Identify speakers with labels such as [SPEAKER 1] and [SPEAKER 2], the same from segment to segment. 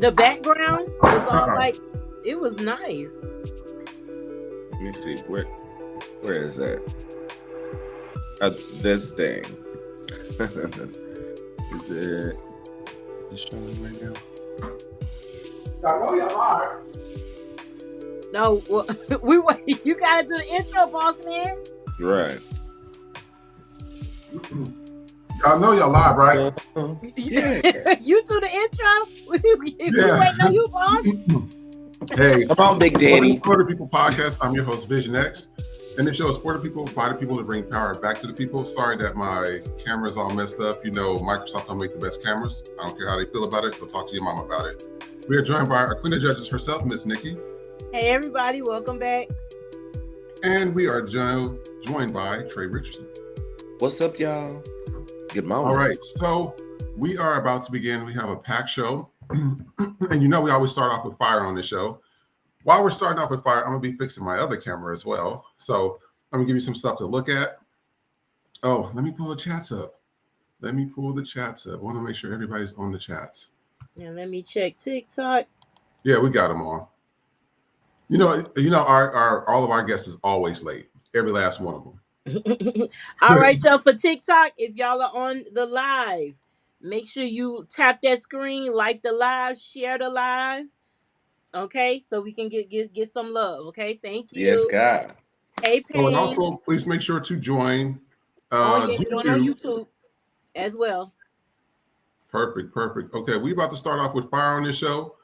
[SPEAKER 1] The background was all like, it was nice.
[SPEAKER 2] Let me see where is that? This thing. Is it showing right now?
[SPEAKER 3] I know you're live.
[SPEAKER 1] No, well, you gotta do the intro, boss man.
[SPEAKER 2] Right.
[SPEAKER 3] Y'all know y'all live, right?
[SPEAKER 2] Yeah.
[SPEAKER 1] You do the intro. We waiting on you, boss.
[SPEAKER 3] Hey,
[SPEAKER 2] Come on, Big Daddy.
[SPEAKER 3] For the People Podcast. I'm your host, Vision X. And this show is for the people, by the people, to bring power back to the people. Sorry that my camera's all messed up. You know, Microsoft don't make the best cameras. I don't care how they feel about it. Go talk to your mom about it. We are joined by our queen of judges herself, Miss Nikki.
[SPEAKER 1] Hey, everybody. Welcome back.
[SPEAKER 3] And we are joined by Trey Richardson.
[SPEAKER 2] What's up, y'all? Good morning.
[SPEAKER 3] All right, so we are about to begin. We have a packed show. And you know we always start off with fire on this show. While we're starting off with fire, I'm going to be fixing my other camera as well. So I'm going to give you some stuff to look at. Oh, let me pull the chats up. I want to make sure everybody's on the chats.
[SPEAKER 1] Now let me check TikTok.
[SPEAKER 3] Yeah, we got them all. You know, our all of our guests is always late. Every last one of them.
[SPEAKER 1] All right, y'all, for TikTok, if y'all are on the live, make sure you tap that screen, like the live, share the live. Okay, so we can get some love. Okay, thank you.
[SPEAKER 2] Yes, God.
[SPEAKER 1] Hey, Paige.
[SPEAKER 3] Oh, and also, please make sure to join
[SPEAKER 1] Join on YouTube as well.
[SPEAKER 3] Perfect. Okay, we're about to start off with fire on this show.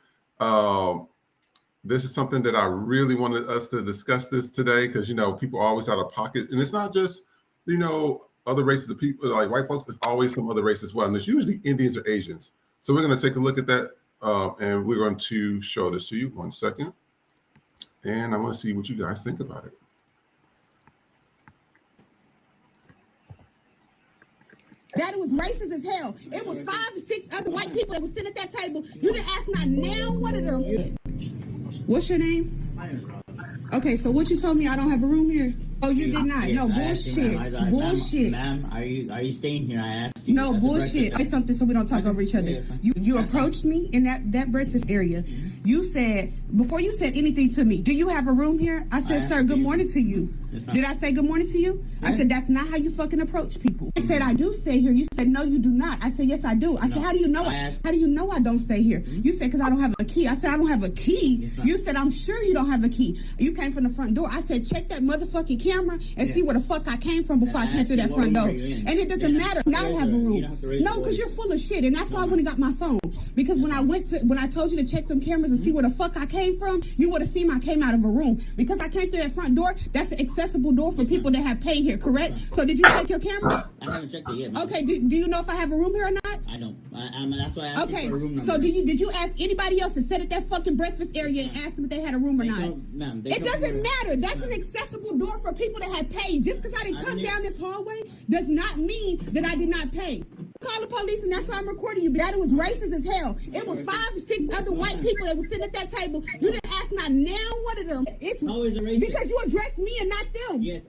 [SPEAKER 3] This is something that I really wanted us to discuss this today because, you know, people are always out of pocket. And it's not just, you know, other races of people, like white folks. It's always some other race as well. And it's usually Indians or Asians. So we're going to take a look at that. And we're going to show this to you. 1 second. And I want to see what you guys think about it.
[SPEAKER 4] That it was racist as hell. It was 5 or 6 other white people that were sitting at that table. You didn't ask not now one of them. What's your name? Okay, so what you told me I don't have a room here? Oh, you did not.
[SPEAKER 5] Yes,
[SPEAKER 4] no, bullshit. Bullshit.
[SPEAKER 5] Ma'am, are you staying here? I asked you.
[SPEAKER 4] No, bullshit. Say something so we don't talk over each other. You approached me in that breakfast area. You said, before you said anything to me, do you have a room here? I said, sir, good morning to you. Did I say good morning to you? I said, that's not how you fucking approach people. I said, I do stay here. You said, no, you do not. I said, yes, I do. I said, how do you know? How do you know I don't stay here? You said, because I don't have a key. I said, I don't have a key. You said, I'm sure you don't have a key. You came from the front door. I said, check that motherfucking camera and see where the fuck I came from before I came through that front door. And it doesn't matter. Now I have a room. No, because you're full of shit. And that's why I went and got my phone. Because when I told you to check them cameras and see where the fuck I came from, you would have seen I came out of a room. Because I came through that front door, that's an accessible door for people that have paid here, correct? So did you check your cameras?
[SPEAKER 5] I haven't checked it yet.
[SPEAKER 4] Okay, do you know if I have a room here or not?
[SPEAKER 5] I don't. That's why I asked you for a room number.
[SPEAKER 4] So did you ask anybody else that sat at that fucking breakfast area and asked them if they had a room or not?
[SPEAKER 5] Ma'am,
[SPEAKER 4] it doesn't matter. That's an accessible door for people that have paid. Just because I didn't come down this hallway does not mean that I did not pay. Call the police, and that's why I'm recording you. But that it was racist as hell. It was 5 or 6 other white people that were sitting at that table. You didn't ask not now one of them. It's
[SPEAKER 5] always a racist.
[SPEAKER 4] Because you addressed me and not them.
[SPEAKER 5] Yes,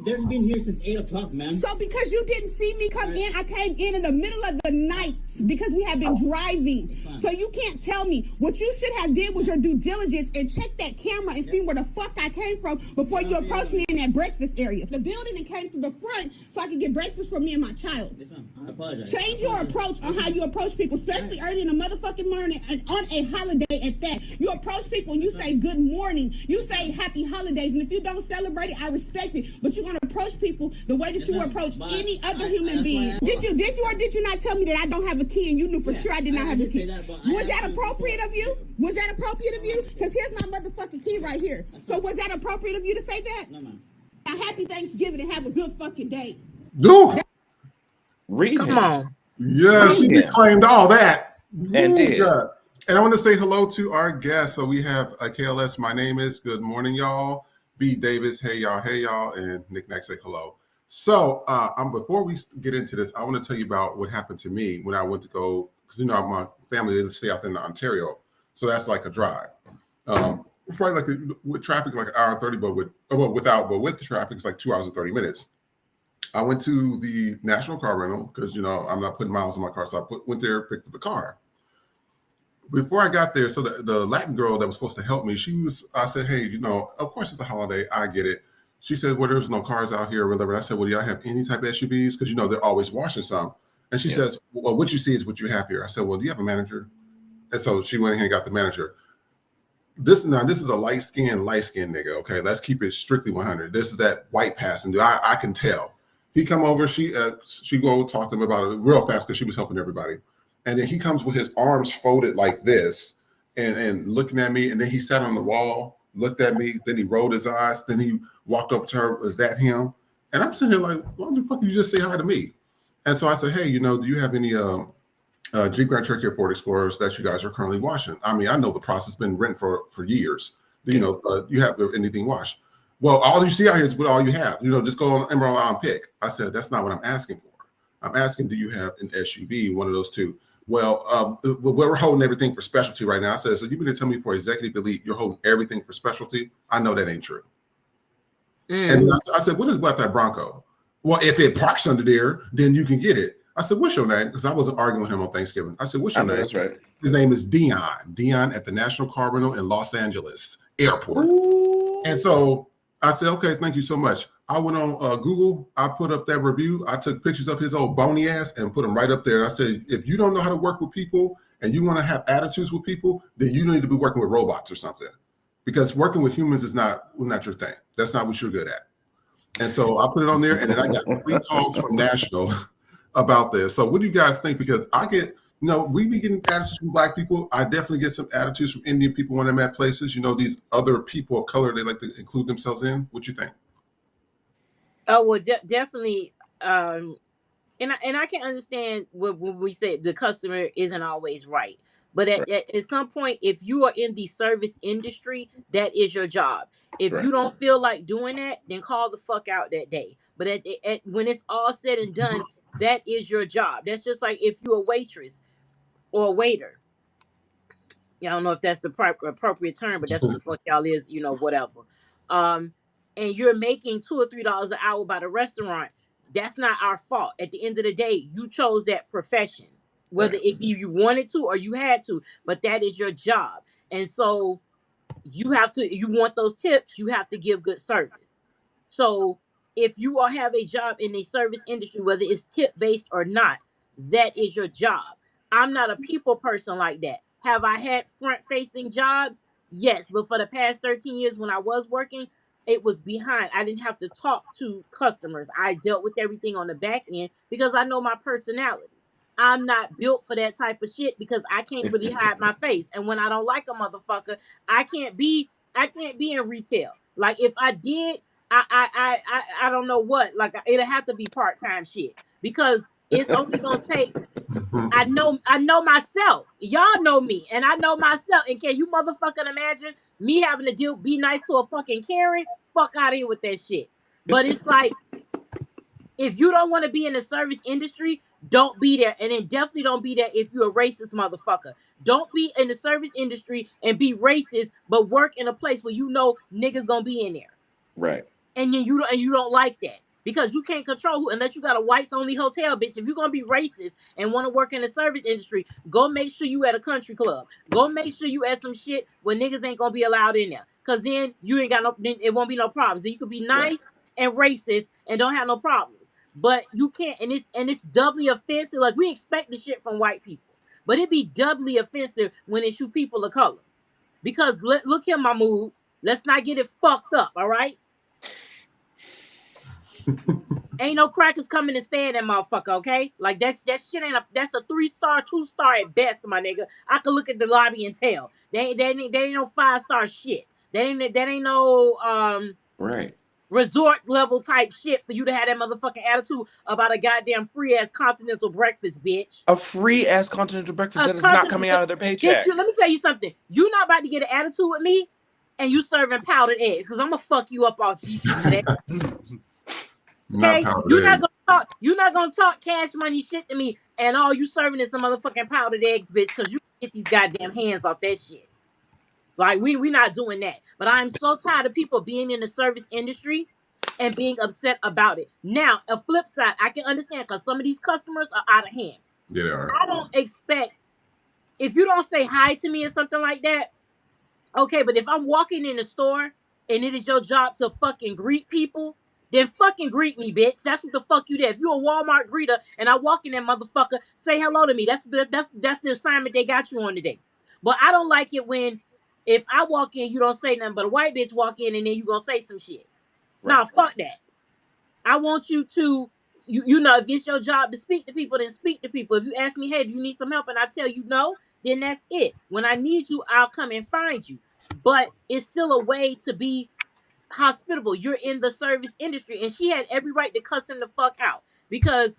[SPEAKER 5] there's been here since 8 o'clock, ma'am.
[SPEAKER 4] So because you didn't see me come in, I came in the middle of the night because we have been driving. So you can't tell me. What you should have did was your due diligence and check that camera and see where the fuck I came from before you approached me in that breakfast area. The building and came to the front so I could get breakfast for me and my child.
[SPEAKER 5] Yes, ma'am. I apologize.
[SPEAKER 4] Change your approach on how you approach people, especially early in the motherfucking morning and on a holiday at that. You approach people and you say good morning. You say happy holidays. And if you don't celebrate it, I respect it. But you're going to approach people the way that you approach any other human being. Did you or did you not tell me that I don't have a key and you knew for sure I did not have a key? Was that appropriate of you? Was that appropriate of you? Because here's my motherfucking key right here. So was that appropriate of you to say that?
[SPEAKER 5] No, ma'am.
[SPEAKER 4] Happy Thanksgiving and have a good fucking day.
[SPEAKER 3] Dude.
[SPEAKER 2] Read
[SPEAKER 1] Come
[SPEAKER 2] him.
[SPEAKER 1] on.
[SPEAKER 3] Yes, she claimed all that.
[SPEAKER 2] And did.
[SPEAKER 3] God. And I want to say hello to our guests. So we have KLS, my name is, good morning, y'all. B. Davis, hey, y'all. And Nick Nack say hello. So before we get into this, I want to tell you about what happened to me when I went to go, because, you know, my family, they stay out there in Ontario. So that's like a drive. Probably like with traffic, like an hour and 30, but with the traffic, it's like 2 hours and 30 minutes. I went to the National Car Rental because, you know, I'm not putting miles on my car. So I went there, picked up the car. before I got there, so the Latin girl that was supposed to help me, I said, hey, of course it's a holiday. I get it. She said, well, there's no cars out here or whatever. And I said, well, do y'all have any type of SUVs? Because, they're always washing some. And she says, well, what you see is what you have here. I said, well, do you have a manager? And so she went ahead and got the manager. This is a light-skinned nigga, okay? Let's keep it strictly 100. This is that white passenger. I can tell. He come over, she go talk to him about it real fast because she was helping everybody. And then he comes with his arms folded like this and looking at me. And then he sat on the wall, looked at me. Then he rolled his eyes. Then he walked up to her. Is that him? And I'm sitting here like, why the fuck did you just say hi to me? And so I said, hey, do you have any Jeep Grand Cherokee or Ford Explorers that you guys are currently washing? I mean, I know the process has been written for years. You have anything washed. Well, all you see out here is what all you have. Just go on Emerald Isle and pick. I said, that's not what I'm asking for. I'm asking, do you have an SUV, one of those two? Well, we're holding everything for specialty right now. I said, so you mean to tell me for executive elite, you're holding everything for specialty? I know that ain't true. And then I said, what is about that Bronco? Well, if it parks under there, then you can get it. I said, what's your name? Because I wasn't arguing with him on Thanksgiving. I said, what's your name?
[SPEAKER 2] That's right.
[SPEAKER 3] His name is Dion. Dion at the National Car Rental in Los Angeles Airport.
[SPEAKER 2] Ooh.
[SPEAKER 3] And so I said, okay, thank you so much. I went on Google. I put up that review. I took pictures of his old bony ass and put them right up there. And I said, if you don't know how to work with people and you want to have attitudes with people, then you need to be working with robots or something. Because working with humans is not your thing. That's not what you're good at. And so I put it on there, and then I got 3 calls from National about this. So what do you guys think? Because I get, we be getting attitudes from Black people. I definitely get some attitudes from Indian people when I'm at places. These other people of color they like to include themselves in. What you think?
[SPEAKER 1] Oh, well, definitely. And I can understand when we say the customer isn't always right. But at some point, if you are in the service industry, that is your job. If you don't feel like doing that, then call the fuck out that day. But when it's all said and done, that is your job. That's just like if you're a waitress or a waiter. I don't know if that's the appropriate term, but that's what the fuck y'all is, whatever. And you're making $2 or $3 an hour by the restaurant. That's not our fault. At the end of the day, you chose that profession, whether you wanted to or you had to, but that is your job. And so you want those tips, you have to give good service. So if you all have a job in the service industry, whether it's tip based or not, that is your job. I'm not a people person like that. Have I had front facing jobs? Yes. But for the past 13 years when I was working, it was behind. I didn't have to talk to customers. I dealt with everything on the back end because I know my personality. I'm not built for that type of shit because I can't really hide my face. And when I don't like a motherfucker, I can't be in retail. Like if I did, I don't know what. Like it'll have to be part-time shit because it's only gonna take. I know myself. Y'all know me, and I know myself. And can you motherfucking imagine me having to be nice to a fucking Karen? Fuck out of here with that shit. But it's like, if you don't want to be in the service industry, don't be there. And then definitely don't be there if you're a racist motherfucker. Don't be in the service industry and be racist, but work in a place where niggas gonna be in there.
[SPEAKER 2] Right.
[SPEAKER 1] And then you don't like that. Because you can't control who, unless you got a whites only hotel, bitch. If you're gonna be racist and want to work in the service industry, go make sure you at a country club. Go make sure you at some shit where niggas ain't gonna be allowed in there. Cause then you ain't got it won't be no problems. Then you could be nice and racist and don't have no problems. But you can't, and it's doubly offensive. Like we expect the shit from white people, but it be doubly offensive when it's you people of color. Because look here, Mahmood. Let's not get it fucked up, all right? Ain't no crackers coming to stay in that motherfucker, okay? Like that shit that's a 3-star, 2-star at best, my nigga. I can look at the lobby and tell. They ain't no 5-star shit. That ain't no resort level type shit for you to have that motherfucking attitude about a goddamn free ass continental breakfast, bitch.
[SPEAKER 2] A free ass continental breakfast that is not coming out of their paycheck.
[SPEAKER 1] Let me tell you something. You're not about to get an attitude with me, and you serving powdered eggs, because I'm gonna fuck you up off GP for that. Okay, you're not gonna talk cash money shit to me, and all you serving is some motherfucking powdered eggs, bitch, because you get these goddamn hands off that shit. Like we not doing that. But I'm so tired of people being in the service industry and being upset about it. Now, a flip side, I can understand because some of these customers are out of hand.
[SPEAKER 3] Yeah, they are.
[SPEAKER 1] I don't expect if you don't say hi to me or something like that, okay, but if I'm walking in the store and it is your job to fucking greet people, then fucking greet me, bitch. That's what the fuck you did. If you a Walmart greeter and I walk in there, motherfucker, say hello to me. That's the assignment they got you on today. But I don't like it when if I walk in, you don't say nothing, but a white bitch walk in and then you gonna say some shit.
[SPEAKER 2] Right.
[SPEAKER 1] Nah, fuck that. I want you to, you know, if it's your job to speak to people, then speak to people. If you ask me, hey, do you need some help? And I tell you no, then that's it. When I need you, I'll come and find you. But it's still a way to be hospitable. You're in the service industry. And she had every right to cuss him the fuck out. Because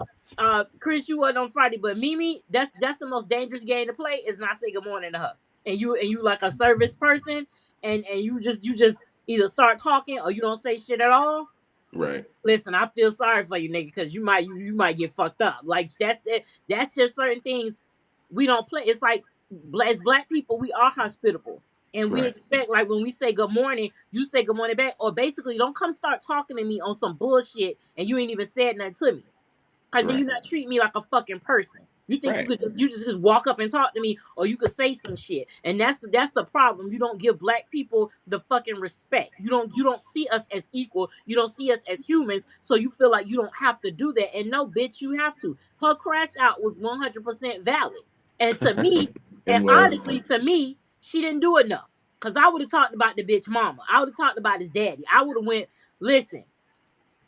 [SPEAKER 1] Chris, you wasn't on Friday, but Mimi, that's the most dangerous game to play is not say good morning to her. And you like a service person and you just either start talking or you don't say shit at all.
[SPEAKER 2] Right.
[SPEAKER 1] Listen, I feel sorry for you, nigga, because you might get fucked up. Like that's it. That's just certain things we don't play. It's like as black people, we are hospitable, and we
[SPEAKER 2] Right.
[SPEAKER 1] expect like when we say good morning, you say good morning back, or basically don't come start talking to me on some bullshit and you ain't even said nothing to me. Cause then
[SPEAKER 2] Right.
[SPEAKER 1] you not treat me like a fucking person. You think
[SPEAKER 2] Right.
[SPEAKER 1] you just walk up and talk to me, or you could say some shit, and that's the problem. You don't give black people the fucking respect. You don't see us as equal. You don't see us as humans. So you feel like you don't have to do that. And no, bitch, you have to. Her crash out was 100% valid, and to me,
[SPEAKER 2] It
[SPEAKER 1] and
[SPEAKER 2] was.
[SPEAKER 1] honestly, to me, she didn't do enough. Cause I would have talked about the bitch mama. I would have talked about his daddy. I would have went, listen.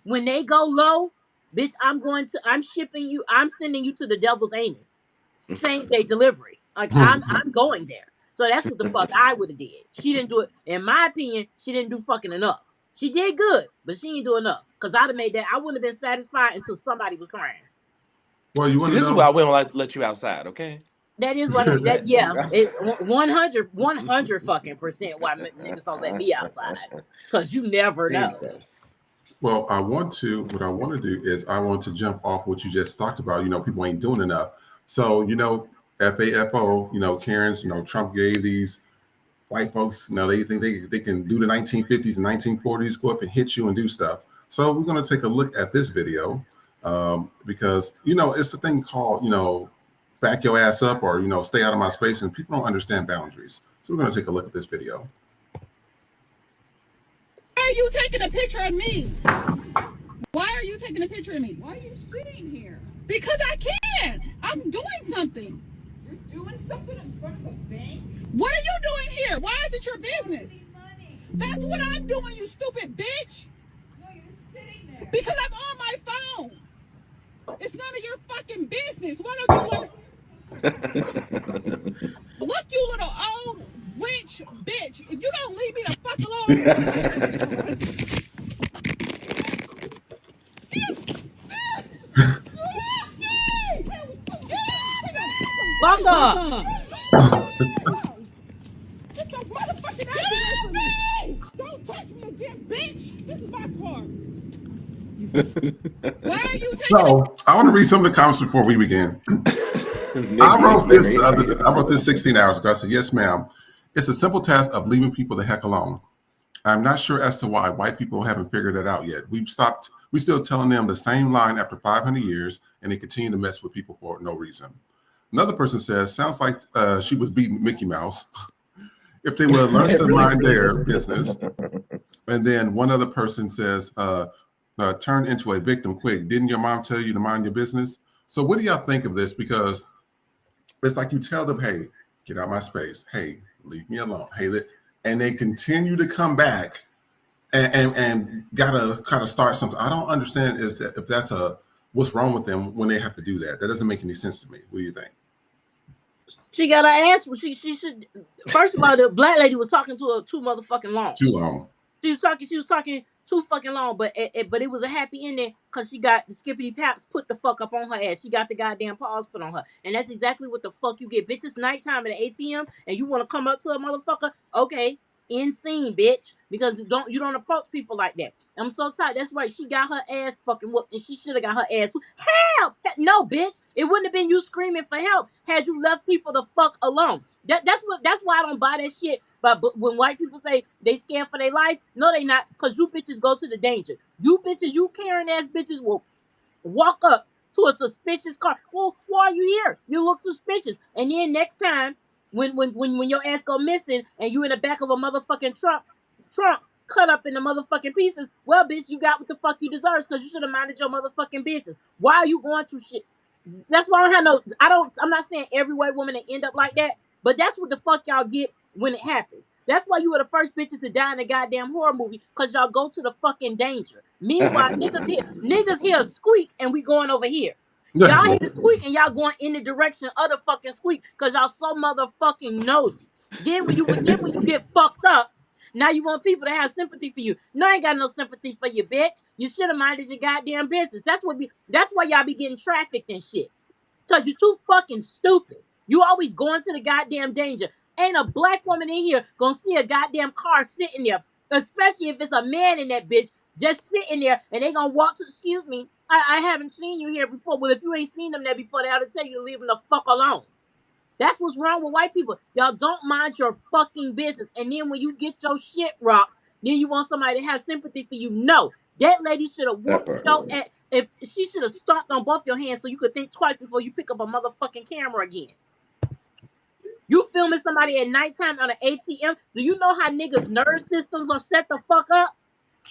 [SPEAKER 1] When they go low, bitch, I'm shipping you, I'm sending you to the devil's anus. Same day delivery. Like I'm going there. So that's what the fuck I would have did. She didn't do it. In my opinion, she didn't do fucking enough. She did good, but she didn't do enough. Cause I'd have made that. I wouldn't have been satisfied until somebody was crying.
[SPEAKER 3] Well, you
[SPEAKER 2] See,
[SPEAKER 3] want to
[SPEAKER 2] this is why I
[SPEAKER 3] know?
[SPEAKER 2] wouldn't like let you outside, okay?
[SPEAKER 1] That is what I, that yeah. It 100 fucking percent why niggas don't let me outside. Cause you never know.
[SPEAKER 2] Jesus.
[SPEAKER 3] Well, what I want to do is I want to jump off what you just talked about. People ain't doing enough. So, FAFO, Karens, Trump gave these white folks, they think they can do the 1950s and 1940s, go up and hit you and do stuff. So we're going to take a look at this video because, it's the thing called, back your ass up or, stay out of my space. And people don't understand boundaries. So we're going to take a look at this video.
[SPEAKER 4] Why are you taking a picture of me? Why are you taking a picture of me? Why are you sitting here? Because I can. I'm doing something. You're doing something in front of a bank? What are you doing here? Why is it your business? That's what I'm doing, you stupid bitch. No, you're sitting there. Because I'm on my phone. It's none of your fucking business. Why don't you learn? Look, you little old wench bitch. If you don't leave me the fuck alone.
[SPEAKER 1] Fuck up.
[SPEAKER 4] Get your motherfucking ass away from me! Don't touch me again, bitch! This is my car. Why are you taking
[SPEAKER 3] So I want to read some of the comments before we begin. I wrote this 16 hours ago. I said, yes, ma'am. It's a simple task of leaving people the heck alone. I'm not sure as to why white people haven't figured that out yet. We still telling them the same line after 500 years, and they continue to mess with people for no reason. Another person says, sounds like she was beating Mickey Mouse. If they would learn to mind their business. And then one other person says, turn into a victim quick. Didn't your mom tell you to mind your business? So what do y'all think of this? Because it's like you tell them, hey, get out my space. Hey, leave me alone. Hey, and they continue to come back and gotta kind of start something. I don't understand if that's what's wrong with them when they have to do that. That doesn't make any sense to me. What do you think?
[SPEAKER 1] She got her ass. She should. First of all, the black lady was talking to her too motherfucking long.
[SPEAKER 3] Too long.
[SPEAKER 1] She was talking too fucking long. But it was a happy ending because she got the skippity paps put the fuck up on her ass. She got the goddamn paws put on her, and that's exactly what the fuck you get, bitch. It's nighttime at the ATM, and you want to come up to a motherfucker? Okay, end scene, bitch. Because you don't approach people like that. I'm so tired. That's right. She got her ass fucking whooped, and she should have got her ass whooped. Help! No, bitch. It wouldn't have been you screaming for help had you left people the fuck alone. That's why I don't buy that shit. But when white people say they scared for their life, no, they not. Because you bitches go to the danger. You bitches, you Karen ass bitches will walk up to a suspicious car. Well, why are you here? You look suspicious. And then next time, when your ass go missing and you in the back of a motherfucking trunk cut up in the motherfucking pieces, well, bitch, you got what the fuck you deserve because you should have minded your motherfucking business. Why are you going through shit? That's why I'm not saying every white woman that end up like that, but that's what the fuck y'all get when it happens. That's why you were the first bitches to die in a goddamn horror movie, because y'all go to the fucking danger. Meanwhile, niggas hear a squeak and we going over here. Y'all hear the squeak and y'all going in the direction of the fucking squeak because y'all so motherfucking nosy. Then when you get fucked up, now you want people to have sympathy for you. No, I ain't got no sympathy for you, bitch. You should have minded your goddamn business. That's why y'all be getting trafficked and shit. Because you're too fucking stupid. You always going to the goddamn danger. Ain't a black woman in here gonna see a goddamn car sitting there, especially if it's a man in that bitch just sitting there and they gonna walk to, excuse me, I haven't seen you here before. Well, if you ain't seen them there before, they ought to tell you to leave them the fuck alone. That's what's wrong with white people. Y'all don't mind your fucking business. And then when you get your shit rocked, then you want somebody to have sympathy for you. No. That lady should have whooped your ass. If she should have stomped on both your hands so you could think twice before you pick up a motherfucking camera again. You filming somebody at nighttime on an ATM. Do you know how niggas' nerve systems are set the fuck up?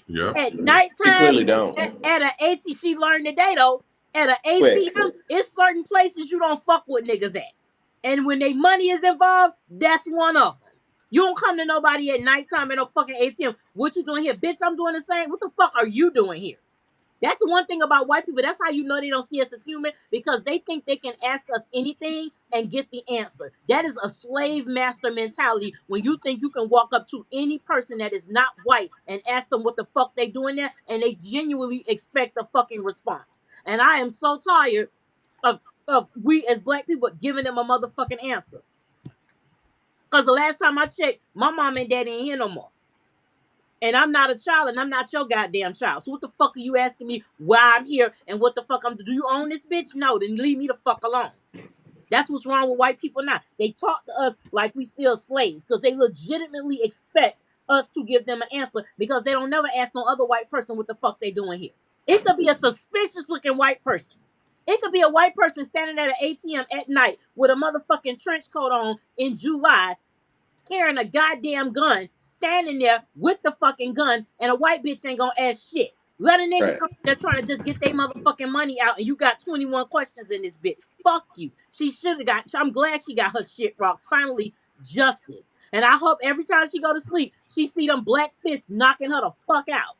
[SPEAKER 3] Yeah.
[SPEAKER 1] At nighttime,
[SPEAKER 2] She clearly don't.
[SPEAKER 1] At an ATM, she learned today though. At an ATM, it's certain places you don't fuck with niggas at. And when they money is involved, that's one of them. You don't come to nobody at nighttime at no fucking ATM. What you doing here? Bitch, I'm doing the same. What the fuck are you doing here? That's the one thing about white people. That's how you know they don't see us as human, because they think they can ask us anything and get the answer. That is a slave master mentality when you think you can walk up to any person that is not white and ask them what the fuck they doing there, and they genuinely expect a fucking response. And I am so tired of we as black people giving them a motherfucking answer. Because the last time I checked, my mom and dad ain't here no more. And I'm not a child, and I'm not your goddamn child. So what the fuck are you asking me why I'm here and what the fuck I'm... Do you own this bitch? No, then leave me the fuck alone. That's what's wrong with white people now. They talk to us like we still slaves because they legitimately expect us to give them an answer because they don't never ask no other white person what the fuck they doing here. It could be a suspicious looking white person. It could be a white person standing at an ATM at night with a motherfucking trench coat on in July, carrying a goddamn gun, standing there with the fucking gun, and a white bitch ain't gonna ask shit. Let a nigga come there trying to just get their motherfucking money out, and you got 21 questions in this bitch. Fuck you. She should have got... I'm glad she got her shit rocked. Finally, justice. And I hope every time she go to sleep, she see them black fists knocking her the fuck out.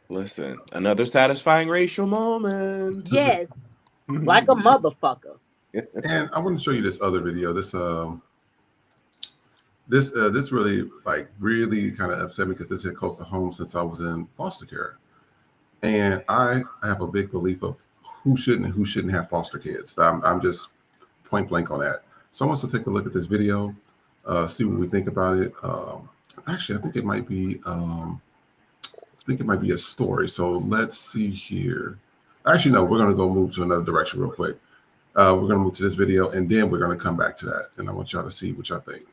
[SPEAKER 2] Listen, another satisfying racial moment.
[SPEAKER 1] Yes. Like a motherfucker.
[SPEAKER 3] And I want to show you this other video. This really kind of upset me because this hit close to home since I was in foster care. And I have a big belief of who shouldn't and who shouldn't have foster kids. I'm just point blank on that. So I want us to take a look at this video, see what we think about it. Actually, I think it might be a story. So let's see here. Actually, no, we're going to go move to another direction real quick. We're going to move to this video, and then we're going to come back to that. And I want y'all to see what y'all think.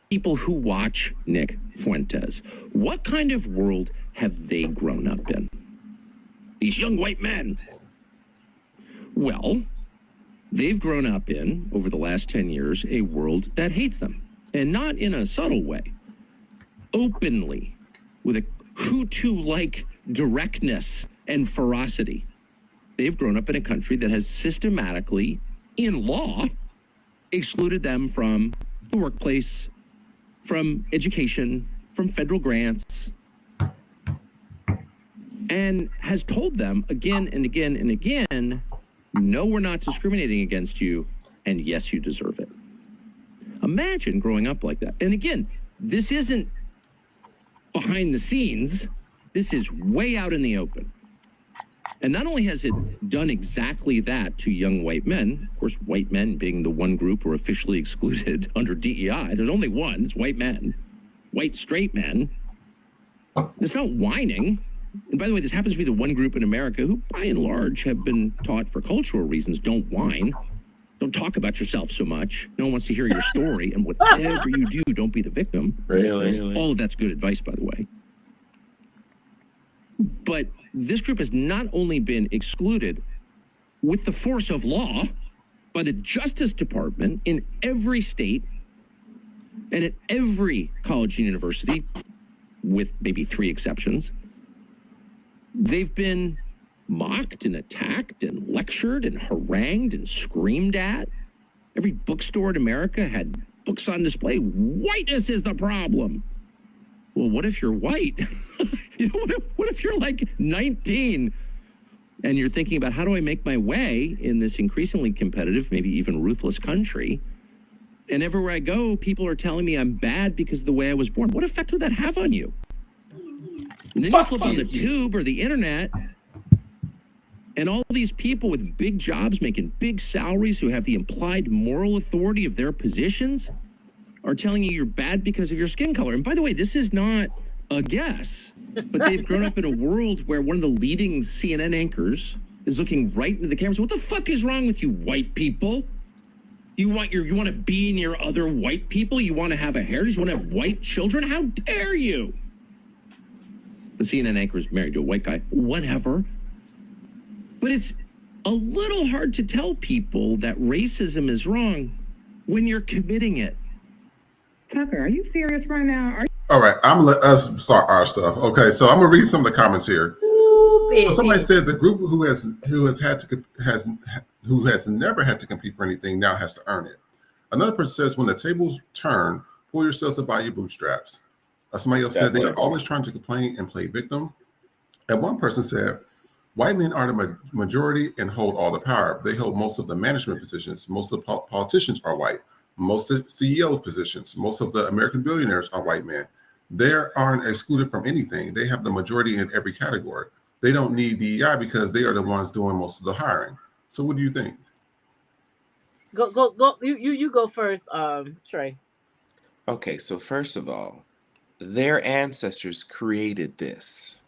[SPEAKER 6] People who watch Nick Fuentes, what kind of world have they grown up in? These young white men. Well, they've grown up in, over the last 10 years, a world that hates them. And not in a subtle way. Openly, with a Hutu-like directness and ferocity. They've grown up in a country that has systematically, in law, excluded them from the workplace, from education, from federal grants, and has told them again and again and again, no, we're not discriminating against you, and yes, you deserve it. Imagine growing up like that. And again, this isn't behind the scenes. This is way out in the open. And not only has it done exactly that to young white men, of course, white men being the one group who are officially excluded under DEI. There's only one, it's white men, white straight men. It's not whining. And by the way, this happens to be the one group in America who, by and large, have been taught for cultural reasons, don't whine. Don't talk about yourself so much. No one wants to hear your story. And whatever you do, don't be the victim.
[SPEAKER 2] Really?
[SPEAKER 6] All of that's good advice, by the way. But this group has not only been excluded with the force of law by the Justice Department in every state and at every college and university, with maybe 3 exceptions, they've been mocked and attacked and lectured and harangued and screamed at. Every bookstore in America had books on display. Whiteness is the problem. Well, what if you're white? What if you're like 19 and you're thinking about how do I make my way in this increasingly competitive, maybe even ruthless country? And everywhere I go, people are telling me I'm bad because of the way I was born. What effect would that have on you? And then you flip on the tube or the internet, and all these people with big jobs making big salaries who have the implied moral authority of their positions are telling you you're bad because of your skin color. And by the way, this is not a guess, but they've grown up in a world where one of the leading CNN anchors is looking right into the camera. So what the fuck is wrong with you white people? You want to be near other white people? You want to have a heritage? You want to have white children? How dare you? The CNN anchor is married to a white guy. Whatever. But it's a little hard to tell people that racism is wrong when you're committing it.
[SPEAKER 7] Tucker, are you serious right now?
[SPEAKER 3] All right, I'm gonna let us start our stuff. Okay, so I'm gonna read some of the comments here.
[SPEAKER 1] Ooh,
[SPEAKER 3] So somebody said the group who has never had to compete for anything now has to earn it. Another person says when the tables turn, pull yourselves up by your bootstraps. Somebody else said they are always trying to complain and play victim. And one person said, white men are the majority and hold all the power. They hold most of the management positions. Most of the politicians are white. Most of the CEO positions. Most of the American billionaires are white men. They aren't excluded from anything. They have the majority in every category. They don't need DEI because they are the ones doing most of the hiring. So what do you think?
[SPEAKER 1] Go. You go first, Trey.
[SPEAKER 2] Okay, so first of all, their ancestors created this.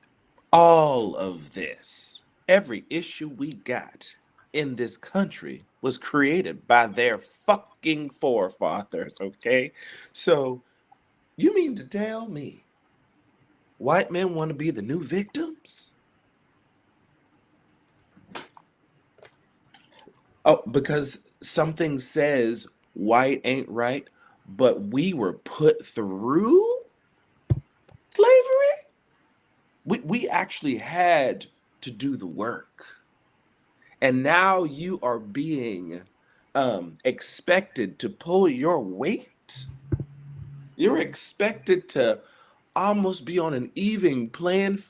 [SPEAKER 2] All of this. Every issue we got in this country was created by their fucking forefathers, okay? So, you mean to tell me white men want to be the new victims? Oh, because something says white ain't right, but we were put through slavery? We actually had to do the work. And now you are being expected to pull your weight. You're expected to almost be on an even playing.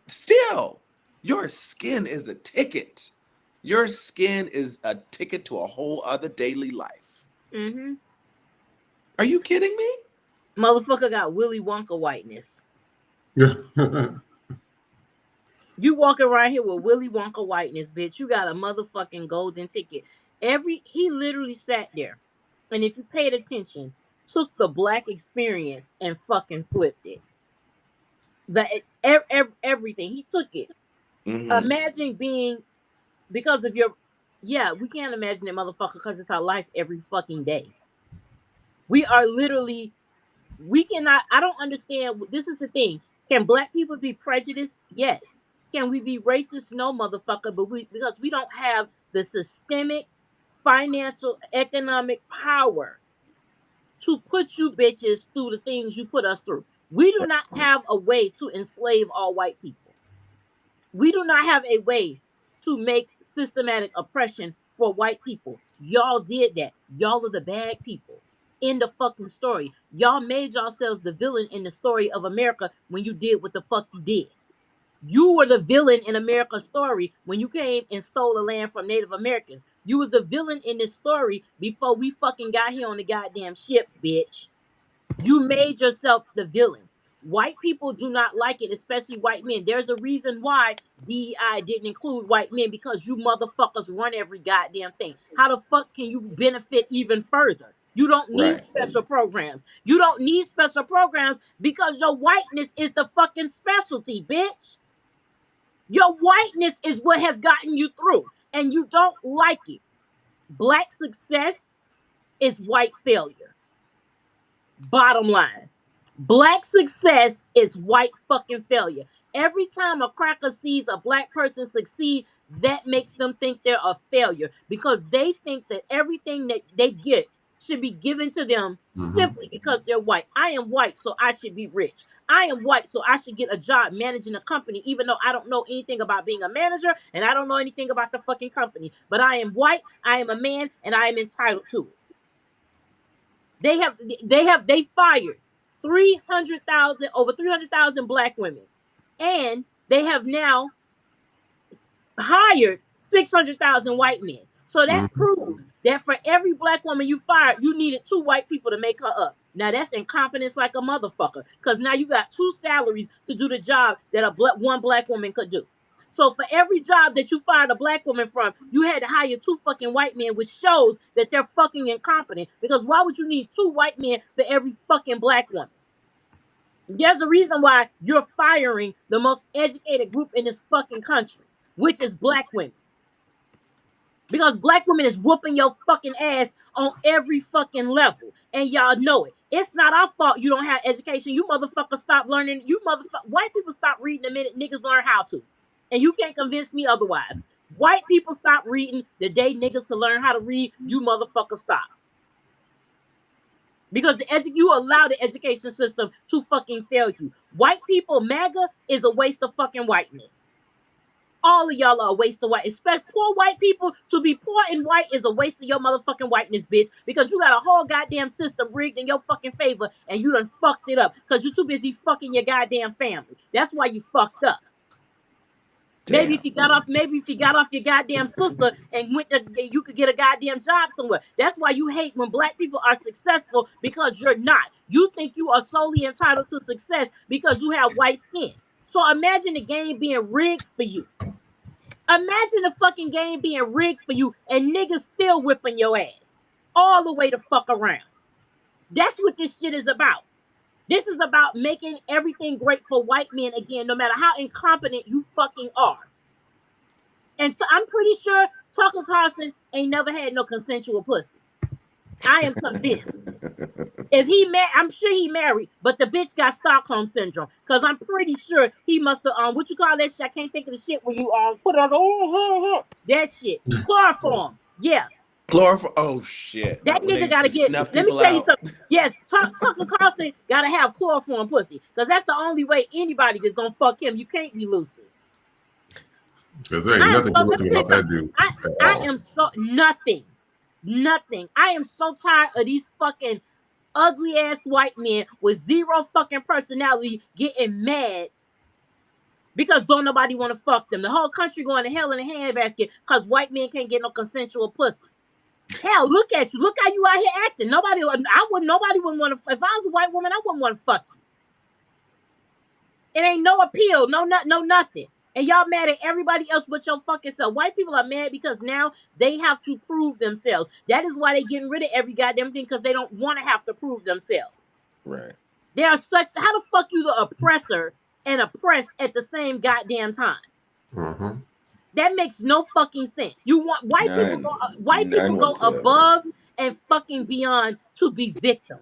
[SPEAKER 2] Still, your skin is a ticket. Your skin is a ticket to a whole other daily life.
[SPEAKER 1] Mm-hmm.
[SPEAKER 2] Are you kidding me?
[SPEAKER 1] Motherfucker got Willy Wonka whiteness.
[SPEAKER 3] Yeah.
[SPEAKER 1] You walking around here with Willy Wonka whiteness, bitch. You got a motherfucking golden ticket. He literally sat there, and if you paid attention, took the black experience and fucking flipped it. Everything he took it.
[SPEAKER 2] Mm-hmm.
[SPEAKER 1] Imagine being because of your. Yeah, we can't imagine it, motherfucker, because it's our life every fucking day. We are literally. We cannot. I don't understand. This is the thing. Can black people be prejudiced? Yes. Can we be racist? No, motherfucker. But because we don't have the systemic, financial, economic power to put you bitches through the things you put us through. We do not have a way to enslave all white people. We do not have a way to make systematic oppression for white people. Y'all did that. Y'all are the bad people. In the fucking story. Y'all made yourselves the villain in the story of America when you did what the fuck you did. You were the villain in America's story when you came and stole the land from Native Americans. You was the villain in this story before we fucking got here on the goddamn ships, bitch. You made yourself the villain. White people do not like it, especially white men. There's a reason why DEI didn't include white men, because you motherfuckers run every goddamn thing. How the fuck can you benefit even further? You don't need special programs. You don't need special programs because your whiteness is the fucking specialty, bitch. Your whiteness is what has gotten you through, and you don't like it. Black success is white failure. Bottom line. Black success is white fucking failure. Every time a cracker sees a black person succeed, that makes them think they're a failure because they think that everything that they get should be given to them simply because they're white. I am white, so I should be rich. I am white, so I should get a job managing a company, even though I don't know anything about being a manager and I don't know anything about the fucking company. But I am white, I am a man, and I am entitled to it. They fired 300,000, over 300,000 black women. And they have now hired 600,000 white men. So that proves that for every black woman you fired, you needed 2 white people to make her up. Now that's incompetence like a motherfucker. Because now you got 2 salaries to do the job that one black woman could do. So for every job that you fired a black woman from, you had to hire 2 fucking white men, which shows that they're fucking incompetent. Because why would you need 2 white men for every fucking black woman? There's a reason why you're firing the most educated group in this fucking country, which is black women. Because black women is whooping your fucking ass on every fucking level. And y'all know it. It's not our fault you don't have education. You motherfuckers stop learning. White people stop reading the minute niggas learn how to. And you can't convince me otherwise. White people stop reading the day niggas can learn how to read. You motherfuckers stop. Because you allow the education system to fucking fail you. White people, MAGA is a waste of fucking whiteness. All of y'all are a waste of white. Expect poor white people to be poor and white is a waste of your motherfucking whiteness, bitch. Because you got a whole goddamn system rigged in your fucking favor and you done fucked it up. Because you're too busy fucking your goddamn family. That's why you fucked up. Damn. Maybe if you got off your goddamn sister and you could get a goddamn job somewhere. That's why you hate when black people are successful, because you're not. You think you are solely entitled to success because you have white skin. So imagine the game being rigged for you. Imagine the fucking game being rigged for you and niggas still whipping your ass all the way the fuck around. That's what this shit is about. This is about making everything great for white men again, no matter how incompetent you fucking are. And I'm pretty sure Tucker Carlson ain't never had no consensual pussy. I am convinced. If I'm sure he married, but the bitch got Stockholm syndrome. Because I'm pretty sure he must have, what you call that shit? I can't think of the shit when you put it on, that shit. Chloroform. Yeah.
[SPEAKER 2] Chloroform. Oh, shit.
[SPEAKER 1] That nigga got to get, let me tell you something. Yes, Tucker Carlson got to have chloroform pussy. Because that's the only way anybody is going to fuck him. You can't be lucid.
[SPEAKER 3] Because there ain't nothing good about that dude.
[SPEAKER 1] I am nothing. I am so tired of these fucking ugly ass white men with zero fucking personality getting mad because don't nobody want to fuck them. The whole country going to hell in a handbasket because white men can't get no consensual pussy. Hell, look at you. Look how you out here acting. Nobody wouldn't want to. If I was a white woman, I wouldn't want to fuck you. It ain't no appeal, no nothing. And y'all mad at everybody else but your fucking self. White people are mad because now they have to prove themselves. That is why they getting rid of every goddamn thing, because they don't want to have to prove themselves.
[SPEAKER 2] Right.
[SPEAKER 1] They are such. How the fuck you the oppressor and oppressed at the same goddamn time? Mm-hmm. That makes no fucking sense. You want white people go above and fucking beyond to be victims.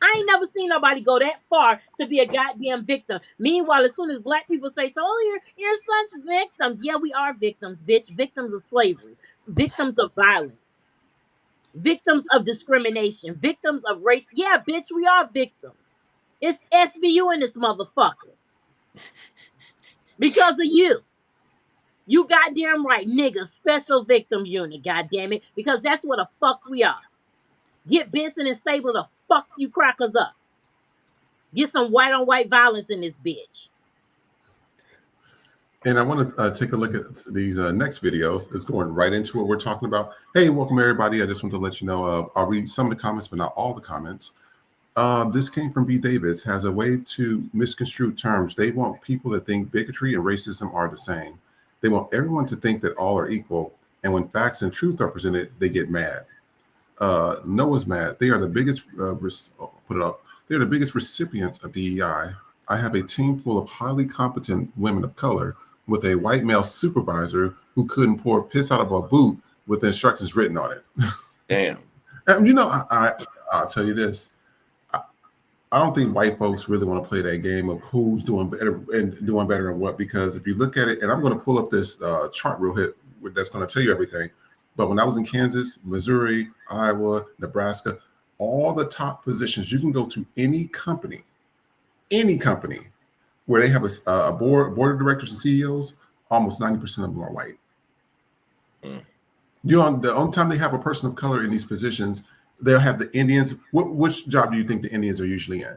[SPEAKER 1] I ain't never seen nobody go that far to be a goddamn victim. Meanwhile, as soon as black people say, so, oh, you're such victims. Yeah, we are victims, bitch. Victims of slavery. Victims of violence. Victims of discrimination. Victims of race. Yeah, bitch, we are victims. It's SVU in this motherfucker. Because of you. You goddamn right, nigga. Special victim unit, goddamn it. Because that's what the fuck we are. Get Benson and Stable to fuck you crackers up. Get some white on white violence in this bitch.
[SPEAKER 3] And I want to take a look at these next videos. It's going right into what we're talking about. Hey, welcome everybody. I just want to let you know, I'll read some of the comments, but not all the comments. This came from B. Davis, has a way to misconstrue terms. They want people to think bigotry and racism are the same. They want everyone to think that all are equal. And when facts and truth are presented, they get mad. Noah's mad. They are the biggest, they're the biggest recipients of DEI. I have a team full of highly competent women of color with a white male supervisor who couldn't pour piss out of a boot with the instructions written on it.
[SPEAKER 2] Damn.
[SPEAKER 3] And, I'll tell you this. I don't think white folks really want to play that game of who's doing better and what, because if you look at it, and I'm going to pull up this chart real quick that's going to tell you everything. But when I was in Kansas, Missouri, Iowa, Nebraska, all the top positions, you can go to any company where they have a board of directors and CEOs, almost 90% of them are white. The only time they have a person of color in these positions, they'll have the Indians. Which job do you think the Indians are usually in?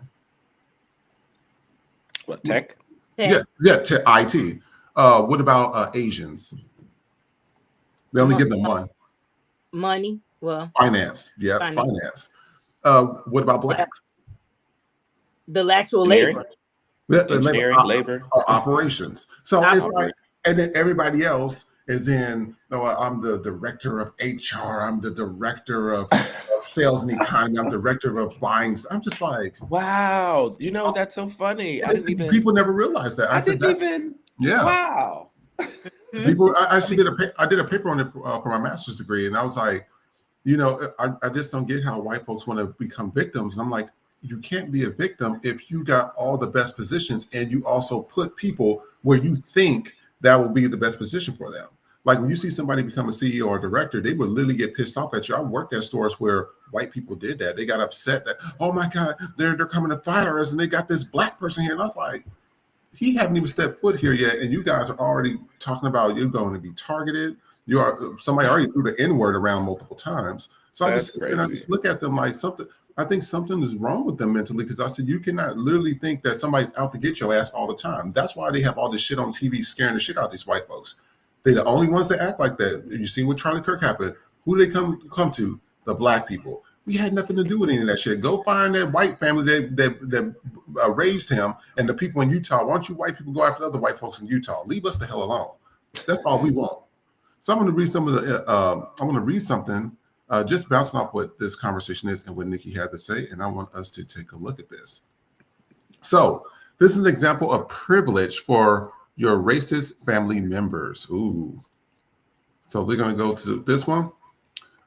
[SPEAKER 2] What, tech?
[SPEAKER 3] Yeah, IT. What about Asians? They only give them one.
[SPEAKER 1] Money. Well,
[SPEAKER 3] finance. Yeah, finance. What about blacks?
[SPEAKER 1] The actual labor.
[SPEAKER 2] Engineering, labor.
[SPEAKER 3] Operations. So it's like, and then everybody else is in, I'm the director of HR, I'm the director of sales and economy, I'm director of buying. I'm just like,
[SPEAKER 2] wow, that's so funny.
[SPEAKER 3] People never realize that. Yeah.
[SPEAKER 2] Wow.
[SPEAKER 3] People, I did a paper on it for my master's degree, and I was like, I just don't get how white folks want to become victims. And I'm like, you can't be a victim if you got all the best positions and you also put people where you think that will be the best position for them. Like when you see somebody become a CEO or director, they would literally get pissed off at you. I worked at stores where white people did that. They got upset that, oh my God, they're coming to fire us and they got this black person here. And I was like, he haven't even stepped foot here yet, and you guys are already talking about you're going to be targeted. Somebody already threw the N-word around multiple times. So I just look at them like something. I think something is wrong with them mentally, because I said you cannot literally think that somebody's out to get your ass all the time. That's why they have all this shit on TV scaring the shit out of these white folks. They're the only ones that act like that. You see what Charlie Kirk happened. Who do they come to? The black people. We had nothing to do with any of that shit. Go find that white family that raised him and the people in Utah. Why don't you white people go after other white folks in Utah? Leave us the hell alone. That's all we want. So I'm going to read something, just bouncing off what this conversation is and what Nikki had to say, and I want us to take a look at this. So this is an example of privilege for your racist family members. Ooh. So we're going to go to this one.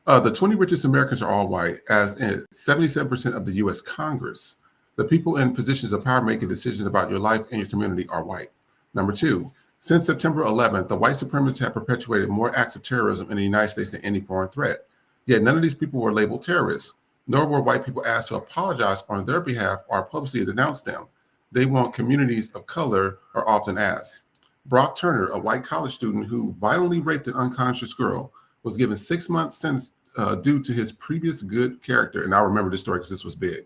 [SPEAKER 3] The 20 richest Americans are all white, as in 77% of the U.S. Congress. The people in positions of power making decisions about your life and your community are white. Number 2, since September 11th, the white supremacists have perpetuated more acts of terrorism in the United States than any foreign threat. Yet none of these people were labeled terrorists, nor were white people asked to apologize on their behalf or publicly denounce them. They want communities of color are often asked. Brock Turner, a white college student who violently raped an unconscious girl, was given 6 months sentence due to his previous good character. And I remember this story because this was big.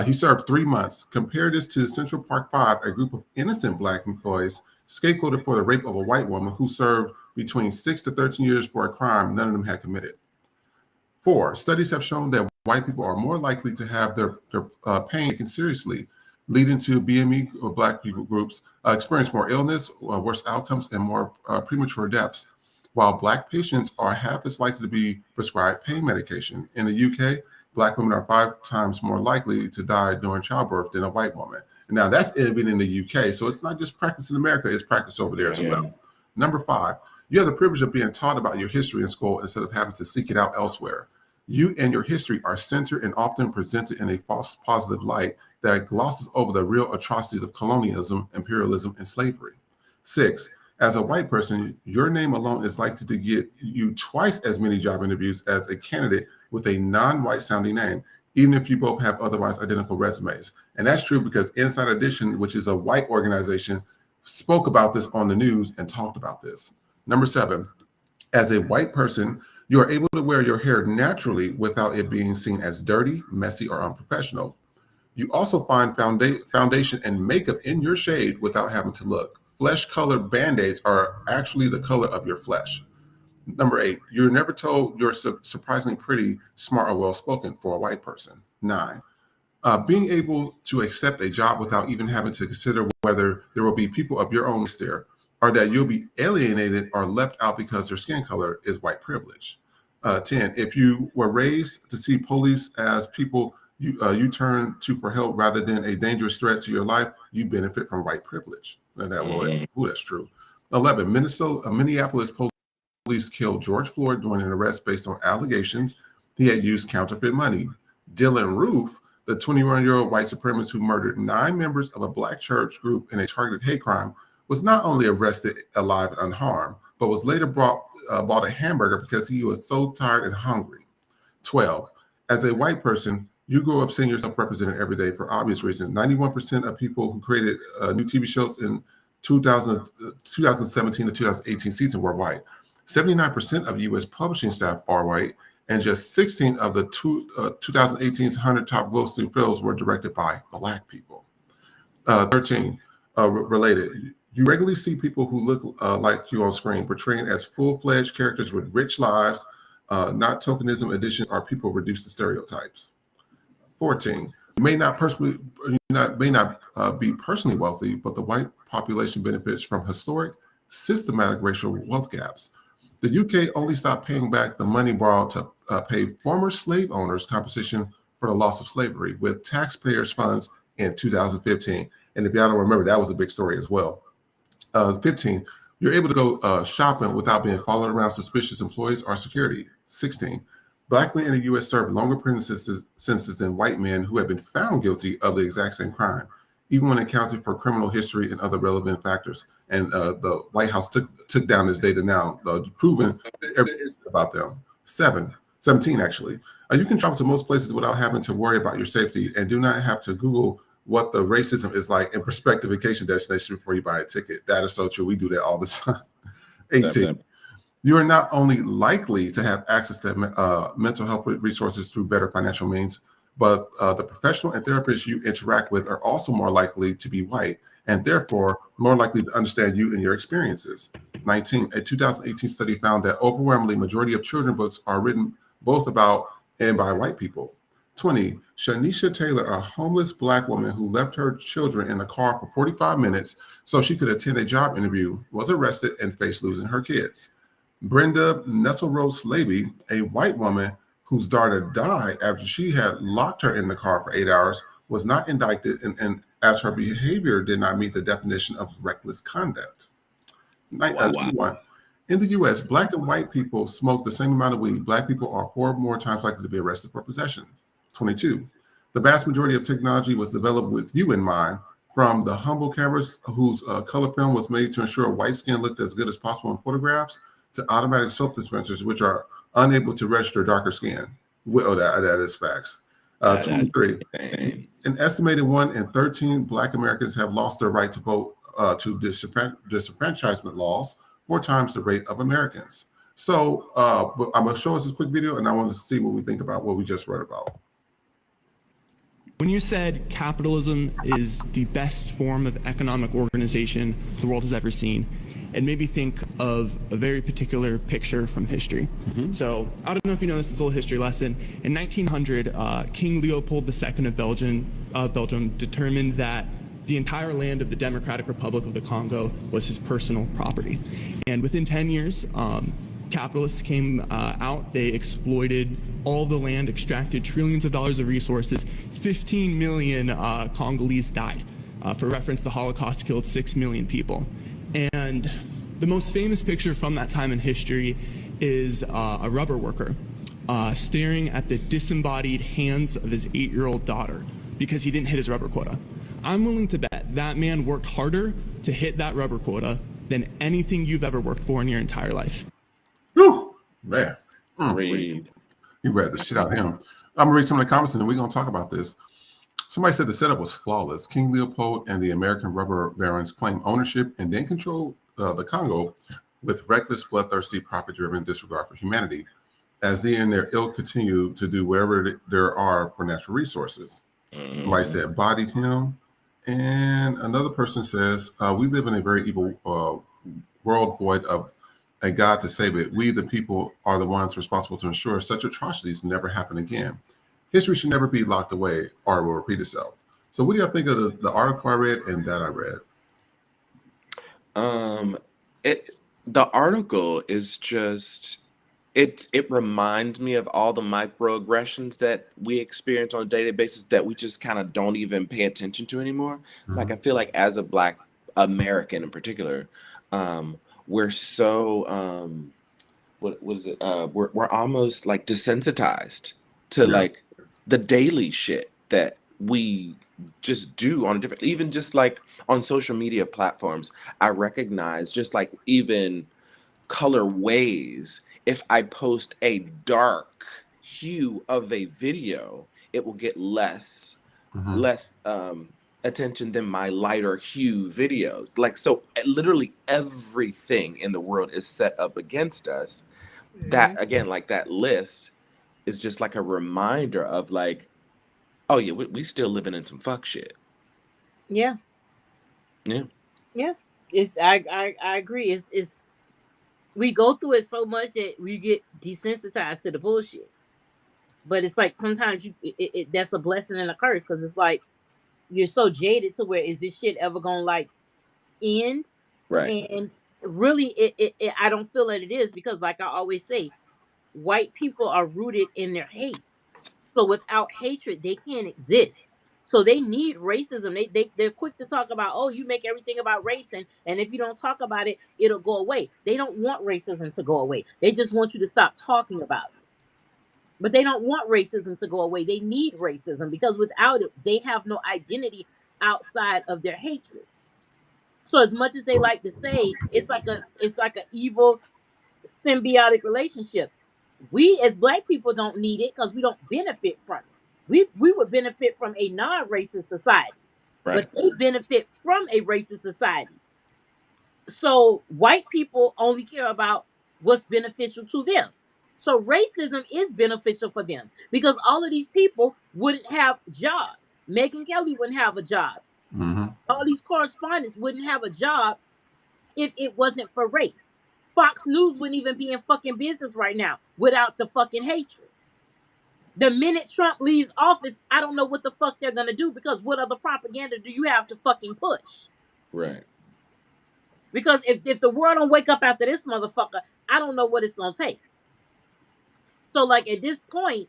[SPEAKER 3] He served 3 months. Compare this to Central Park 5, a group of innocent black employees scapegoated for the rape of a white woman who served between 6 to 13 years for a crime none of them had committed. 4, studies have shown that white people are more likely to have their pain taken seriously, leading to BME or black people groups experience more illness, worse outcomes, and more premature deaths, while black patients are half as likely to be prescribed pain medication. In the UK, black women are 5 times more likely to die during childbirth than a white woman. And now that's even in the UK, so it's not just practice in America, it's practice over there as well. Number 5, you have the privilege of being taught about your history in school instead of having to seek it out elsewhere. You and your history are centered and often presented in a false positive light that glosses over the real atrocities of colonialism, imperialism, and slavery. 6, as a white person, your name alone is likely to get you twice as many job interviews as a candidate with a non-white sounding name, even if you both have otherwise identical resumes. And that's true because Inside Edition, which is a white organization, spoke about this on the news and talked about this. Number 7, as a white person, you are able to wear your hair naturally without it being seen as dirty, messy, or unprofessional. You also find foundation and makeup in your shade without having to look. Flesh-colored Band-Aids are actually the color of your flesh. Number 8, you're never told you're surprisingly pretty, smart, or well-spoken for a white person. 9, being able to accept a job without even having to consider whether there will be people of your own stare, or that you'll be alienated or left out because their skin color is white privilege. 10, if you were raised to see police as people you turn to for help rather than a dangerous threat to your life, you benefit from white privilege. And that's true. 11, Minneapolis police police killed George Floyd during an arrest based on allegations he had used counterfeit money. Dylan Roof, the 21-year-old white supremacist who murdered 9 members of a black church group in a targeted hate crime, was not only arrested alive and unharmed, but was later bought a hamburger because he was so tired and hungry. 12. As a white person, you grow up seeing yourself represented every day for obvious reasons. 91% of people who created new TV shows in 2017 to 2018 season were white. 79% of U.S. publishing staff are white, and just 16 of the 2018's 100 top grossing films were directed by Black people. 13, related. You regularly see people who look like you on screen, portraying as full-fledged characters with rich lives, not tokenism addition, or people reduced to stereotypes. 14, you may not be personally wealthy, but the white population benefits from historic, systematic racial wealth gaps. The UK only stopped paying back the money borrowed to pay former slave owners compensation for the loss of slavery with taxpayers' funds in 2015. And if y'all don't remember, that was a big story as well. 15, you're able to go shopping without being followed around suspicious employees or security. 16, Black men in the U.S. serve longer prison sentences than white men who have been found guilty of the exact same crime, even when accounting for criminal history and other relevant factors. And the White House took down this data now, proving everything about them. 17, actually. You can travel to most places without having to worry about your safety and do not have to Google what the racism is like in prospective vacation destination before you buy a ticket. That is so true. We do that all the time. 18. You are not only likely to have access to mental health resources through better financial means, but the professional and therapists you interact with are also more likely to be white and therefore more likely to understand you and your experiences. 19, a 2018 study found that overwhelmingly majority of children's books are written both about and by white people. 20, Shanisha Taylor, a homeless Black woman who left her children in a car for 45 minutes so she could attend a job interview, was arrested and faced losing her kids. Brenda Nesselrose Slaby, a white woman whose daughter died after she had locked her in the car for 8 hours, was not indicted and as her behavior did not meet the definition of reckless conduct. 21. In the U.S., Black and white people smoke the same amount of weed. Black people are 4 more times likely to be arrested for possession. 22. The vast majority of technology was developed with you in mind, from the humble cameras whose color film was made to ensure white skin looked as good as possible in photographs, to automatic soap dispensers, which are unable to register darker skin. Well, that is facts. 23. An estimated 1 in 13 Black Americans have lost their right to vote to disenfranchisement laws, 4 times the rate of Americans. So I'm going to show us this quick video, and I want to see what we think about what we just read about.
[SPEAKER 8] When you said capitalism is the best form of economic organization the world has ever seen, it made me think of a very particular picture from history. So I don't know if you know this, is a little history lesson. In 1900, King Leopold II of Belgium determined that the entire land of the Democratic Republic of the Congo was his personal property. And within 10 years, capitalists came out, they exploited all the land, extracted trillions of dollars of resources. 15 million Congolese died. For reference, the Holocaust killed 6 million people. And the most famous picture from that time in history is a rubber worker staring at the disembodied hands of his 8-year-old daughter because he didn't hit his rubber quota. I'm willing to bet that man worked harder to hit that rubber quota than anything you've ever worked for in your entire life.
[SPEAKER 3] Whew, man.
[SPEAKER 2] Read.
[SPEAKER 3] You read the shit out of him. I'm going to read some of the comments and then we're going to talk about this. Somebody said the setup was flawless. King Leopold and the American rubber barons claimed ownership and then controlled the Congo with reckless, bloodthirsty, profit-driven disregard for humanity, as they and their ilk continue to do whatever there are for natural resources. Somebody said bodied him. And another person says, we live in a very evil world void of a God to save it. We, the people, are the ones responsible to ensure such atrocities never happen again. History should never be locked away or will repeat itself. So what do y'all think of the article I read and that I read?
[SPEAKER 2] The article is just, it reminds me of all the microaggressions that we experience on a daily basis that we just kind of don't even pay attention to anymore. Like, I feel like as a Black American in particular, we're so what was it? We're almost like desensitized to like the daily shit that we just do on a different, even just like on social media platforms. I recognize just like even color ways. If I post a dark hue of a video, it will get less attention than my lighter hue videos. Like so literally everything in the world is set up against us. That again, like that list is just like a reminder of like, oh yeah, we still living in some fuck shit.
[SPEAKER 1] Yeah.
[SPEAKER 2] Yeah.
[SPEAKER 1] Yeah. I agree. It's we go through it so much that we get desensitized to the bullshit. But it's like sometimes that's a blessing and a curse because it's like you're so jaded to where is this shit ever gonna like end?
[SPEAKER 2] Right.
[SPEAKER 1] And really, I don't feel that it is because, like I always say, white people are rooted in their hate. So without hatred, they can't exist. So they need racism. They're quick to talk about, oh, you make everything about race, and if you don't talk about it, it'll go away. They don't want racism to go away. They just want you to stop talking about it. But they don't want racism to go away. They need racism because without it, they have no identity outside of their hatred. So as much as they like to say it's like an evil symbiotic relationship, we as black people don't need it because we don't benefit from it. We would benefit from a non-racist society,
[SPEAKER 2] Right.
[SPEAKER 1] but they benefit from a racist society. So white people only care about what's beneficial to them. So racism is beneficial for them because all of these people wouldn't have jobs. Megyn Kelly wouldn't have a job. All these correspondents wouldn't have a job if it wasn't for race. Fox News wouldn't even be in fucking business right now without the fucking hatred. The minute Trump leaves office, I don't know what the fuck they're gonna do because what other propaganda do you have to fucking push?
[SPEAKER 2] Right.
[SPEAKER 1] Because if the world don't wake up after this motherfucker, I don't know what it's gonna take. So like at this point,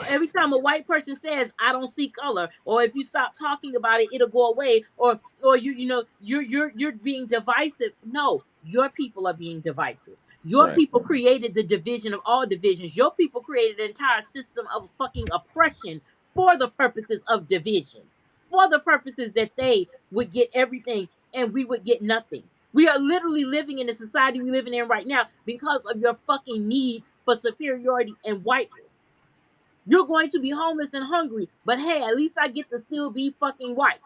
[SPEAKER 1] every time a white person says I don't see color, or if you stop talking about it, it'll go away, or you're being divisive. No, your people are being divisive. Your
[SPEAKER 2] Right.
[SPEAKER 1] people created the division of all divisions. Your people created an entire system of fucking oppression for the purposes of division, for the purposes that they would get everything and we would get nothing. We are literally living in the society we're living in right now because of your fucking need for superiority and whiteness. You're going to be homeless and hungry, but hey, at least I get to still be fucking white.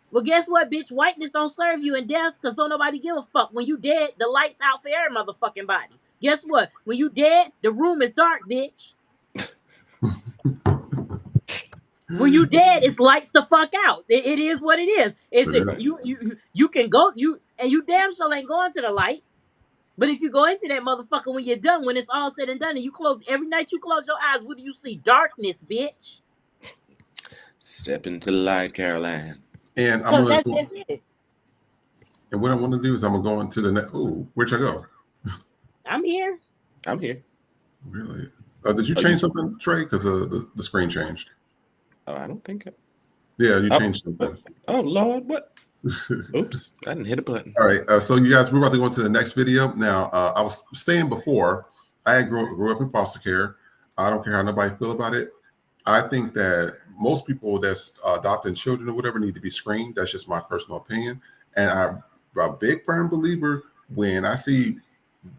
[SPEAKER 1] Well, guess what, bitch? Whiteness don't serve you in death because don't nobody give a fuck. When you dead, the lights out for every motherfucking body. Guess what? When you dead, the room is dark, bitch. When you dead, it's lights the fuck out. It is what it is. It's that you can go and you damn sure ain't going to the light. But if you go into that motherfucker when you're done, when it's all said and done, and you close every night, you close your eyes, what do you see? Darkness, bitch.
[SPEAKER 2] Step into the light, Caroline.
[SPEAKER 3] And
[SPEAKER 1] That's it.
[SPEAKER 3] And what I want to do is I'm gonna go into the next. Oh, where'd you go?
[SPEAKER 1] I'm here.
[SPEAKER 2] I'm here.
[SPEAKER 3] Really? Did you change something, Trey? Because the screen changed.
[SPEAKER 2] Oh, I don't think.
[SPEAKER 3] Yeah, you changed something.
[SPEAKER 2] Oh Lord, what? Oops, I didn't hit a button.
[SPEAKER 3] All right, so you guys, we're about to go into the next video. Now, I was saying before, I grew up in foster care. I don't care how nobody feel about it. I think that most people that's adopting children or whatever need to be screened. That's just my personal opinion. And I'm a big firm believer when I see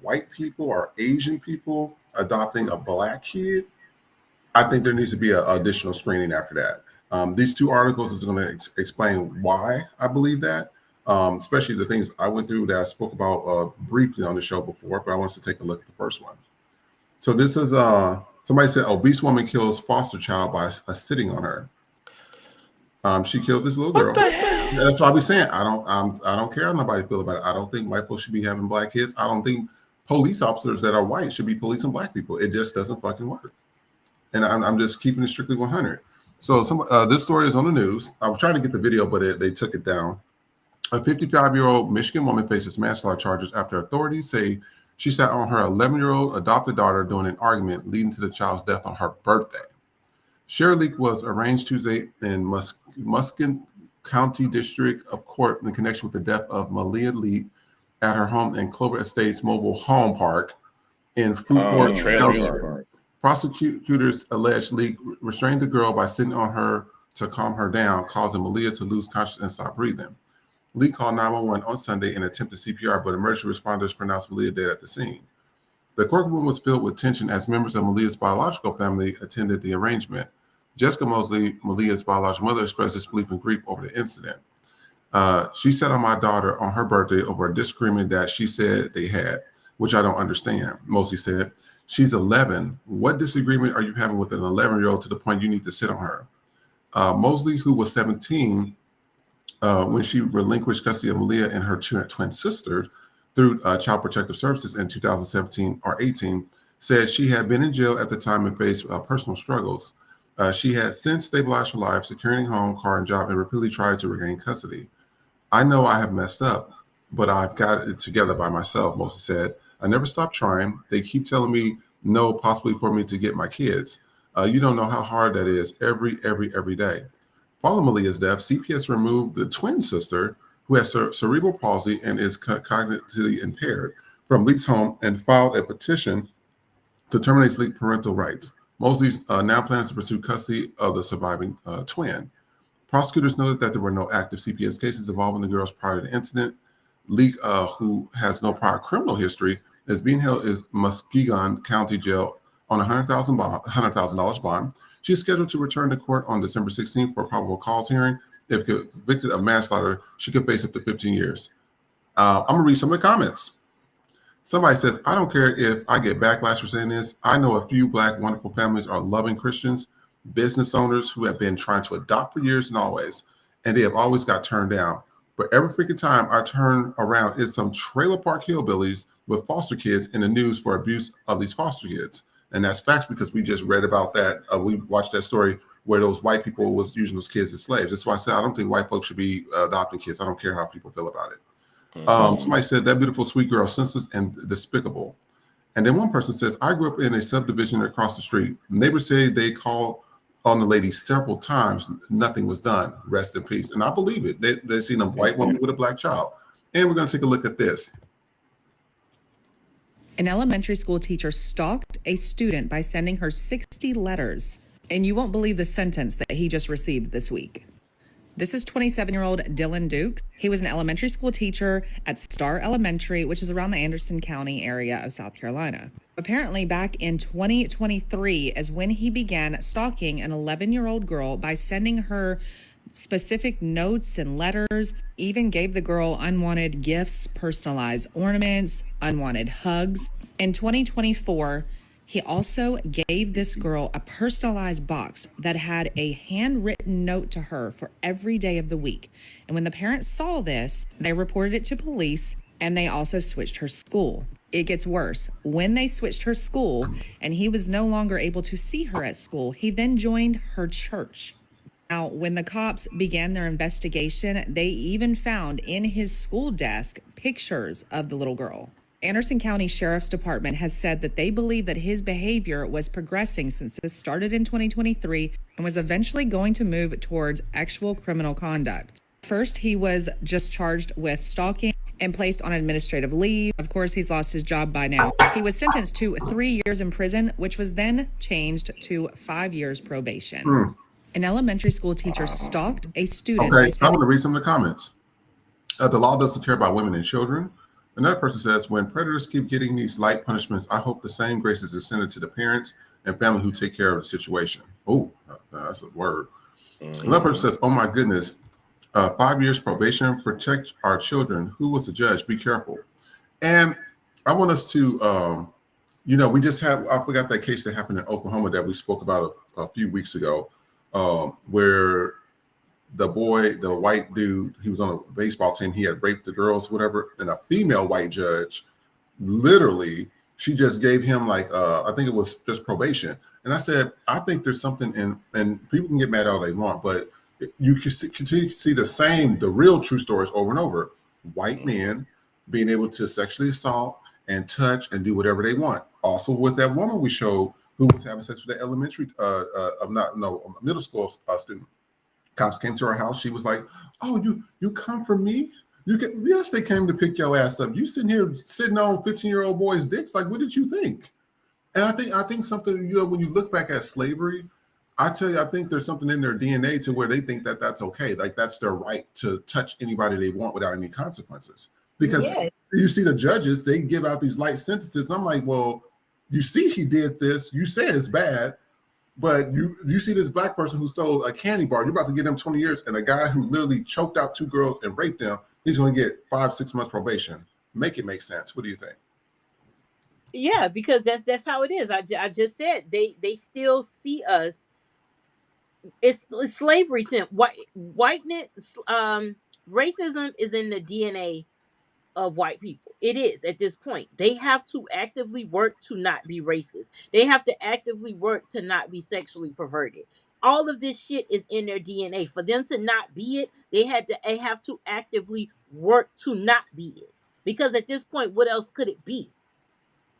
[SPEAKER 3] white people or Asian people adopting a black kid, I think there needs to be an additional screening after that. These two articles is going to explain why I believe that, especially the things I went through that I spoke about briefly on the show before, but I want us to take a look at the first one. So this is somebody said obese woman kills foster child by sitting on her. She killed this little girl. That's why I be saying I don't care how nobody feel about it. I don't think white people should be having black kids. I don't think police officers that are white should be policing black people. It just doesn't fucking work. And I'm just keeping it strictly 100. So this story is on the news. I was trying to get the video, but they took it down. A 55-year-old Michigan woman faces manslaughter charges after authorities say she sat on her 11-year-old adopted daughter during an argument leading to the child's death on her birthday. Sheriff Leak was arraigned Tuesday in Muskin County District of Court in connection with the death of Malia Leak, at her home in Clover Estates Mobile Home Park in Fruitport
[SPEAKER 2] trailer park.
[SPEAKER 3] Prosecutors allege Lee restrained the girl by sitting on her to calm her down, causing Malia to lose consciousness and stop breathing. Lee called 911 on Sunday and attempted CPR, but emergency responders pronounced Malia dead at the scene. The courtroom was filled with tension as members of Malia's biological family attended the arraignment. Jessica Mosley, Malia's biological mother, expressed disbelief and grief over the incident. She said on my daughter on her birthday over a disagreement that she said they had, which I don't understand. Mosley said, she's 11. What disagreement are you having with an 11-year-old to the point you need to sit on her? Mosley, who was 17 when she relinquished custody of Malia and her twin sister through Child Protective Services in 2017 or 18, said she had been in jail at the time and faced personal struggles. She had since stabilized her life, securing a home, car, and job, and repeatedly tried to regain custody. I know I have messed up, but I've got it together by myself, Mosley said. I never stopped trying. They keep telling me no, possibly for me to get my kids. You don't know how hard that is every day. Following Malia's death, CPS removed the twin sister, who has cerebral palsy and is cognitively impaired, from Lee's home and filed a petition to terminate Lee's parental rights. Mosley now plans to pursue custody of the surviving twin. Prosecutors noted that there were no active CPS cases involving the girls prior to the incident. Lee, who has no prior criminal history, is being held in Muskegon County Jail on a $100,000 bond. She is scheduled to return to court on December 16th for a probable cause hearing. If convicted of manslaughter, she could face up to 15 years. I'm going to read some of the comments. Somebody says, I don't care if I get backlash for saying this. I know a few Black wonderful families are loving Christians, business owners who have been trying to adopt for years and always, and they have always got turned down. But every freaking time I turn around, it's some trailer park hillbillies with foster kids in the news for abuse of these foster kids. And that's facts because we just read about that. We watched that story where those white people was using those kids as slaves. That's why I said I don't think white folks should be adopting kids. I don't care how people feel about it. Somebody said that beautiful, sweet girl, senseless and despicable. And then one person says, I grew up in a subdivision across the street. Neighbors say they called on the lady several times. Nothing was done. Rest in peace. And I believe it. They seen a white woman with a Black child. And we're going to take a look at this.
[SPEAKER 9] An elementary school teacher stalked a student by sending her 60 letters. And you won't believe the sentence that he just received this week. This is 27-year-old Dylan Dukes. He was an elementary school teacher at Star Elementary, which is around the Anderson County area of South Carolina. Apparently, back in 2023 is when he began stalking an 11-year-old girl by sending her specific notes and letters, even gave the girl unwanted gifts, personalized ornaments, unwanted hugs. In 2024, he also gave this girl a personalized box that had a handwritten note to her for every day of the week. And when the parents saw this, they reported it to police, and they also switched her school. It gets worse. When they switched her school and he was no longer able to see her at school, he then joined her church. Now, when the cops began their investigation, they even found in his school desk pictures of the little girl. Anderson County Sheriff's Department has said that they believe that his behavior was progressing since this started in 2023 and was eventually going to move towards actual criminal conduct. First, he was just charged with stalking and placed on administrative leave. Of course, he's lost his job by now. He was sentenced to 3 years in prison, which was then changed to 5 years probation. An elementary school teacher stalked a student.
[SPEAKER 3] Okay, I'm going to read some of the comments. The law doesn't care about women and children. Another person says, when predators keep getting these light punishments, I hope the same grace is extended to the parents and family who take care of the situation. Oh, that's a word. Another person says, oh my goodness, 5 years probation, protect our children. Who was the judge? Be careful. And I want us to, we just had, I forgot that case that happened in Oklahoma that we spoke about a few weeks ago, where the boy, the white dude, he was on a baseball team. He had raped the girls, whatever. And a female white judge, literally, she just gave him I think it was just probation. And I said, I think there's something in, and people can get mad all they want, but you can continue to see the real true stories over and over. White men being able to sexually assault and touch and do whatever they want. Also with that woman we showed who was having sex with that middle school student. Cops came to her house. She was like, oh, you come for me? Yes, they came to pick your ass up. You sitting on 15-year-old boys' dicks. Like, what did you think? And I think something, when you look back at slavery, I tell you, I think there's something in their DNA to where they think that that's okay. Like, that's their right to touch anybody they want without any consequences. Because you see the judges, they give out these light sentences. I'm like, well, you see he did this. You say it's bad. But you see this black person who stole a candy bar, you're about to get him 20 years, and a guy who literally choked out 2 girls and raped them, he's going to get 5-6 months probation. Make it make sense. What do you think?
[SPEAKER 1] Yeah, because that's how it is. I just said they still see us. It's slavery. Whiteness, racism is in the DNA of white people. It is at this point. They have to actively work to not be racist. They have to actively work to not be sexually perverted. All of this shit is in their DNA. For them to not be it, they have to actively work to not be it. Because at this point, what else could it be?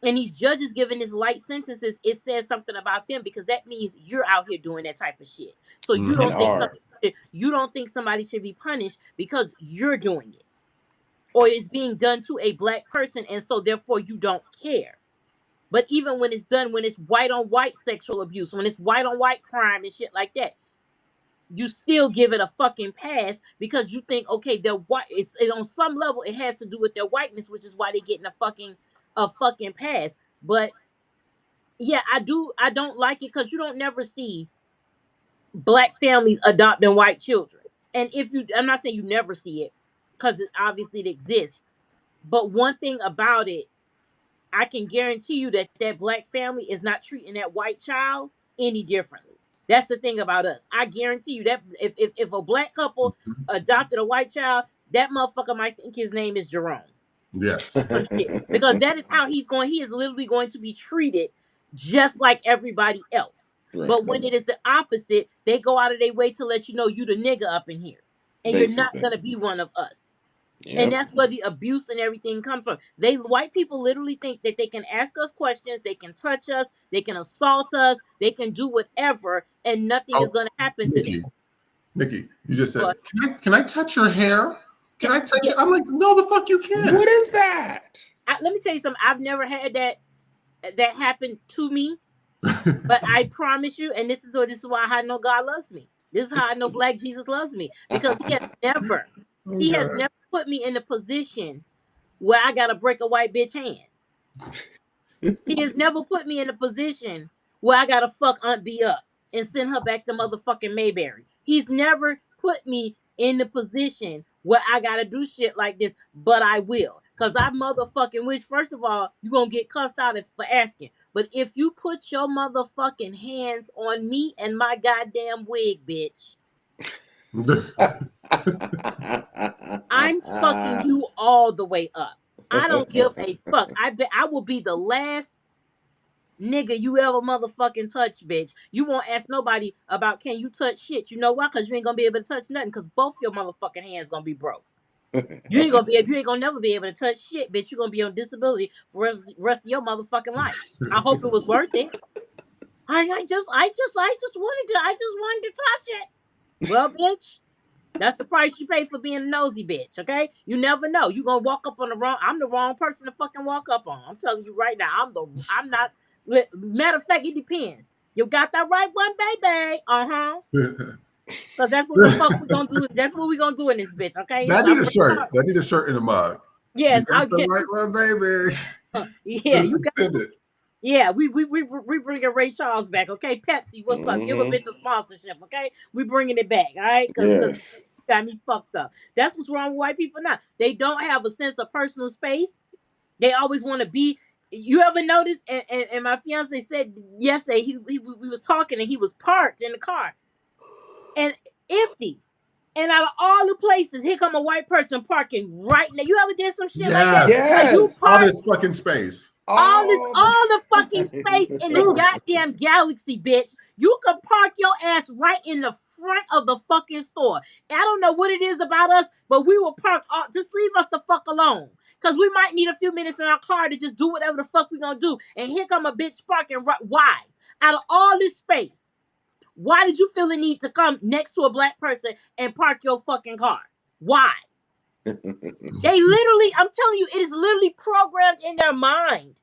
[SPEAKER 1] And these judges giving this light sentences, it says something about them, because that means you're out here doing that type of shit. So you don't think somebody should be punished because you're doing it, or it's being done to a black person, and so therefore you don't care. But even when it's done, when it's white on white sexual abuse, when it's white on white crime and shit like that, you still give it a fucking pass because you think, okay, they're white. It's on some level it has to do with their whiteness, which is why they're getting a fucking pass. But yeah, I don't like it because you don't never see black families adopting white children. And I'm not saying you never see it, because obviously it exists. But one thing about it, I can guarantee you that black family is not treating that white child any differently. That's the thing about us. I guarantee you that if a black couple adopted a white child, that motherfucker might think his name is Jerome.
[SPEAKER 3] Yes.
[SPEAKER 1] Because that is how he is literally going to be treated just like everybody else. Right. But when it is the opposite, they go out of their way to let you know you the nigga up in here. And basically, you're not going to be one of us. Yep. And that's where the abuse and everything comes from. White people literally think that they can ask us questions, they can touch us, they can assault us, they can do whatever, and nothing is going to happen to them.
[SPEAKER 3] Nikki, you just said, can I touch your hair? Can I touch it? I'm like, no, the fuck you can't.
[SPEAKER 2] What is that?
[SPEAKER 1] Let me tell you something. I've never had that happen to me, but I promise you, and this is why I know God loves me. This is how I know Black Jesus loves me, because he has never put me in a position where I gotta break a white bitch hand. He has never put me in a position where I gotta fuck Aunt B up and send her back to motherfucking Mayberry. He's never put me in the position where I gotta do shit like this, but I will. Cause I motherfucking wish, first of all, you gonna get cussed out for asking. But if you put your motherfucking hands on me and my goddamn wig, bitch, I'm fucking you all the way up. I don't give a fuck. I will be the last nigga you ever motherfucking touch, bitch. You won't ask nobody about can you touch shit. You know why? Because you ain't gonna be able to touch nothing, because both your motherfucking hands gonna be broke. You ain't gonna never be able to touch shit, bitch. You're gonna be on disability for the rest of your motherfucking life. I hope it was worth it. I just wanted to touch it. Well, bitch, that's the price you pay for being a nosy bitch, okay? You never know. You gonna walk up on I'm the wrong person to fucking walk up on. I'm telling you right now, I'm not. Matter of fact, it depends. You got that right one, baby. So that's what the fuck we gonna do. That's what we gonna do in this bitch, okay?
[SPEAKER 3] That need a shirt. That need a shirt in a mug.
[SPEAKER 1] Yes,
[SPEAKER 3] I'll get the right one, baby.
[SPEAKER 1] Yeah, you got it. Yeah, we bringing Ray Charles back, okay? Pepsi, what's up? Give a bitch a sponsorship, okay? We bringing it back, all right? Because got me fucked up. That's what's wrong with white people now. They don't have a sense of personal space. They always want to be. You ever notice? And my fiance said yesterday we was talking and he was parked in the car and empty. And out of all the places, here come a white person parking right now. You ever did some shit like that?
[SPEAKER 3] Yes.
[SPEAKER 1] You
[SPEAKER 3] all this fucking space.
[SPEAKER 1] All the fucking space in the goddamn galaxy, bitch. You can park your ass right in the front of the fucking store. I don't know what it is about us, but we will park. Just leave us the fuck alone. Because we might need a few minutes in our car to just do whatever the fuck we gonna do. And here come a bitch parking right. Why? Out of all this space, why did you feel the need to come next to a black person and park your fucking car? Why? They literally, I'm telling you, it is literally programmed in their mind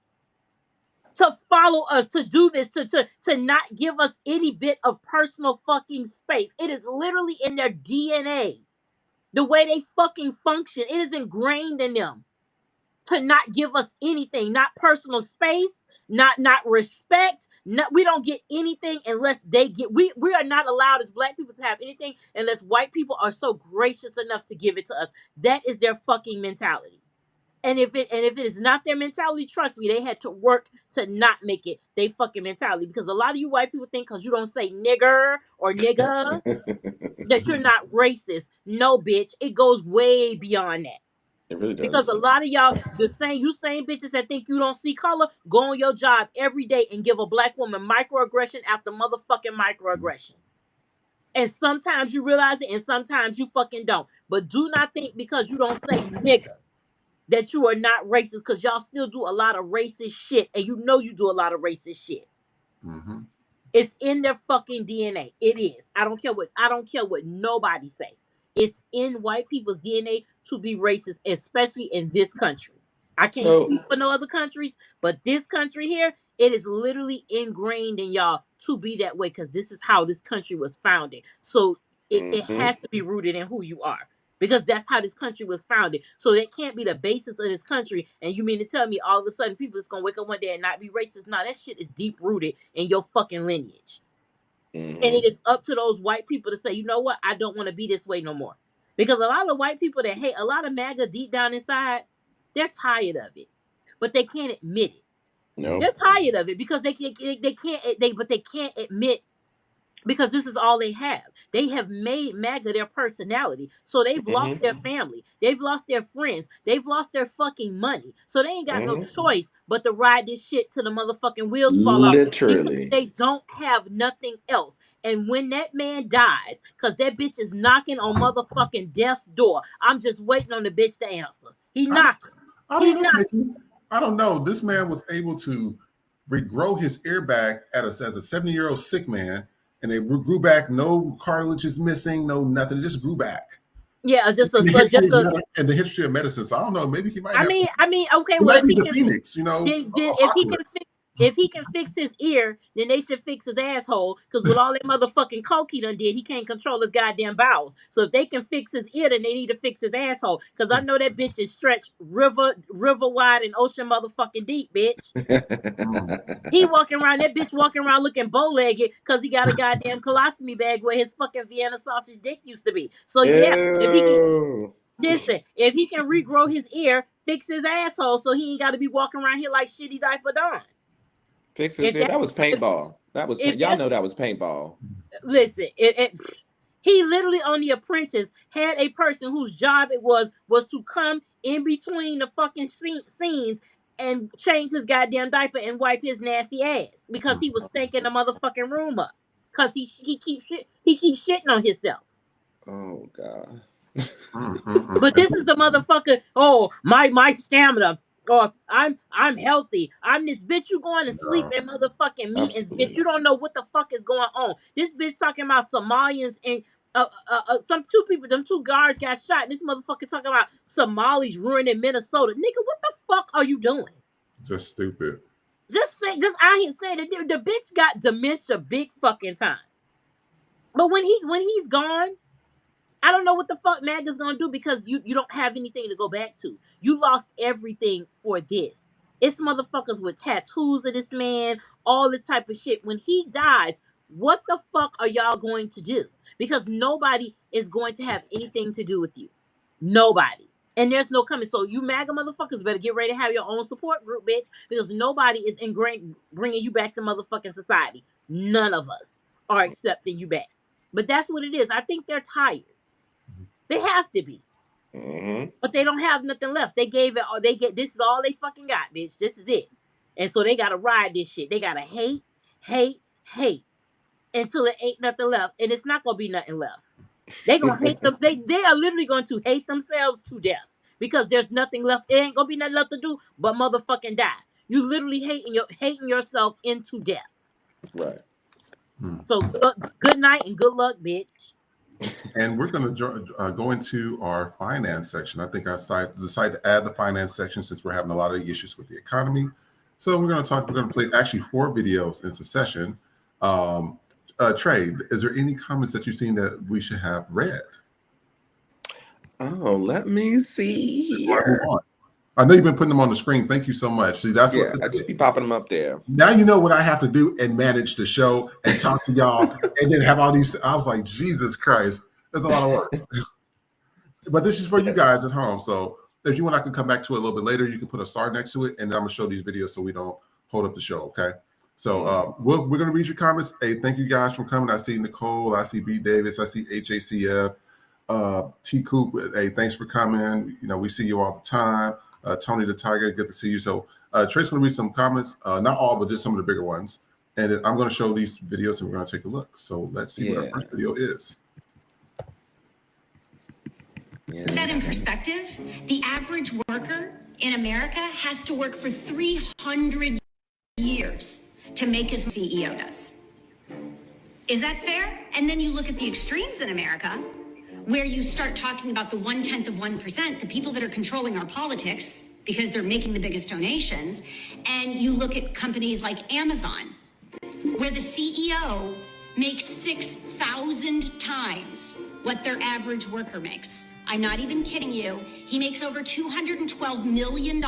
[SPEAKER 1] to follow us, to do this, to not give us any bit of personal fucking space. It is literally in their DNA. The way they fucking function, it is ingrained in them to not give us anything, not personal space, not respect. We don't get anything unless they get. We are not allowed as black people to have anything unless white people are so gracious enough to give it to us. That is their fucking mentality. And if it is not their mentality, trust me, they had to work to not make it they fucking mentality. Because a lot of you white people think because you don't say nigger or nigga that you're not racist. No, bitch, it goes way beyond that.
[SPEAKER 2] It really
[SPEAKER 1] Because a
[SPEAKER 2] does.
[SPEAKER 1] lot of y'all, the same bitches that think you don't see color, go on your job every day and give a black woman microaggression after motherfucking microaggression. And sometimes you realize it and sometimes you fucking don't. But do not think because you don't say nigga that you are not racist, because y'all still do a lot of racist shit, and you know you do a lot of racist shit.
[SPEAKER 3] Mm-hmm.
[SPEAKER 1] It's in their fucking DNA. It is. I don't care what nobody say. It's in white people's DNA to be racist, especially in this country. I can't
[SPEAKER 2] So,
[SPEAKER 1] speak for no other countries, but this country here, it is literally ingrained in y'all to be that way because this is how this country was founded. So it has to be rooted in who you are. Because that's how this country was founded. So that can't be the basis of this country. And you mean to tell me all of a sudden people just gonna wake up one day and not be racist? No, that shit is deep rooted in your fucking lineage. And it is up to those white people to say, you know what? I don't want to be this way no more. Because a lot of white people that hate, a lot of MAGA deep down inside, they're tired of it. But they can't admit it.
[SPEAKER 2] no.
[SPEAKER 1] They're tired of it because they can't admit, because this is all they have. They have made MAGA their personality. So they've lost their family. They've lost their friends. They've lost their fucking money. So they ain't got no choice but to ride this shit till the motherfucking wheels fall off.
[SPEAKER 2] Literally.
[SPEAKER 1] Because they don't have nothing else. And when that man dies, because that bitch is knocking on motherfucking death's door, I'm just waiting on the bitch to answer. He knocking.
[SPEAKER 3] I don't know, Nikki. I don't know. This man was able to regrow his ear back as a 70-year-old sick man, and they grew back. No cartilage is missing. No nothing. It just grew back.
[SPEAKER 1] Yeah, in
[SPEAKER 3] the history of medicine. So I don't know. Maybe he might.
[SPEAKER 1] Okay.
[SPEAKER 3] Well,
[SPEAKER 1] Well,
[SPEAKER 3] if he the Phoenix,
[SPEAKER 1] then if he can fix his ear, then they should fix his asshole. Because with all that motherfucking coke he done did, he can't control his goddamn bowels. So if they can fix his ear, then they need to fix his asshole. Because I know that bitch is stretched river wide and ocean motherfucking deep, bitch. That bitch walking around looking bow-legged because he got a goddamn colostomy bag where his fucking Vienna sausage dick used to be. So yeah, if he can regrow his ear, fix his asshole so he ain't got to be walking around here like shitty diaper Don.
[SPEAKER 2] Fix his ear. That was paintball. Y'all know that was paintball.
[SPEAKER 1] Listen, he literally on The Apprentice had a person whose job it was to come in between the fucking scenes and change his goddamn diaper and wipe his nasty ass because he was stinking the motherfucking room up. Cause he keeps shitting on himself.
[SPEAKER 2] Oh God.
[SPEAKER 1] But this is the motherfucker. Oh, my stamina. Or I'm healthy. I'm this bitch. You going to sleep in motherfucking meetings, bitch. You don't know what the fuck is going on. This bitch talking about Somalians and them two guards got shot. And this motherfucker talking about Somalis ruining Minnesota. Nigga, what the fuck are you doing?
[SPEAKER 3] Just stupid.
[SPEAKER 1] Just out here saying that the bitch got dementia big fucking time. But when he's gone, I don't know what the fuck MAGA's gonna do because you don't have anything to go back to. You lost everything for this. It's motherfuckers with tattoos of this man, all this type of shit. When he dies, what the fuck are y'all going to do? Because nobody is going to have anything to do with you. Nobody. And there's no coming. So you MAGA motherfuckers better get ready to have your own support group, bitch. Because nobody is ingrained bringing you back to motherfucking society. None of us are accepting you back. But that's what it is. I think they're tired. They have to be. But they don't have nothing left. They gave it. This is all they fucking got, bitch. This is it. And so they gotta ride this shit. They gotta hate until it ain't nothing left. And it's not gonna be nothing left. They gonna hate them. They are literally going to hate themselves to death because there's nothing left. It ain't gonna be nothing left to do but motherfucking die. You literally hating yourself into death.
[SPEAKER 2] Right.
[SPEAKER 1] So good night and good luck, bitch.
[SPEAKER 3] And we're going to go into our finance section. I think I decided to add the finance section since we're having a lot of issues with the economy. So we're going to play actually 4 videos in succession. Trey, is there any comments that you've seen that we should have read?
[SPEAKER 2] Oh, let me see here.
[SPEAKER 3] I know you've been putting them on the screen. Thank you so much. See, that's what
[SPEAKER 2] I just be popping them up there.
[SPEAKER 3] Now you know what I have to do and manage the show and talk to y'all and then have all these. I was like, Jesus Christ, that's a lot of work. But this is for you guys at home. So if you want, I can come back to it a little bit later. You can put a star next to it, and I'm gonna show these videos so we don't hold up the show. Okay. So we're gonna read your comments. Hey, thank you guys for coming. I see Nicole. I see B Davis. I see HACF. T Coop. Hey, thanks for coming. You know, we see you all the time. Tony the Tiger, good to see you. So Trey's going to read some comments, not all, but just some of the bigger ones. And then I'm going to show these videos and we're going to take a look. So let's see what our first video is.
[SPEAKER 10] Put that in perspective, the average worker in America has to work for 300 years to make as CEO does. Is that fair? And then you look at the extremes in America, where you start talking about the 0.1%, the people that are controlling our politics because they're making the biggest donations, and you look at companies like Amazon, where the CEO makes 6,000 times what their average worker makes. I'm not even kidding you. He makes over $212 million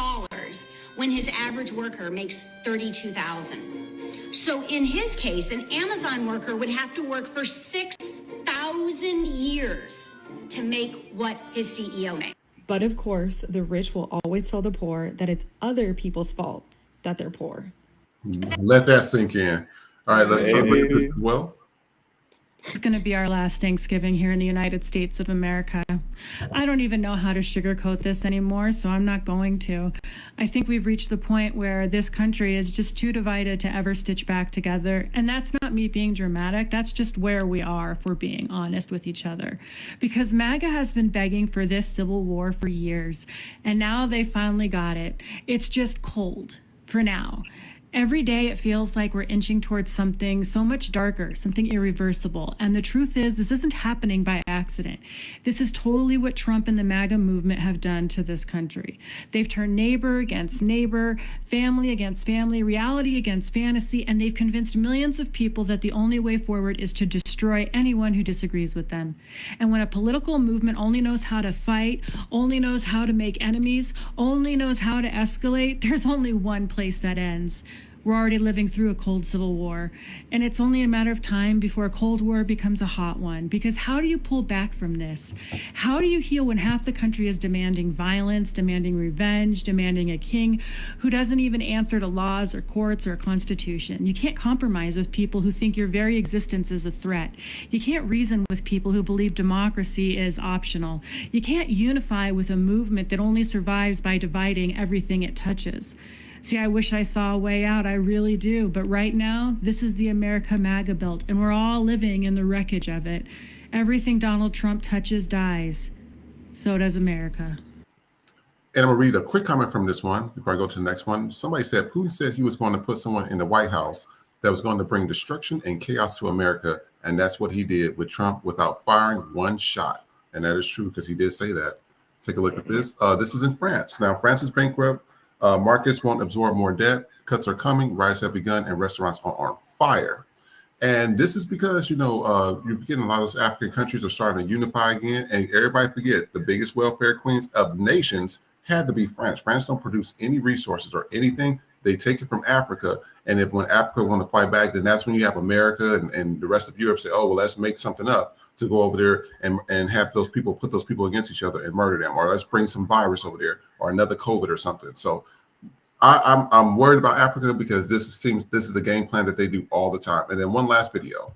[SPEAKER 10] when his average worker makes $32,000. So in his case, an Amazon worker would have to work for 6,000 years to make what his CEO makes.
[SPEAKER 11] But of course, the rich will always tell the poor that it's other people's fault that they're poor.
[SPEAKER 3] Let that sink in. All right, let's start with this as well.
[SPEAKER 12] It's going to be our last Thanksgiving here in the United States of America. I don't even know how to sugarcoat this anymore, so I'm not going to. I think we've reached the point where this country is just too divided to ever stitch back together. And that's not me being dramatic. That's just where we are, if we're being honest with each other. Because MAGA has been begging for this civil war for years, and now they finally got it. It's just cold for now. Every day it feels like we're inching towards something so much darker, something irreversible. And the truth is, this isn't happening by accident. This is totally what Trump and the MAGA movement have done to this country. They've turned neighbor against neighbor, family against family, reality against fantasy, and they've convinced millions of people that the only way forward is to destroy anyone who disagrees with them. And when a political movement only knows how to fight, only knows how to make enemies, only knows how to escalate, there's only one place that ends. We're already living through a cold civil war, and it's only a matter of time before a cold war becomes a hot one. Because how do you pull back from this? How do you heal when half the country is demanding violence, demanding revenge, demanding a king who doesn't even answer to laws or courts or a constitution? You can't compromise with people who think your very existence is a threat. You can't reason with people who believe democracy is optional. You can't unify with a movement that only survives by dividing everything it touches. See, I wish I saw a way out. I really do. But right now, this is the America MAGA belt, and we're all living in the wreckage of it. Everything Donald Trump touches dies. So does America.
[SPEAKER 3] And I'm going to read a quick comment from this one before I go to the next one. Somebody said Putin said he was going to put someone in the White House that was going to bring destruction and chaos to America. And that's what he did with Trump without firing one shot. And that is true because he did say that. Take a look at this. This is in France. Now, France is bankrupt. Markets won't absorb more debt. Cuts are coming. Riots have begun, and restaurants are on fire. And this is because, you're getting a lot of those African countries are starting to unify again. And everybody forget the biggest welfare queens of nations had to be France. France don't produce any resources or anything. They take it from Africa. And if when Africa want to fight back, then that's when you have America and the rest of Europe say, oh, well, let's make something up to go over there and have those people put those people against each other and murder them, or let's bring some virus over there or another COVID or something. So I'm worried about Africa because this is a game plan that they do all the time. And then one last video.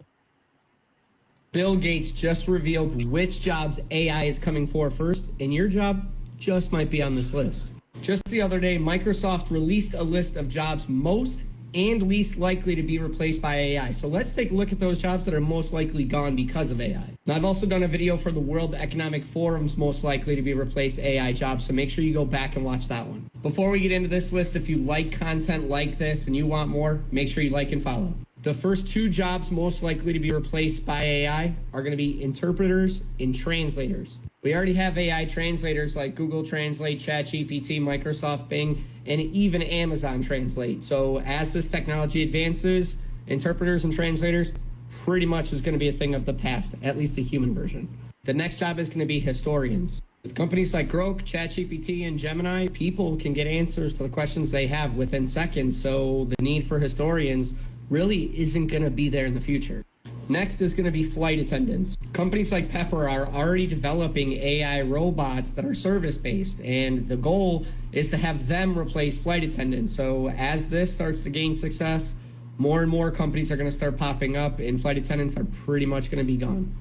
[SPEAKER 13] Bill Gates just revealed which jobs AI is coming for first, and your job just might be on this list. Just the other day, Microsoft released a list of jobs most and least likely to be replaced by AI. So let's take a look at those jobs that are most likely gone because of AI. Now, I've also done a video for the World Economic Forum's most likely to be replaced AI jobs, so make sure you go back and watch that one. Before we get into this list, if you like content like this and you want more, make sure you like and follow. The first two jobs most likely to be replaced by AI are going to be interpreters and translators. We already have AI translators like Google Translate, ChatGPT, Microsoft Bing, and even Amazon Translate. So as this technology advances, interpreters and translators pretty much is going to be a thing of the past, at least the human version. The next job is going to be historians. With companies like Grok, ChatGPT, and Gemini, people can get answers to the questions they have within seconds, so the need for historians really isn't going to be there in the future. Next is going to be flight attendants. Companies like Pepper are already developing AI robots that are service-based, and the goal is to have them replace flight attendants. So as this starts to gain success, more and more companies are going to start popping up, and flight attendants are pretty much going to be gone.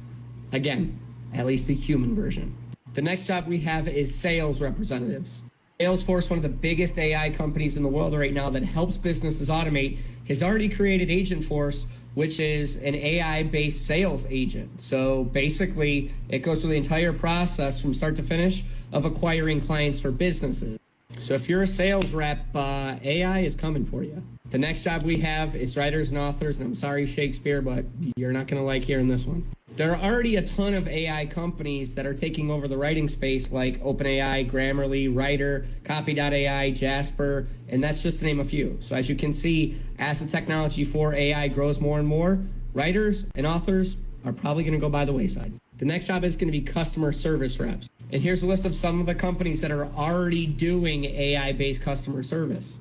[SPEAKER 13] Again, at least the human version. The next job we have is sales representatives. Salesforce, one of the biggest AI companies in the world right now that helps businesses automate, has already created Agentforce, which is an AI-based sales agent. So basically, it goes through the entire process from start to finish of acquiring clients for businesses. So if you're a sales rep, AI is coming for you. The next job we have is writers and authors, and I'm sorry, Shakespeare, but you're not going to like hearing this one. There are already a ton of AI companies that are taking over the writing space, like OpenAI, Grammarly, Writer, Copy.ai, Jasper, and that's just to name a few. So as you can see, as the technology for AI grows more and more, writers and authors are probably going to go by the wayside. The next job is going to be customer service reps. And here's a list of some of the companies that are already doing AI-based customer service.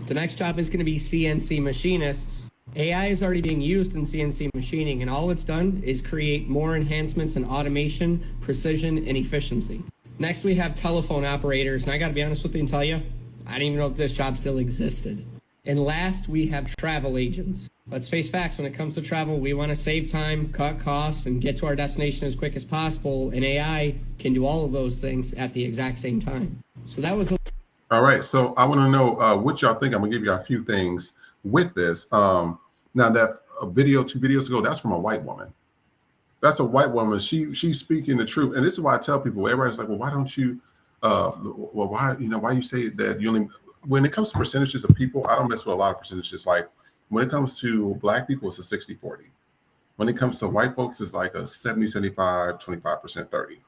[SPEAKER 13] The next job is going to be CNC machinists. AI is already being used in CNC machining, and all it's done is create more enhancements in automation, precision, and efficiency. Next, we have telephone operators, and I got to be honest with you and tell you, I didn't even know if this job still existed. And last, we have travel agents. Let's face facts, when it comes to travel, we want to save time, cut costs, and get to our destination as quick as possible, and AI can do all of those things at the exact same time. So that was...
[SPEAKER 3] All right, so I want to know what y'all think. I'm going to give you a few things with this. Now that video 2 videos ago, that's from a white woman. That's a white woman. She's speaking the truth. And this is why I tell people, everybody's like, well, why don't you, why you say that you only, when it comes to percentages of people, I don't mess with a lot of percentages. Like when it comes to Black people, it's a 60-40. When it comes to white folks, it's like a 70-75, 25%, 30.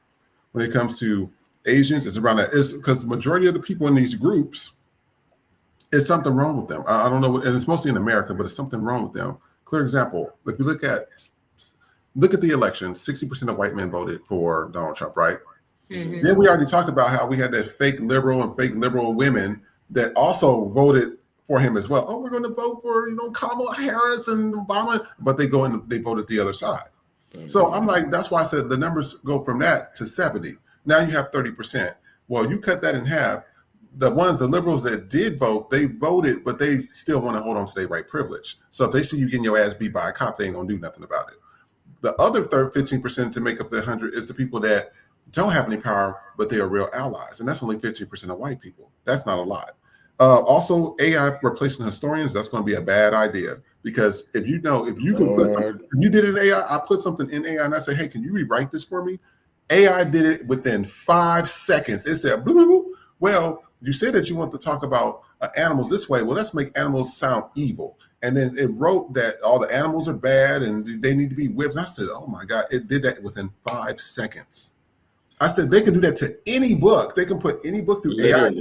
[SPEAKER 3] When it comes to Asians, it's around that. It's because the majority of the people in these groups, it's something wrong with them. I don't know what, and it's mostly in America, but it's something wrong with them. Clear example, if you look at the election, 60% of white men voted for Donald Trump, right? Mm-hmm. Then we already talked about how we had that fake liberal women that also voted for him as well. Oh, we're going to vote for, Kamala Harris and Obama, but they go and they voted the other side. Mm-hmm. So I'm like, that's why I said the numbers go from that to 70. Now you have 30%. Well, you cut that in half. The liberals that did vote, they voted, but they still want to hold on to their white privilege. So if they see you getting your ass beat by a cop, they ain't gonna do nothing about it. The other 15% to make up the 100 is the people that don't have any power, but they are real allies. And that's only 15% of white people. That's not a lot. Also, AI replacing historians, that's going to be a bad idea. Because if you can put something, if you did an AI, I put something in AI and I say, hey, can you rewrite this for me? AI did it within 5 seconds. It said, blah, blah, blah. Well, you said that you want to talk about animals this way. Well, let's make animals sound evil. And then it wrote that all the animals are bad and they need to be whipped. And I said, oh my God, it did that within 5 seconds. I said, they can do that to any book. They can put any book through AI.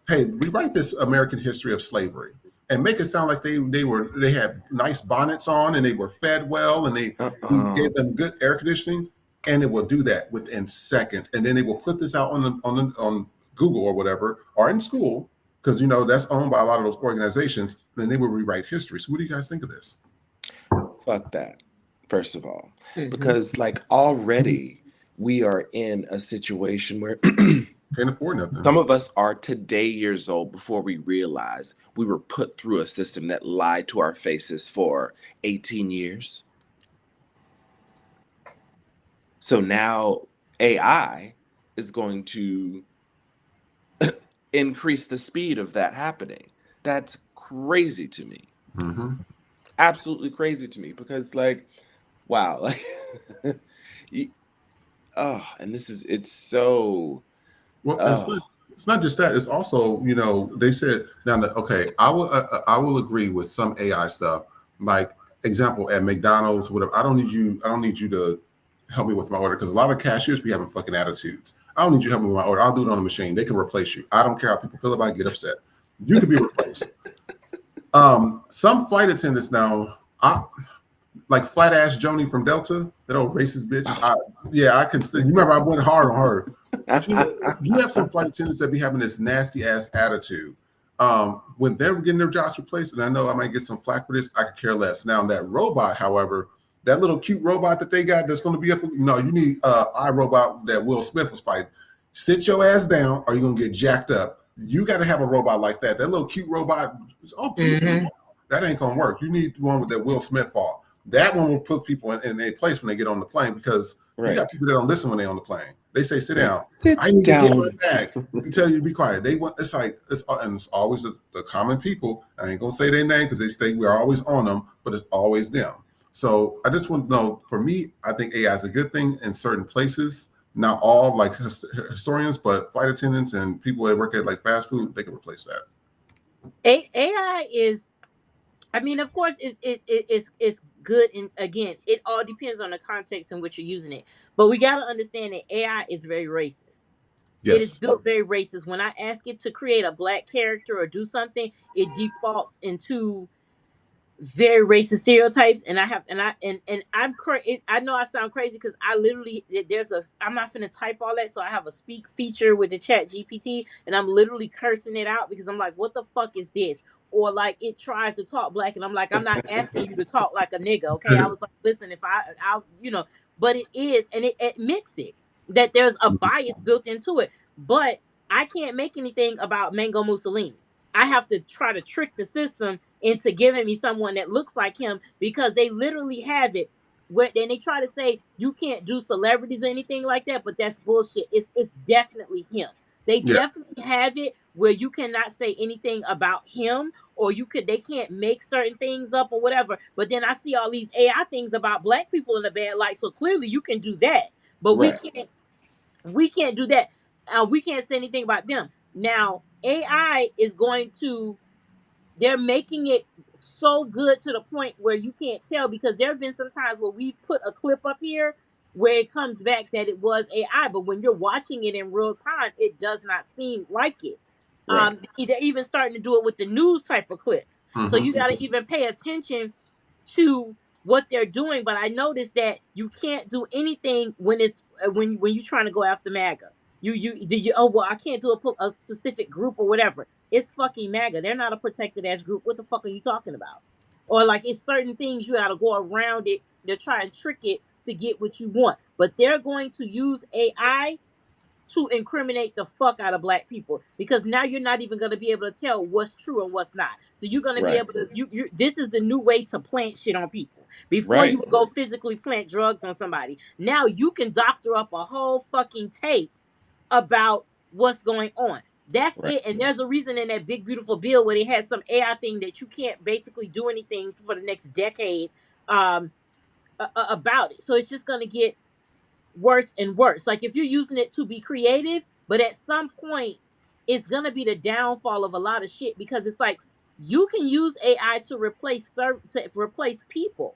[SPEAKER 3] Hey, rewrite this American history of slavery and make it sound like they had nice bonnets on and they were fed well and we gave them good air conditioning, and it will do that within seconds. And then they will put this out on Google or whatever, or in school, because that's owned by a lot of those organizations, then they will rewrite history. So what do you guys think of this?
[SPEAKER 2] Fuck that, first of all. Because already we are in a situation where
[SPEAKER 3] can't afford nothing.
[SPEAKER 2] Some of us are today years old before we realize we were put through a system that lied to our faces for 18 years. So now AI is going to increase the speed of that happening. That's crazy to me. Mm-hmm. Absolutely crazy to me because wow, and it's so...
[SPEAKER 3] Well, it's not just that. It's also, they said now that, okay, I will agree with some AI stuff. Like example, at McDonald's, whatever, I don't need you to help me with my order, because a lot of cashiers be having fucking attitudes. I don't need you to help me with my order. I'll do it on the machine. They can replace you. I don't care how people feel about it. Get upset. You can be replaced. Some flight attendants now, like flat ass Joni from Delta, that old racist bitch. I can still. You remember I went hard on her. You have some flight attendants that be having this nasty ass attitude. When they're getting their jobs replaced, and I know I might get some flack for this, I could care less. Now that robot, however, that little cute robot that they got that's going to be up, you need iRobot that Will Smith was fighting. Sit your ass down, or you're going to get jacked up. You got to have a robot like that. That little cute robot, please, that ain't going to work. You need one with that Will Smith fought. That one will put people in their place when they get on the plane, because you got people that don't listen when they're on the plane. They say, sit down. I need to get my bag. They tell you to be quiet. They want, and it's always the common people. I ain't going to say their name because they say we're always on them, but it's always them. So I just want to know, for me, I think AI is a good thing in certain places. Not all, like historians, but flight attendants and people that work at like fast food, they can replace that.
[SPEAKER 1] AI is, I mean, of course, it's good. And again, it all depends on the context in which you're using it. But we got to understand that AI is very racist. Yes. It is built very racist. When I ask it to create a black character or do something, it defaults into very racist stereotypes. And I know I sound crazy because I literally, I'm not finna type all that. So I have a speak feature with the Chat GPT, and I'm literally cursing it out because I'm like, what the fuck is this? Or like it tries to talk black, and I'm like, I'm not asking you to talk like a nigga, okay? I was like, listen, if I'll, but it is, and it admits it, that there's a bias built into it. But I can't make anything about Mango Mussolini. I have to try to trick the system into giving me someone that looks like him, because they literally have it where then they try to say you can't do celebrities or anything like that, but that's bullshit. It's definitely him. They definitely have it where you cannot say anything about him, or they can't make certain things up or whatever. But then I see all these AI things about black people in a bad light, so clearly you can do that. But we can't do that. We can't say anything about them. Now, AI is they're making it so good to the point where you can't tell, because there have been some times where we put a clip up here where it comes back that it was AI, but when you're watching it in real time, it does not seem like it. Right. They're even starting to do it with the news type of clips. So you got to even pay attention to what they're doing. But I noticed that you can't do anything when you're trying to go after MAGA. I can't do a specific group or whatever. It's fucking MAGA. They're not a protected ass group. What the fuck are you talking about? Or like, it's certain things you got to go around it. They're trying to trick it to get what you want. But they're going to use AI to incriminate the fuck out of black people, because now you're not even going to be able to tell what's true and what's not. So you're going to be able to, this is the new way to plant shit on people. Before you would go physically plant drugs on somebody. Now you can doctor up a whole fucking tape about what's going on. That's it. And there's a reason in that big beautiful bill where they had some AI thing that you can't basically do anything for the next decade about it. So it's just going to get worse and worse. Like, if you're using it to be creative, but at some point it's going to be the downfall of a lot of shit, because it's like, you can use AI to replace people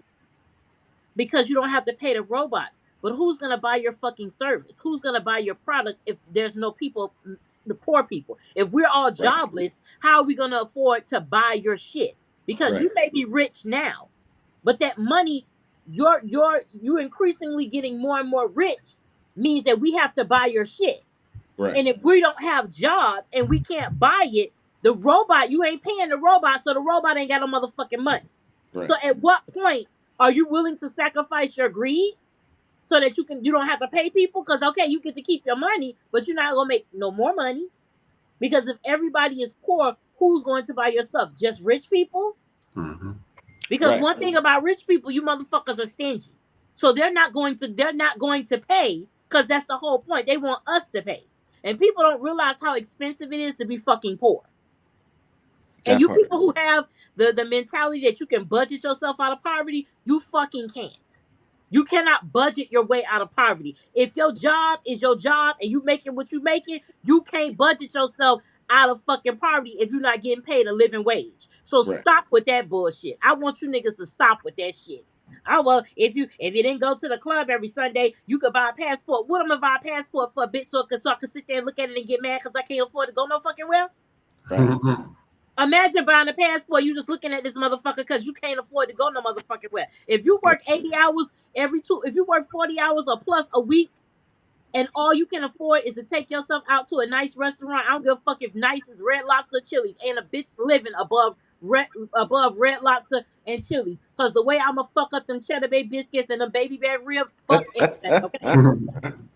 [SPEAKER 1] because you don't have to pay the robots. But who's going to buy your fucking service? Who's going to buy your product if there's no people, the poor people? If we're all jobless, how are we going to afford to buy your shit? Because you may be rich now, but that money, you increasingly getting more and more rich, means that we have to buy your shit. And if we don't have jobs and we can't buy it, the robot, you ain't paying the robot, so the robot ain't got no motherfucking money. So at what point are you willing to sacrifice your greed so that you don't have to pay people? Because okay, you get to keep your money, but you're not gonna make no more money. Because if everybody is poor, who's going to buy your stuff? Just rich people? Because one thing about rich people, you motherfuckers are stingy. So they're not going to pay, because that's the whole point. They want us to pay. And people don't realize how expensive it is to be fucking poor. And you people who have the mentality that you can budget yourself out of poverty, you fucking can't. You cannot budget your way out of poverty. If your job is your job and you making what you making, you can't budget yourself out of fucking poverty if you're not getting paid a living wage. So
[SPEAKER 2] Right.
[SPEAKER 1] stop with that bullshit. I want you niggas to stop with that shit. Oh well, if you didn't go to the club every Sunday, you could buy a passport. What am I buy a passport for, bitch? So I can sit there and look at it and get mad because I can't afford to go no fucking well.
[SPEAKER 2] Right.
[SPEAKER 1] Imagine buying a passport, you just looking at this motherfucker because you can't afford to go no motherfucking well. If you work 80 hours if you work 40 hours or plus a week, and all you can afford is to take yourself out to a nice restaurant, I don't give a fuck if nice is Red Lobster, Chili's. Ain't a bitch living above Red Lobster and Chili's. Cause the way I'ma fuck up them Cheddar Bay biscuits and them baby back ribs, fuck everything, okay?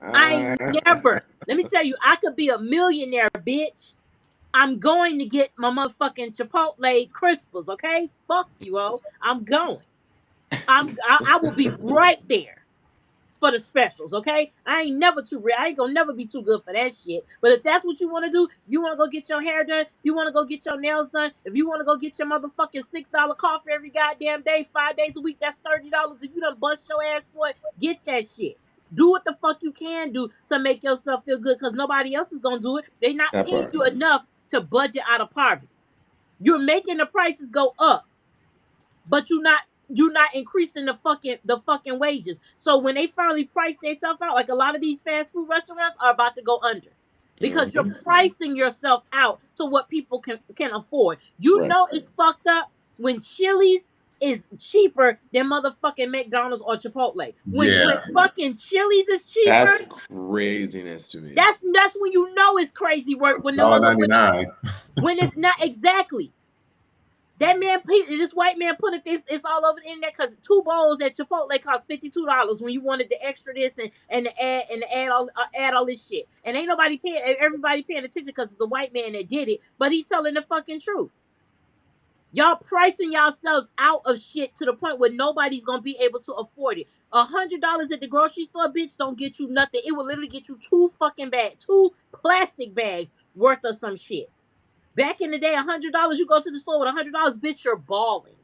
[SPEAKER 1] I ain't never. Let me tell you, I could be a millionaire, bitch. I'm going to get my motherfucking Chipotle Crispers, okay? Fuck you, oh. I'm going. I will be right there for the specials, okay? I ain't gonna never be too good for that shit. But if that's what you want to do, you want to go get your hair done, you want to go get your nails done, if you want to go get your motherfucking $6 coffee every goddamn day, 5 days a week, that's $30. If you done bust your ass for it, get that shit. Do what the fuck you can do to make yourself feel good, because nobody else is gonna do it. They not
[SPEAKER 2] That
[SPEAKER 1] paying
[SPEAKER 2] part.
[SPEAKER 1] you enough to budget out of poverty. You're making the prices go up, but you're not increasing the fucking wages. So when they finally price themselves out, like a lot of these fast food restaurants are about to go under because you're pricing yourself out to what people can afford. You
[SPEAKER 2] Right.
[SPEAKER 1] know it's fucked up when Chili's is cheaper than motherfucking McDonald's or Chipotle. When fucking Chili's is cheaper,
[SPEAKER 2] That's craziness to me.
[SPEAKER 1] that's when you know it's crazy work. When the
[SPEAKER 3] $1.99.
[SPEAKER 1] when it's not exactly. That man, this white man put it. It's all over the internet because 2 bowls at Chipotle cost $52 when you wanted the extra this and the add all this shit. And ain't everybody paying attention because it's a white man that did it, but he telling the fucking truth. Y'all pricing yourselves out of shit to the point where nobody's gonna be able to afford it. $100 at the grocery store, bitch, don't get you nothing. It will literally get you 2 plastic bags worth of some shit. Back in the day, $100, you go to the store with $100, bitch, you're balling.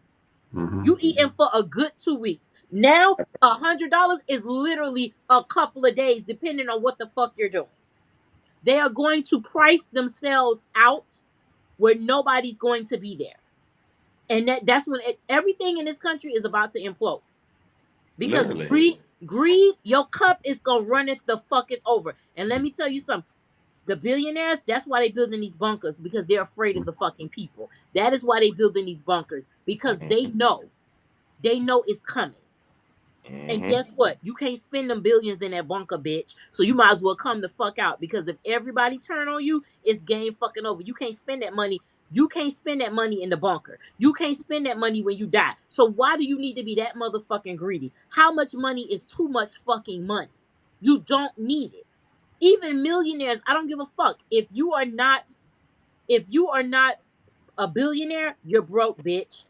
[SPEAKER 1] You eating for a good 2 weeks. Now, $100 is literally a couple of days, depending on what the fuck you're doing. They are going to price themselves out where nobody's going to be there. And that's when everything in this country is about to implode. Because greed, your cup is going to run it the fucking over. And let me tell you something. The billionaires, that's why they building these bunkers, because they're afraid of the fucking people. That is why they building these bunkers, because they know it's coming. And guess what? You can't spend them billions in that bunker, bitch. So you might as well come the fuck out, because if everybody turn on you, it's game fucking over. You can't spend that money. You can't spend that money in the bunker. You can't spend that money when you die. So why do you need to be that motherfucking greedy? How much money is too much fucking money? You don't need it. Even millionaires, I don't give a fuck. If you are not a billionaire, you're broke, bitch.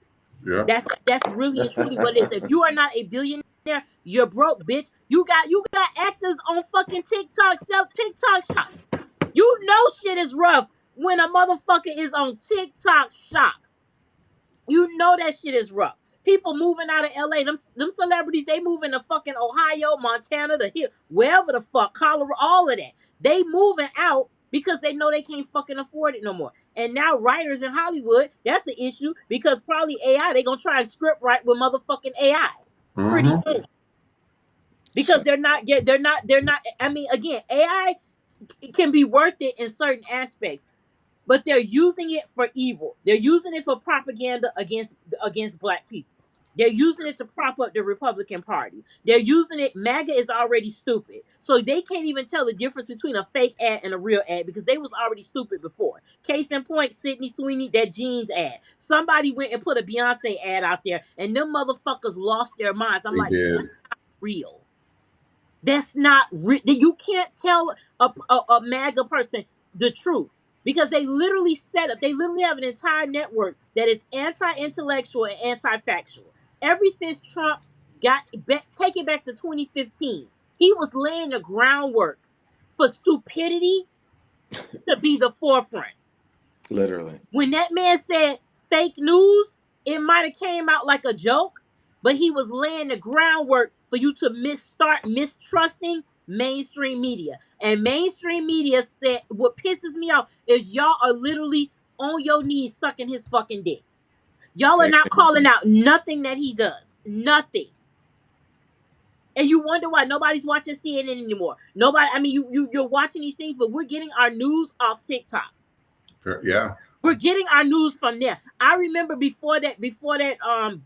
[SPEAKER 3] Yeah.
[SPEAKER 1] That's really and truly what it is. If you are not a billionaire, you're broke, bitch. You got actors on fucking TikTok, sell TikTok shop. You know shit is rough when a motherfucker is on TikTok shop. You know that shit is rough. People moving out of LA, them celebrities, they moving to fucking Ohio, Montana, wherever the fuck, Colorado, all of that. They moving out because they know they can't fucking afford it no more. And now writers in Hollywood, that's an issue because probably AI, they gonna try and script write with motherfucking AI pretty soon. Because they're not. I mean, again, AI can be worth it in certain aspects. But they're using it for evil. They're using it for propaganda against black people. They're using it to prop up the Republican Party. They're using it. MAGA is already stupid. So they can't even tell the difference between a fake ad and a real ad because they was already stupid before. Case in point, Sydney Sweeney, that jeans ad. Somebody went and put a Beyonce ad out there and them motherfuckers lost their minds. I'm like, that's not real. That's not real. You can't tell a MAGA person the truth. Because they literally have an entire network that is anti-intellectual and anti-factual. Ever since Trump take it back to 2015, he was laying the groundwork for stupidity to be the forefront.
[SPEAKER 2] Literally.
[SPEAKER 1] When that man said fake news, it might have came out like a joke, but he was laying the groundwork for you to start mistrusting mainstream media. And mainstream media what pisses me off is y'all are literally on your knees sucking his fucking dick. Y'all are not calling out nothing that he does. Nothing. And you wonder why nobody's watching CNN anymore. Nobody, I mean, you're watching these things, but we're getting our news off TikTok.
[SPEAKER 3] Yeah.
[SPEAKER 1] We're getting our news from there. I remember before that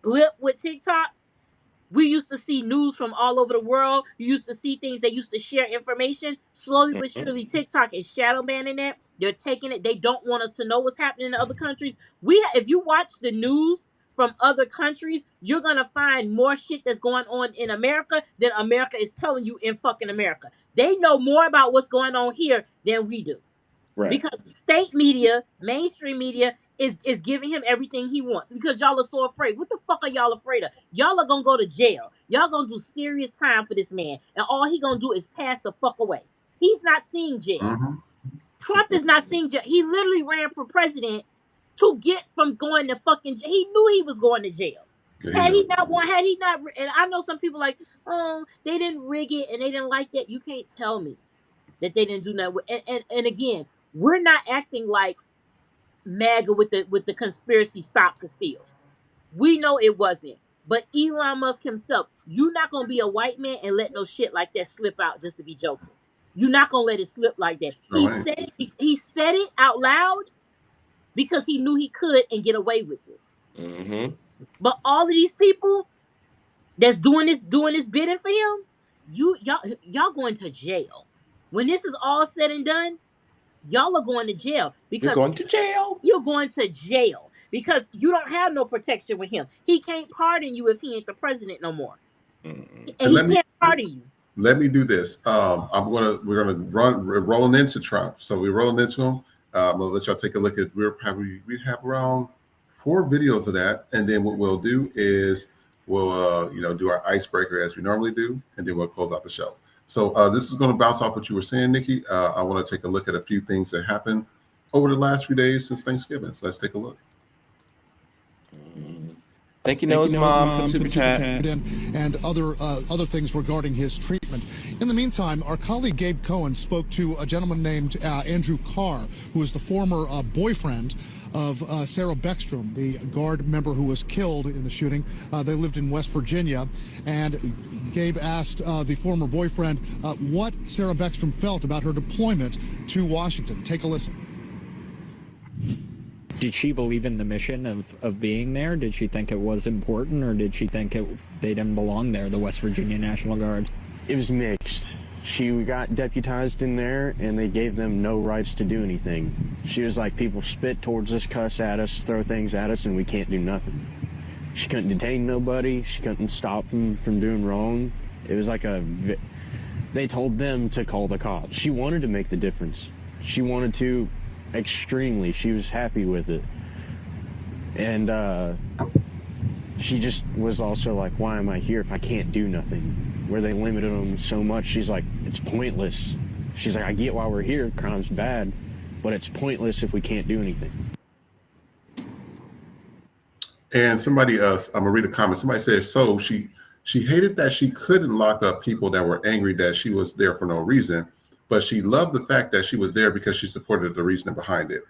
[SPEAKER 1] blip with TikTok, we used to see news from all over the world. You used to see things that used to share information. Slowly but surely, TikTok is shadow banning that. They're taking it. They don't want us to know what's happening in other countries. If you watch the news from other countries, you're gonna find more shit that's going on in America than America is telling you in fucking America. They know more about what's going on here than we do. Right. Because state media, mainstream media, is giving him everything he wants because y'all are so afraid. What the fuck are y'all afraid of? Y'all are gonna go to jail. Y'all gonna do serious time for this man, and all he gonna do is pass the fuck away. He's not seeing jail.
[SPEAKER 3] Mm-hmm.
[SPEAKER 1] Trump is not seeing jail. He literally ran for president to get from going to fucking jail. He knew he was going to jail. Yeah, had he not, and I know some people like, oh, they didn't rig it and they didn't like that. You can't tell me that they didn't do nothing. And again, we're not acting like MAGA with the conspiracy stop the steal. We know it wasn't. But Elon Musk himself, you're not gonna be a white man and let no shit like that slip out just to be joking. You're not gonna let it slip like that. He said it out loud because he knew he could and get away with it. Mm-hmm. But all of these people that's doing this bidding for him, y'all going to jail. When this is all said and done, y'all are going to jail because
[SPEAKER 2] you're going to jail.
[SPEAKER 1] You're going to jail because you don't have no protection with him. He can't pardon you if he ain't the president no more, and he can't pardon you.
[SPEAKER 3] Let me do this. We're rolling into Trump, so we're rolling into him. I'm gonna let y'all take a look at. We have around 4 videos of that, and then what we'll do is we'll do our icebreaker as we normally do, and then we'll close out the show. So this is going to bounce off what you were saying, Nikki. I want to take a look at a few things that happened over the last few days since Thanksgiving. So let's take a look.
[SPEAKER 2] Thank you, Noah's mom, for the super chat.
[SPEAKER 14] And other things regarding his treatment. In the meantime, our colleague Gabe Cohen spoke to a gentleman named Andrew Carr, who is the former boyfriend of Sarah Beckstrom, the Guard member who was killed in the shooting. They lived in West Virginia, and Gabe asked the former boyfriend what Sarah Beckstrom felt about her deployment to Washington. Take a listen.
[SPEAKER 15] Did she believe in the mission of being there? Did she think it was important, or did she think they didn't belong there, the West Virginia National Guard?
[SPEAKER 16] It was mixed. She got deputized in there, and they gave them no rights to do anything. She was like, people spit towards us, cuss at us, throw things at us, and we can't do nothing. She couldn't detain nobody. She couldn't stop them from doing wrong. It was like they told them to call the cops. She wanted to make the difference. She wanted to extremely. She was happy with it. And she just was also like, why am I here if I can't do nothing? Where they limited them so much, she's like, it's pointless. She's like, I get why we're here, crime's bad, but it's pointless if we can't do anything.
[SPEAKER 3] And somebody else, I'm gonna read a comment. Somebody says, so she hated that she couldn't lock up people that were angry that she was there for no reason, but she loved the fact that she was there because she supported the reasoning behind it.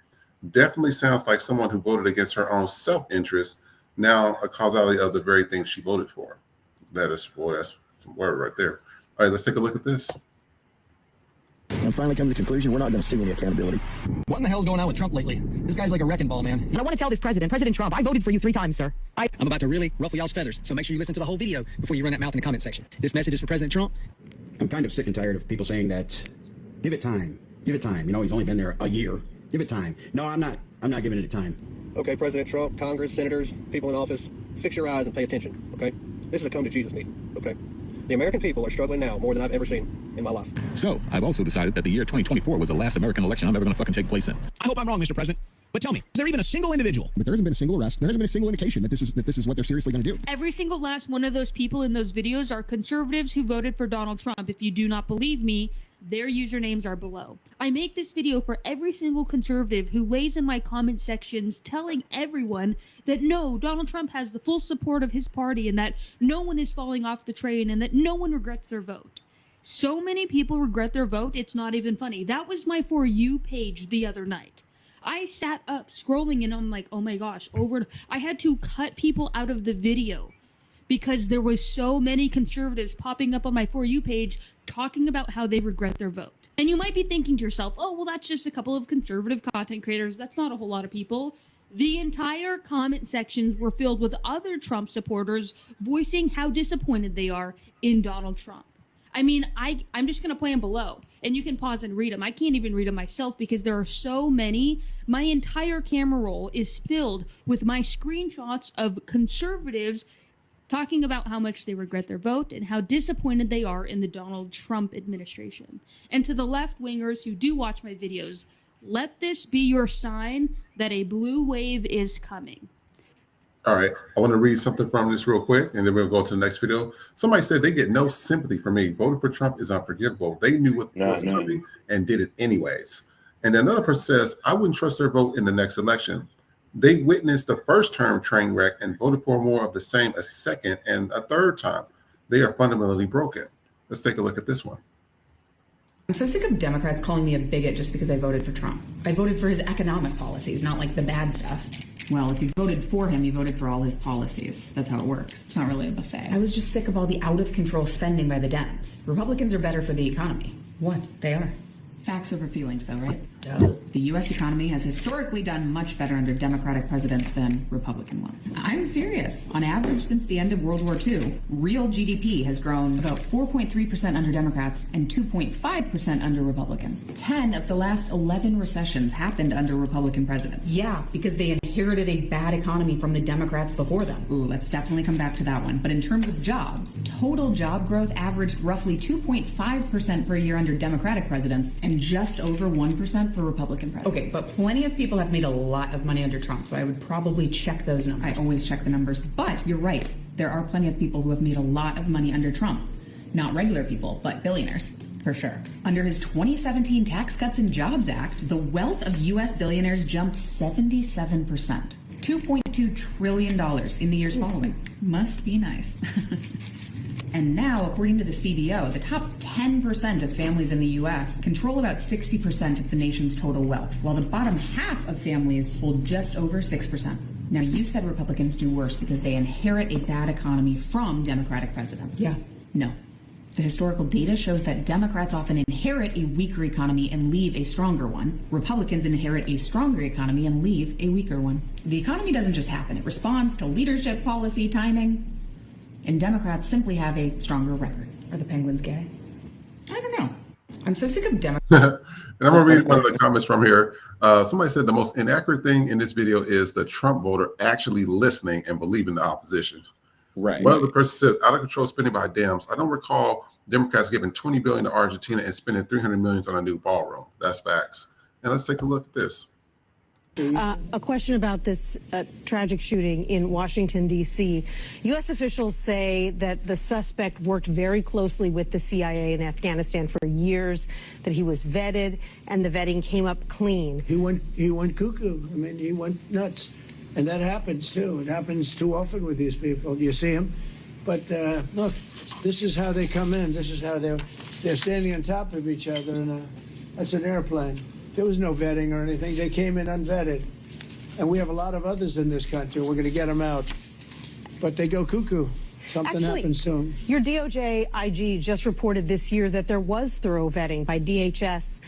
[SPEAKER 3] Definitely sounds like someone who voted against her own self-interest, now a causality of the very thing she voted for. That's some word right there. All right, let's take a look at this.
[SPEAKER 17] And finally come to the conclusion we're not going to see any accountability.
[SPEAKER 18] What in the hell's going on with Trump lately? This guy's like a wrecking ball, man.
[SPEAKER 19] And I want to tell this President Trump, I voted for you 3 times, sir.
[SPEAKER 18] I'm about to really ruffle y'all's feathers, so make sure you listen to the whole video before you run that mouth in the comment section. This message is for President Trump.
[SPEAKER 17] I'm kind of sick and tired of people saying that, give it time. Give it time. You know, he's only been there a year. Give it time. No, I'm not giving it time.
[SPEAKER 20] Okay, President Trump, Congress, senators, people in office, fix your eyes and pay attention, okay? This is a come to Jesus meeting, okay? The American people are struggling now more than I've ever seen in my life.
[SPEAKER 21] So, I've also decided that the year 2024 was the last American election I'm ever going to fucking take place in.
[SPEAKER 22] I hope I'm wrong, Mr. President. But tell me, is there even a single individual?
[SPEAKER 23] But there hasn't been a single arrest. There hasn't been a single indication that this is what they're seriously going to do.
[SPEAKER 24] Every single last one of those people in those videos are conservatives who voted for Donald Trump. If you do not believe me, their usernames are below. I make this video for every single conservative who lays in my comment sections telling everyone that no, Donald Trump has the full support of his party and that no one is falling off the train and that no one regrets their vote. So many people regret their vote, it's not even funny. That was my For You page the other night. I sat up scrolling and I'm like, oh my gosh, I had to cut people out of the video because there was so many conservatives popping up on my For You page talking about how they regret their vote. And you might be thinking to yourself, oh, well, that's just a couple of conservative content creators. That's not a whole lot of people. The entire comment sections were filled with other Trump supporters voicing how disappointed they are in Donald Trump. I mean, I'm just going to play them below, and you can pause and read them. I can't even read them myself because there are so many. My entire camera roll is filled with my screenshots of conservatives talking about how much they regret their vote and how disappointed they are in the Donald Trump administration. And to the left-wingers who do watch my videos, let this be your sign that a blue wave is coming.
[SPEAKER 3] All right, I want to read something from this real quick, and then we'll go to the next video. Somebody said they get no sympathy from me. Voting for Trump is unforgivable. They knew what was coming and did it anyways. And another person says, I wouldn't trust their vote in the next election. They witnessed the first term train wreck and voted for more of the same a second and a third time. They are fundamentally broken. Let's take a look at this one.
[SPEAKER 4] I'm so sick of Democrats calling me a bigot just because I voted for Trump. I voted for his economic policies, not like the bad stuff. Well, if you voted for him, you voted for all his policies. That's how it works. It's not really a buffet. I was just sick of all the out-of-control spending by the Dems. Republicans are better for the economy. What? They are. Facts over feelings, though, right? Duh. The U.S. economy has historically done much better under Democratic presidents than Republican ones. I'm serious. On average, since the end of World War II, real GDP has grown about 4.3% under Democrats and 2.5% under Republicans. 10 of the last 11 recessions happened under Republican presidents. Yeah, because they inherited a bad economy from the Democrats before them. Ooh, let's definitely come back to that one. But in terms of jobs, total job growth averaged roughly 2.5% per year under Democratic presidents and just over 1% for Republican presidents. Okay, but plenty of people have made a lot of money under Trump, so I would probably check those numbers. I always check the numbers, but you're right. There are plenty of people who have made a lot of money under Trump. Not regular people, but billionaires, for sure. Under his 2017 Tax Cuts and Jobs Act, the wealth of U.S. billionaires jumped 77%. $2.2 trillion in the years following. Must be nice. And now, according to the CBO, the top 10% of families in the U.S. control about 60% of the nation's total wealth, while the bottom half of families hold just over 6%. Now, you said Republicans do worse because they inherit a bad economy from Democratic presidents. Yeah. No. The historical data shows that Democrats often inherit a weaker economy and leave a stronger one. Republicans inherit a stronger economy and leave a weaker one. The economy doesn't just happen. It responds to leadership, policy, timing. And Democrats simply have a stronger record. Are the Penguins gay? I don't know. I'm so sick of Democrats.
[SPEAKER 3] And I'm going to read one of the comments from here. Somebody said the most inaccurate thing in this video is the Trump voter actually listening and believing the opposition.
[SPEAKER 2] Right.
[SPEAKER 3] One other person says, out of control spending by Dems. I don't recall Democrats giving $20 billion to Argentina and spending $300 million on a new ballroom. That's facts. And let's take a look at this.
[SPEAKER 5] A question about this tragic shooting in Washington, D.C. U.S. officials say that the suspect worked very closely with the CIA in Afghanistan for years, that he was vetted, and the vetting came up clean.
[SPEAKER 6] He went cuckoo. I mean, he went nuts. And that happens, too. It happens too often with these people. You see them. But look, this is how they come in. This is how they're standing on top of each other, and that's an airplane. There was no vetting or anything. They came in unvetted. And we have a lot of others in this country. We're going to get them out. But they go cuckoo. Something happens to them.
[SPEAKER 5] Your DOJ IG just reported this year that there was thorough vetting by DHS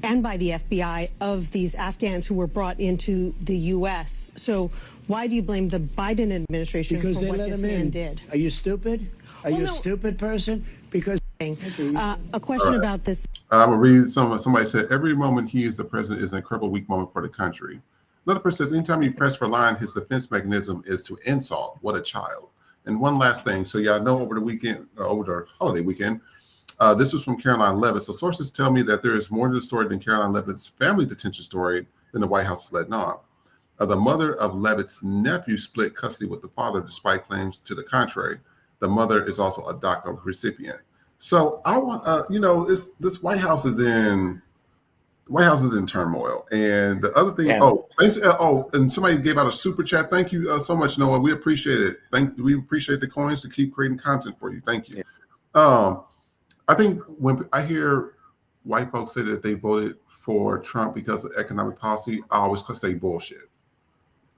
[SPEAKER 5] and by the FBI of these Afghans who were brought into the U.S. So why do you blame the Biden administration for what this man did?
[SPEAKER 6] Are you stupid? Are you a stupid person? Because
[SPEAKER 5] a question about this.
[SPEAKER 3] I'm going to read somebody said, every moment he is the president is an incredible weak moment for the country. Another person says, anytime you press for line, his defense mechanism is to insult. What a child. And one last thing. So y'all know over the weekend, over the holiday weekend, this was from Caroline Levitt. So sources tell me that there is more to the story than Caroline Levitt's family detention story than the White House is letting on. The mother of Levitt's nephew split custody with the father despite claims to the contrary. The mother is also a DACA recipient. So I want, this White House is in turmoil. And the other thing,
[SPEAKER 2] Yeah.
[SPEAKER 3] And somebody gave out a super chat. Thank you so much, Noah. We appreciate it. We appreciate the coins to keep creating content for you. Thank you. I think when I hear white folks say that they voted for Trump because of economic policy, I always say bullshit.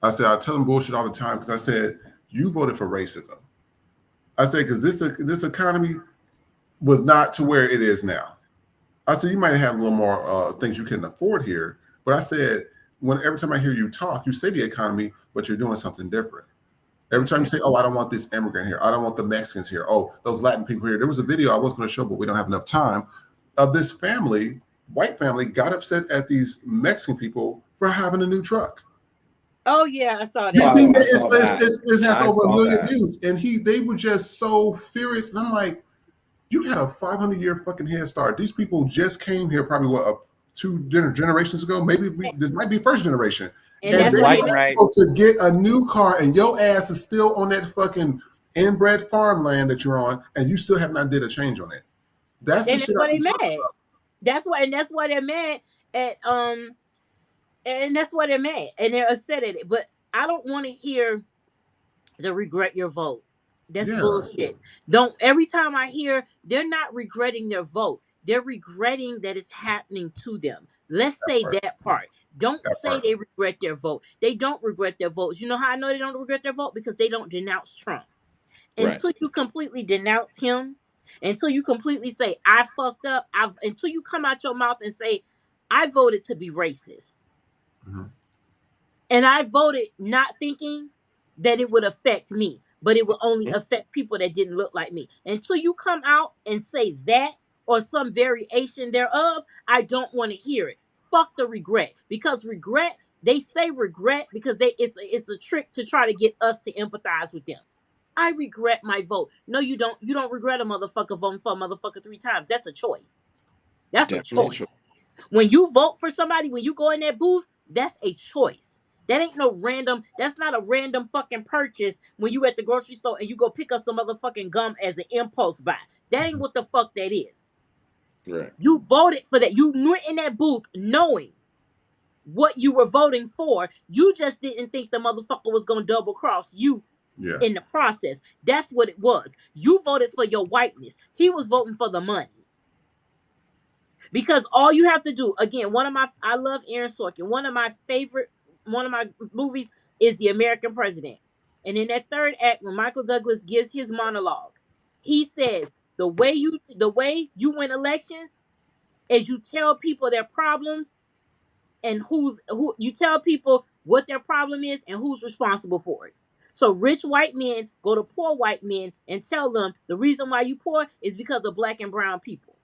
[SPEAKER 3] I said, I tell them bullshit all the time because I said, you voted for racism. I said, because this economy was not to where it is now. I said, you might have a little more things you can afford here. But I said, every time I hear you talk, you say the economy, but you're doing something different. Every time you say, oh, I don't want this immigrant here. I don't want the Mexicans here. Oh, those Latin people here. There was a video I was going to show, but we don't have enough time, of this family, white family, got upset at these Mexican people for having a new truck.
[SPEAKER 1] Oh yeah, I saw that.
[SPEAKER 3] You see, it has over 1 million views, and they were just so furious. And I'm like, you had a 500-year fucking head start. These people just came here probably two generations ago. Maybe this might be first generation, and they were able to get a new car, and your ass is still on that fucking inbred farmland that you're on, and you still have not did a change on it. That's the shit I'm talking about.
[SPEAKER 1] That's why they're mad at and that's why they're mad and they're upset at it. But I don't want to hear the regret your vote. That's bullshit. Every time I hear, they're not regretting their vote. They're regretting that it's happening to them. Let's say that part. Don't say they regret their vote. They don't regret their votes. You know how I know they don't regret their vote? Because they don't denounce Trump. Until you completely denounce him, until you completely say, I fucked up, until you come out your mouth and say, I voted to be racist. Mm-hmm. And I voted not thinking that it would affect me, but it would only affect people that didn't look like me. Until you come out and say that or some variation thereof, I don't want to hear it. Fuck the regret. Because regret, they say regret because it's a trick to try to get us to empathize with them. I regret my vote. No, you don't. You don't regret a motherfucker voting for a motherfucker 3 times. That's a choice. That's a choice. When you vote for somebody, when you go in that booth, that's a choice. That ain't no random. That's not a random fucking purchase when you at the grocery store and you go pick up some motherfucking gum as an impulse buy. That ain't what the fuck that is.
[SPEAKER 2] Right.
[SPEAKER 1] You voted for that. You went in that booth knowing what you were voting for. You just didn't think the motherfucker was gonna double cross you. Yeah. In the process. That's what it was. You voted for your whiteness. He was voting for the money. Because all you have to do, again, I love Aaron Sorkin. One of my movies is The American President. And in that third act, when Michael Douglas gives his monologue, he says, the way you win elections is you tell people their problems and you tell people what their problem is and who's responsible for it. So rich white men go to poor white men and tell them the reason why you poor is because of black and brown people.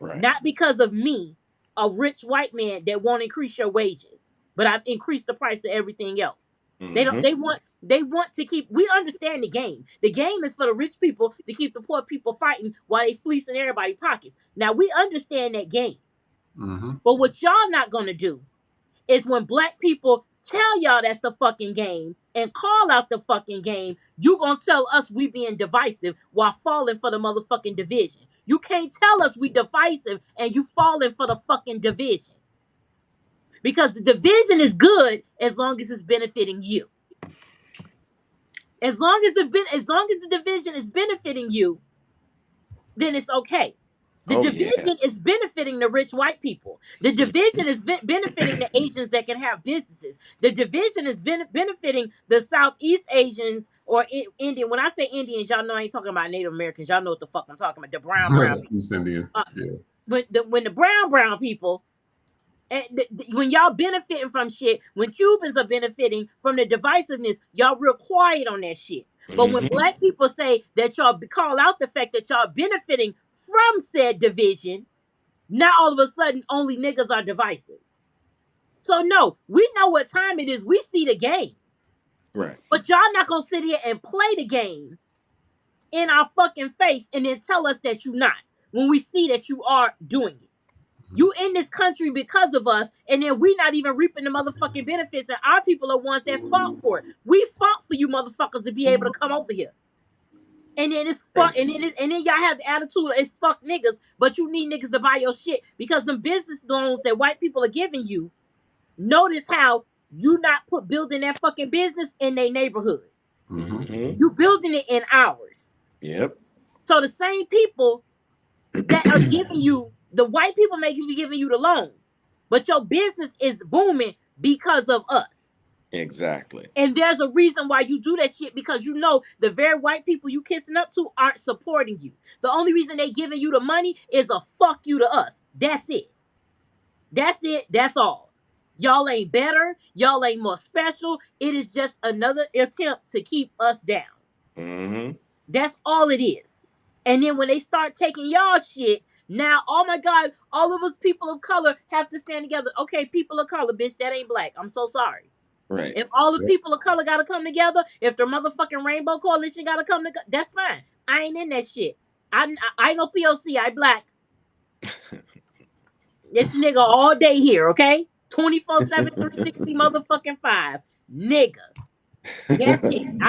[SPEAKER 1] Right. Not because of me, a rich white man that won't increase your wages, but I've increased the price of everything else. Mm-hmm. They want to keep, we understand the game. The game is for the rich people to keep the poor people fighting while they fleecing everybody's pockets. Now we understand that game. Mm-hmm. But what y'all not gonna do is when black people tell y'all that's the fucking game and call out the fucking game, you gonna tell us we being divisive while falling for the motherfucking division. You can't tell us we divisive and you falling for the fucking division. Because the division is good as long as it's benefiting you. As long as the division is benefiting you, then it's okay. The division is benefiting the rich white people. The division is benefiting the Asians that can have businesses. The division is benefiting the Southeast Asians or Indian. When I say Indians, y'all know I ain't talking about Native Americans. Y'all know what the fuck I'm talking about. The brown people.
[SPEAKER 3] East Indian.
[SPEAKER 1] But when the brown people, when y'all benefiting from shit, when Cubans are benefiting from the divisiveness, y'all real quiet on that shit. But when black people say that y'all call out the fact that y'all benefiting from said division, now all of a sudden only niggas are divisive. So no, we know what time it is. We see the game. Right. But y'all not gonna sit here and play the game in our fucking face and then tell us that you not when we see that you are doing it. You in this country because of us, and then we not even reaping the motherfucking benefits, and our people are ones that fought for it. We fought for you motherfuckers to be able to come over here. And then it's fuck, and then y'all have the attitude it's fuck niggas, but you need niggas to buy your shit because them business loans that white people are giving you. Notice how you not building that fucking business in their neighborhood. Mm-hmm. You building it in ours.
[SPEAKER 2] Yep.
[SPEAKER 1] So the same people that are giving you, the white people may be giving you the loan, but your business is booming because of us.
[SPEAKER 2] Exactly.
[SPEAKER 1] And there's a reason why you do that shit, because you know the very white people you kissing up to aren't supporting you. The only reason they giving you the money is a fuck you to us. That's it. That's it. That's all. Y'all ain't better. Y'all ain't more special. It is just another attempt to keep us down.
[SPEAKER 2] Mm-hmm.
[SPEAKER 1] That's all it is. And then when they start taking y'all shit, now, oh my God, all of us people of color have to stand together. Okay, people of color, bitch, that ain't black. I'm so sorry.
[SPEAKER 2] Right.
[SPEAKER 1] If all the people of color gotta come together, if the motherfucking Rainbow Coalition gotta come together, that's fine. I ain't in that shit. I ain't no POC. I black. This nigga all day here, okay? 24/7, 360 motherfucking 5. Nigga. That's it.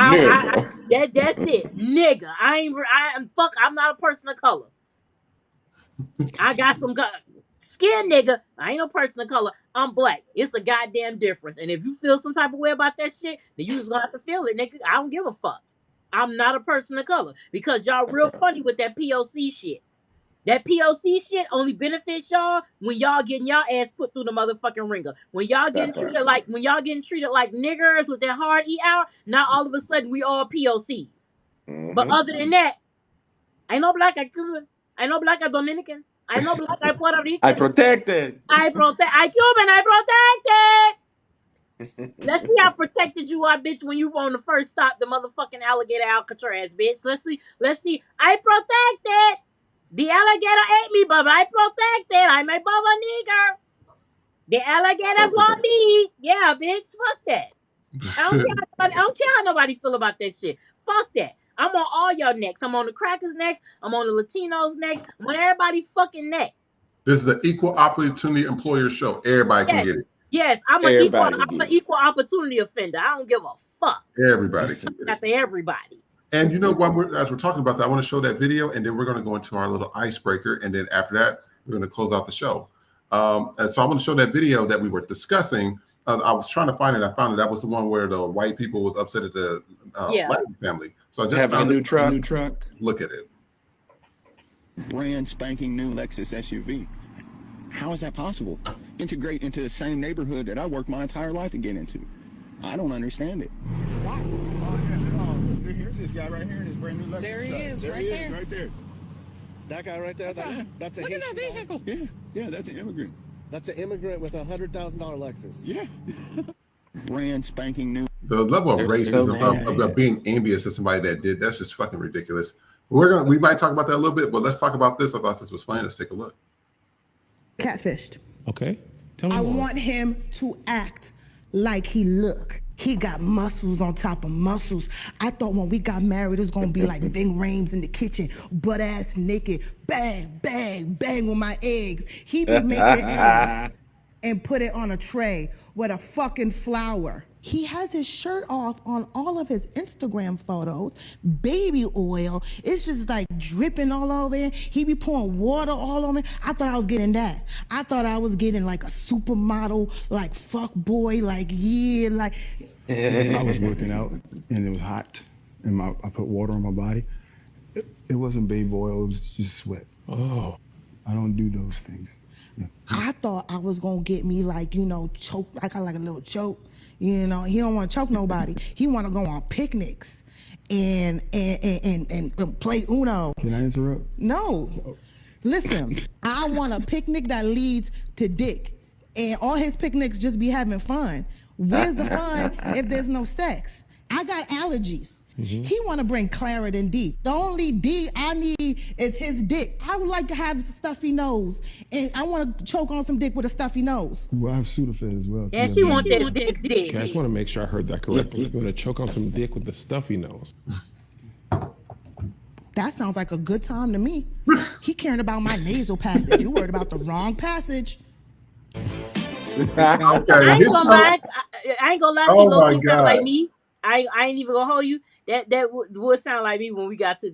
[SPEAKER 1] That's it. Nigga. I'm not a person of color. I got some skin, nigga. I ain't no person of color. I'm black. It's a goddamn difference. And if you feel some type of way about that shit, then you just gonna have to feel it, nigga. I don't give a fuck. I'm not a person of color, because y'all real funny with that POC shit. That POC shit only benefits y'all when y'all getting y'all ass put through the motherfucking ringer. When y'all getting treated like niggers with that hard E out, now all of a sudden we all POCs.
[SPEAKER 2] Mm-hmm.
[SPEAKER 1] But other than that, I know black, I Cuban, I know black, I Dominican, I know black, I Puerto Rican.
[SPEAKER 2] I protected.
[SPEAKER 1] I Cuban, I protected. Let's see how protected you are, bitch, when you on the first stop, the motherfucking alligator Alcatraz, bitch. Let's see. I protected. The alligator ate me, but I protected. I'm a brother nigger. The alligators want me. Yeah, bitch. Fuck that. I don't care how nobody feel about that shit. Fuck that. I'm on all y'all necks. I'm on the crackers' necks. I'm on the Latinos' necks. I'm on everybody fucking neck.
[SPEAKER 3] This is an equal opportunity employer show. Everybody can get it.
[SPEAKER 1] Yes, I'm an equal opportunity offender. I don't give a fuck.
[SPEAKER 3] Everybody can get it.
[SPEAKER 1] After everybody.
[SPEAKER 3] And you know what? As we're talking about that, I want to show that video, and then we're going to go into our little icebreaker, and then after that, we're going to close out the show. And so I want to show that video that we were discussing. I was trying to find it. I found it. That was the one where the white people was upset at the Latin family. So I just
[SPEAKER 2] having
[SPEAKER 3] found
[SPEAKER 2] a new truck.
[SPEAKER 3] Look at it.
[SPEAKER 7] Brand spanking new Lexus SUV. How is that possible? Integrate into the same neighborhood that I worked my entire life to get into. I don't understand it.
[SPEAKER 8] Here's this guy right here in his brand new Lexus.
[SPEAKER 7] There he is,
[SPEAKER 8] there
[SPEAKER 7] right
[SPEAKER 8] he
[SPEAKER 7] there.
[SPEAKER 8] Is, right there. That guy right there. That's a
[SPEAKER 7] Look at that vehicle.
[SPEAKER 8] Yeah, that's an immigrant. That's an immigrant with a $100,000 Lexus.
[SPEAKER 7] Yeah. Brand spanking new.
[SPEAKER 3] The level of racism of being envious of somebody that did, that's just fucking ridiculous. We might talk about that a little bit, but let's talk about this. I thought this was funny. Let's take a look.
[SPEAKER 9] Catfished.
[SPEAKER 8] Okay. Tell me
[SPEAKER 9] I
[SPEAKER 8] more.
[SPEAKER 9] want him to act like he look. He got muscles on top of muscles. I thought when we got married, it was gonna be like Ving Rhames in the kitchen, butt ass naked, bang, bang, bang with my eggs. He be making eggs and put it on a tray with a fucking flour. He has his shirt off on all of his Instagram photos, baby oil. It's just like dripping all over him. He be pouring water all over me. I thought I was getting that. I thought I was getting like a supermodel, like fuck boy, like yeah, like.
[SPEAKER 8] I was working out and it was hot, and I put water on my body. It wasn't baby oil, it was just sweat. Oh, I don't do those things. Yeah.
[SPEAKER 9] I thought I was gonna get me like, choke. I got like a little choke. He don't want to choke nobody. He want to go on picnics and play Uno.
[SPEAKER 8] Can I interrupt?
[SPEAKER 9] No. Listen, I want a picnic that leads to dick. And all his picnics just be having fun. Where's the fun if there's no sex? I got allergies. Mm-hmm. He want to bring Claritin D. The only D I need is his dick. I would like to have a stuffy nose, and I want to choke on some dick with a stuffy nose.
[SPEAKER 8] Well, I have Sudafed as well.
[SPEAKER 1] Yeah, she want that dick.
[SPEAKER 8] Okay, I just want to make sure I heard that correctly. You want to choke on some dick with the stuffy nose.
[SPEAKER 9] That sounds like a good time to me. He caring about my nasal passage. You worried about the wrong passage.
[SPEAKER 1] I ain't gonna lie.
[SPEAKER 3] Oh my
[SPEAKER 1] Loki sound like me. I ain't even gonna hold you. That would sound like me when we got to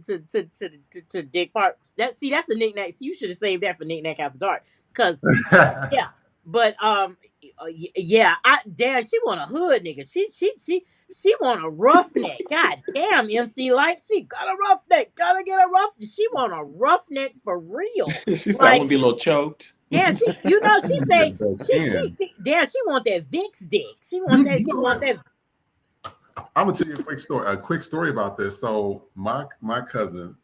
[SPEAKER 1] Dick Parks. That's the knick-knack. So you should have saved that for knick-knack after dark. Cause yeah. But yeah, she want a hood nigga. She want a roughneck. God damn, MC Light, she got a roughneck. Gotta get a rough. She want a roughneck for real.
[SPEAKER 2] She said I want to be a little choked.
[SPEAKER 1] Yeah, she say
[SPEAKER 3] Can.
[SPEAKER 1] she want that Vicks dick. She want
[SPEAKER 3] You
[SPEAKER 1] that. She
[SPEAKER 3] know
[SPEAKER 1] want
[SPEAKER 3] what?
[SPEAKER 1] that.
[SPEAKER 3] I'm gonna tell you a quick story about this. So my cousins,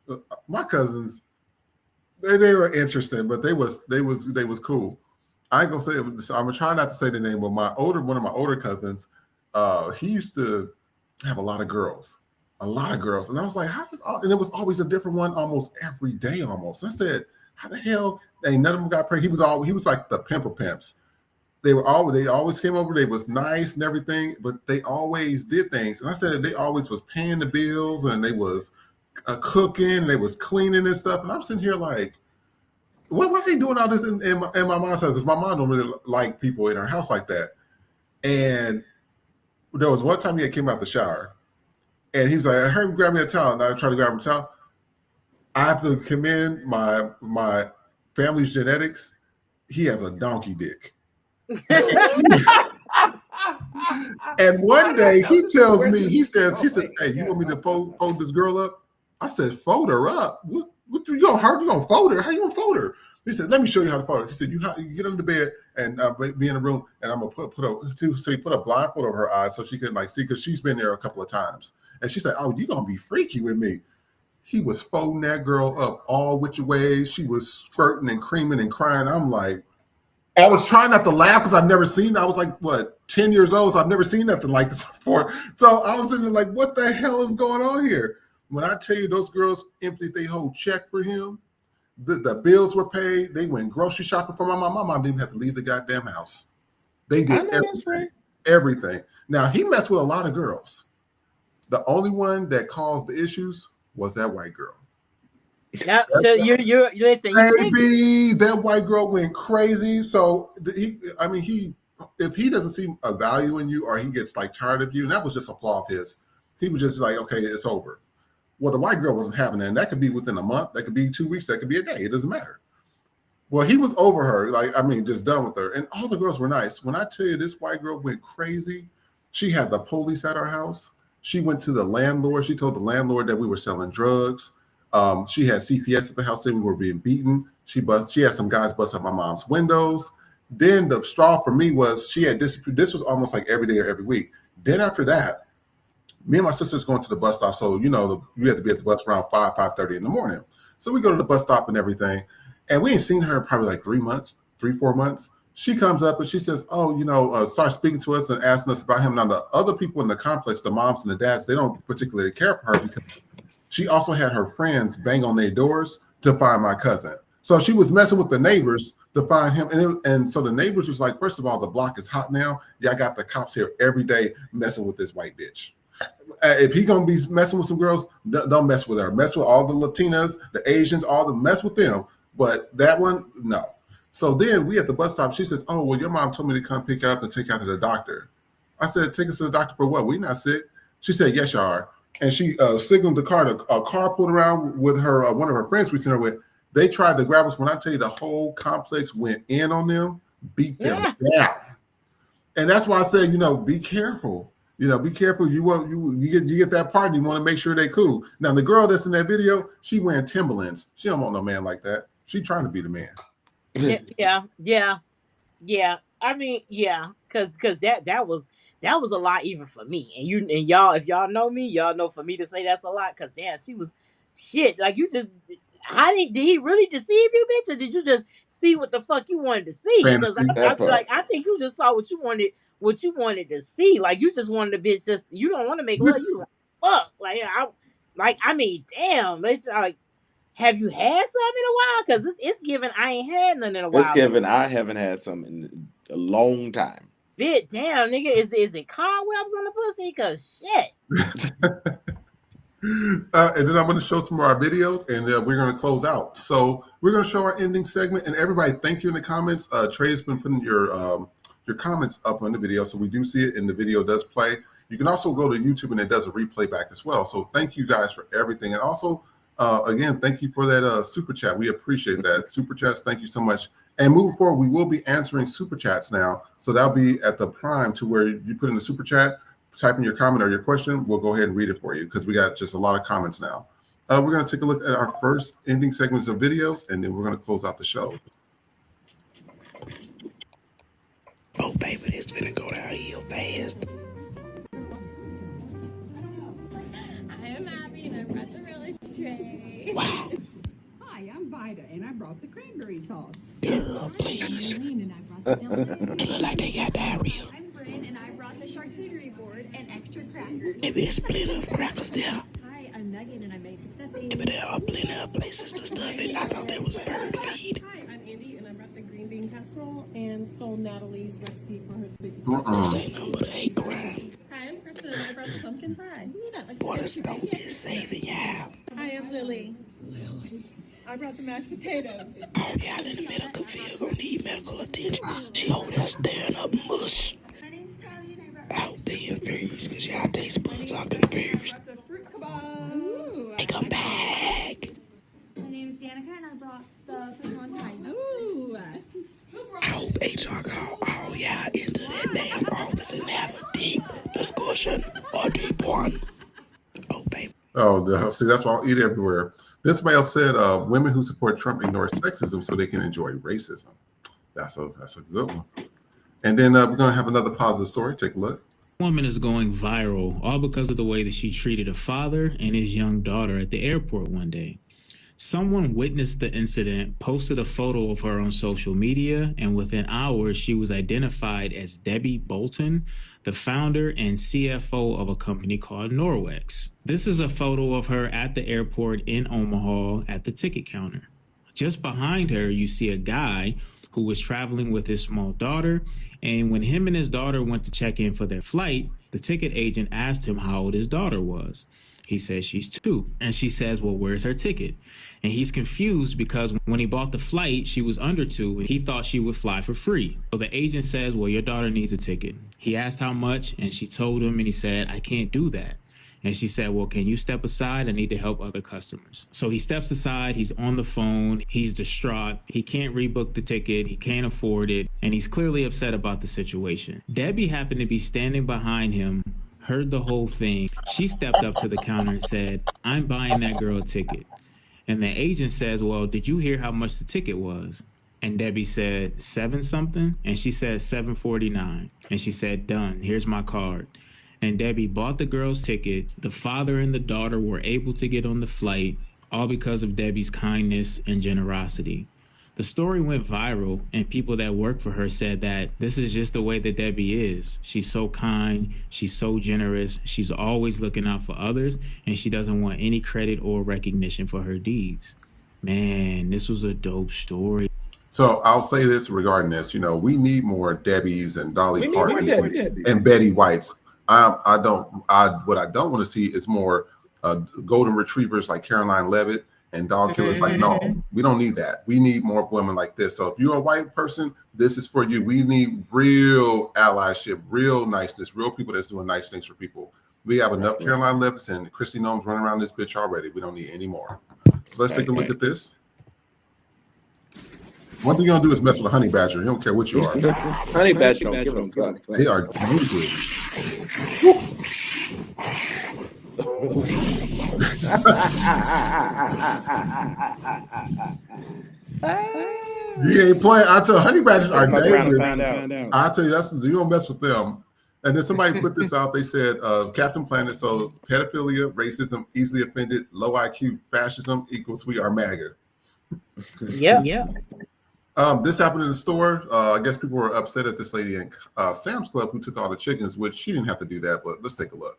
[SPEAKER 3] they were interesting, but they was cool. I ain't gonna say it. So I'm gonna try not to say the name, but one of my older cousins, he used to have a lot of girls, and I was like, and it was always a different one, almost every day, almost. I said, how the hell? Ain't none of them got pregnant. He was like the pimp of pimps. They always came over. They was nice and everything, but they always did things. And I said they always was paying the bills, and they was cooking, and they was cleaning and stuff. And I'm sitting here like, why are they doing all this in my mom's house? Because my mom don't really like people in her house like that. And there was one time he came out the shower, and he was like, I heard him grab me a towel, and I tried to grab him a towel. I have to commend my family's genetics. He has a donkey dick. And one day he tells me, he says, hey, you want me to fold this girl up? I said, fold her up? What you gonna hurt? You gonna fold her? How you gonna fold her? He said, let me show you how to fold her. He said, you get under the bed and be in the room, and I'm gonna so he put a blindfold over her eyes so she can see, because she's been there a couple of times. And she said, oh, you gonna be freaky with me. He was folding that girl up all which ways. She was squirting and creaming and crying. I'm like, I was trying not to laugh because I've never seen. I was like, 10 years old? So I've never seen nothing like this before. So I was in like, what the hell is going on here? When I tell you those girls emptied their whole check for him, the bills were paid. They went grocery shopping for my mom. My mom didn't even have to leave the goddamn house. They did everything. Now, he messed with a lot of girls. The only one that caused the issues was that white girl.
[SPEAKER 1] Yeah, so you listen.
[SPEAKER 3] Baby, that white girl went crazy. So if he doesn't see a value in you, or he gets tired of you, and that was just a flaw of his, he was just like, okay, it's over. Well, the white girl wasn't having that, and that could be within a month, that could be 2 weeks, that could be a day. It doesn't matter. Well, he was over her, just done with her, and all the girls were nice. When I tell you this white girl went crazy, she had the police at her house. She went to the landlord. She told the landlord that we were selling drugs. She had CPS at the house saying we were being beaten. She had some guys bust up my mom's windows. Then the straw for me was this was almost like every day or every week. Then after that, me and my sister's going to the bus stop. So, you have to be at the bus around 5:30 in the morning. So we go to the bus stop and everything. And we ain't seen her in probably 3-4 months. She comes up and she says, start speaking to us and asking us about him. Now, the other people in the complex, the moms and the dads, they don't particularly care for her because she also had her friends bang on their doors to find my cousin. So she was messing with the neighbors to find him. And so the neighbors was like, first of all, the block is hot now. Yeah, I got the cops here every day messing with this white bitch. If he going to be messing with some girls, don't mess with her. Mess with all the Latinas, the Asians, mess with them. But that one, no. So then we at the bus stop, she says, oh, well, your mom told me to come pick up and take you out to the doctor. I said, take us to the doctor for what? We not sick. She said, yes, you are. And she signaled the car. A car pulled around with her, one of her friends we sent her with. They tried to grab us. When I tell you, the whole complex went in on them, beat them down. And that's why I said, be careful. Be careful. You get that part, and you want to make sure they cool. Now, the girl that's in that video, she wearing Timberlands. She don't want no man like that. She trying to be the man.
[SPEAKER 1] Yeah. I mean, yeah, because that was a lot even for me. And y'all, if y'all know me, y'all know for me to say that's a lot. Because damn, she was shit. Like, you just, did he really deceive you, bitch, or did you just see what the fuck you wanted to see? Because I think you just saw what you wanted to see. Like, you just wanted a bitch. Just, you don't want to make love. You want fuck. I mean, damn, bitch. Like, have you had some in a while? Because it's given I ain't had none in a while.
[SPEAKER 2] It's given I haven't had some in a long time.
[SPEAKER 1] Bit damn, nigga, is it cobwebs on the pussy? Cause shit.
[SPEAKER 3] And then I'm going to show some of our videos, and we're going to close out. So we're going to show our ending segment, and everybody, thank you in the comments. Trey's been putting your comments up on the video, so we do see it, and the video does play. You can also go to YouTube, and it does a replay back as well. So thank you guys for everything, and also again, thank you for that super chat. We appreciate that. Super chats, thank you so much. And moving forward, we will be answering super chats now. So that'll be at the prime to where you put in the super chat, type in your comment or your question. We'll go ahead and read it for you because we got just a lot of comments now. We're going to take a look at our first ending segments of videos, and then we're going to close out the show.
[SPEAKER 10] Oh, baby, this finna go downhill fast.
[SPEAKER 11] I am Abby, and I brought the relish tray.
[SPEAKER 10] Wow.
[SPEAKER 11] Hi, I'm Vida, and I brought the cranberry sauce.
[SPEAKER 10] Girl, please.
[SPEAKER 11] And I brought the
[SPEAKER 10] It look like they got diarrhea.
[SPEAKER 11] I'm Bryn, and I brought the charcuterie board and extra crackers.
[SPEAKER 10] Maybe a split of crackers there.
[SPEAKER 11] Hi, I'm Megan, and I made the stuffing.
[SPEAKER 10] Maybe there are plenty of places to stuff it. I thought there was a bird feed.
[SPEAKER 12] Hi, I'm Andy, and I brought the green bean casserole and stole Natalie's recipe for her sweet
[SPEAKER 10] This ain't no but a hate crime.
[SPEAKER 12] Hi, I'm Kristen, and I brought the pumpkin pie.
[SPEAKER 10] Boy, this don't be saving y'all.
[SPEAKER 12] Hi, I'm Lily. I brought the mashed potatoes.
[SPEAKER 10] Oh, y'all in the medical field gonna need medical attention. She over there stirring up mush. I hope they infused, because y'all taste buds are confused. They come back.
[SPEAKER 11] My name is Danica, and I brought the pecan pie. Ooh.
[SPEAKER 10] I hope HR call all y'all into that damn office and have a deep discussion or deep one. Oh, baby.
[SPEAKER 3] Oh, see, that's why I'll eat everywhere. This mail said, women who support Trump ignore sexism so they can enjoy racism. That's a good one. And then we're going to have another positive story. Take a look.
[SPEAKER 13] Woman is going viral all because of the way that she treated a father and his young daughter at the airport one day. Someone witnessed the incident, posted a photo of her on social media, and within hours, she was identified as Debbie Bolton, the founder and CFO of a company called Norwex. This is a photo of her at the airport in Omaha at the ticket counter. Just behind her, you see a guy who was traveling with his small daughter, and when him and his daughter went to check in for their flight, the ticket agent asked him how old his daughter was. He says she's 2, and she says, well, where's her ticket? And he's confused because when he bought the flight, she was under 2, and he thought she would fly for free. So the agent says, well, your daughter needs a ticket. He asked how much, and she told him, and he said, I can't do that. And she said, well, can you step aside? I need to help other customers. So he steps aside. He's on the phone. He's distraught. He can't rebook the ticket. He can't afford it. And he's clearly upset about the situation. Debbie happened to be standing behind him, heard the whole thing. She stepped up to the counter and said, I'm buying that girl a ticket. And the agent says, well, did you hear how much the ticket was? And Debbie said, 7 something? And she said, $7.49. And she said, done. Here's my card. And Debbie bought the girl's ticket. The father and the daughter were able to get on the flight, all because of Debbie's kindness and generosity. The story went viral, and people that work for her said that this is just the way that Debbie is. She's so kind, she's so generous, she's always looking out for others, and she doesn't want any credit or recognition for her deeds. Man, this was a dope story.
[SPEAKER 3] So I'll say this regarding this. You know, we need more Debbies and Dolly Partons and Betty Whites. What I don't want to see is more golden retrievers like Caroline Levitt and dog killers. Like, no, we don't need that. We need more women like this. So if you're a white person, this is for you. We need real allyship, real niceness, real people that's doing nice things for people. We have enough Caroline Levitts and Christy Gnomes running around this bitch already. We don't need any more. So let's take a look at this. One thing you're gonna do is mess with a honey badger. You don't care what you are.
[SPEAKER 2] Honey badger don't give a fuck.
[SPEAKER 3] They are dangerous. You ain't playing. I tell you, honey badgers are dangerous. I tell you, you don't mess with them. And then somebody put this out. They said, Captain Planet, so pedophilia, racism, easily offended, low IQ, fascism equals we are MAGA.
[SPEAKER 1] Yeah.
[SPEAKER 3] This happened in the store. I guess people were upset at this lady in Sam's Club who took all the chickens, which she didn't have to do that, but let's take a look.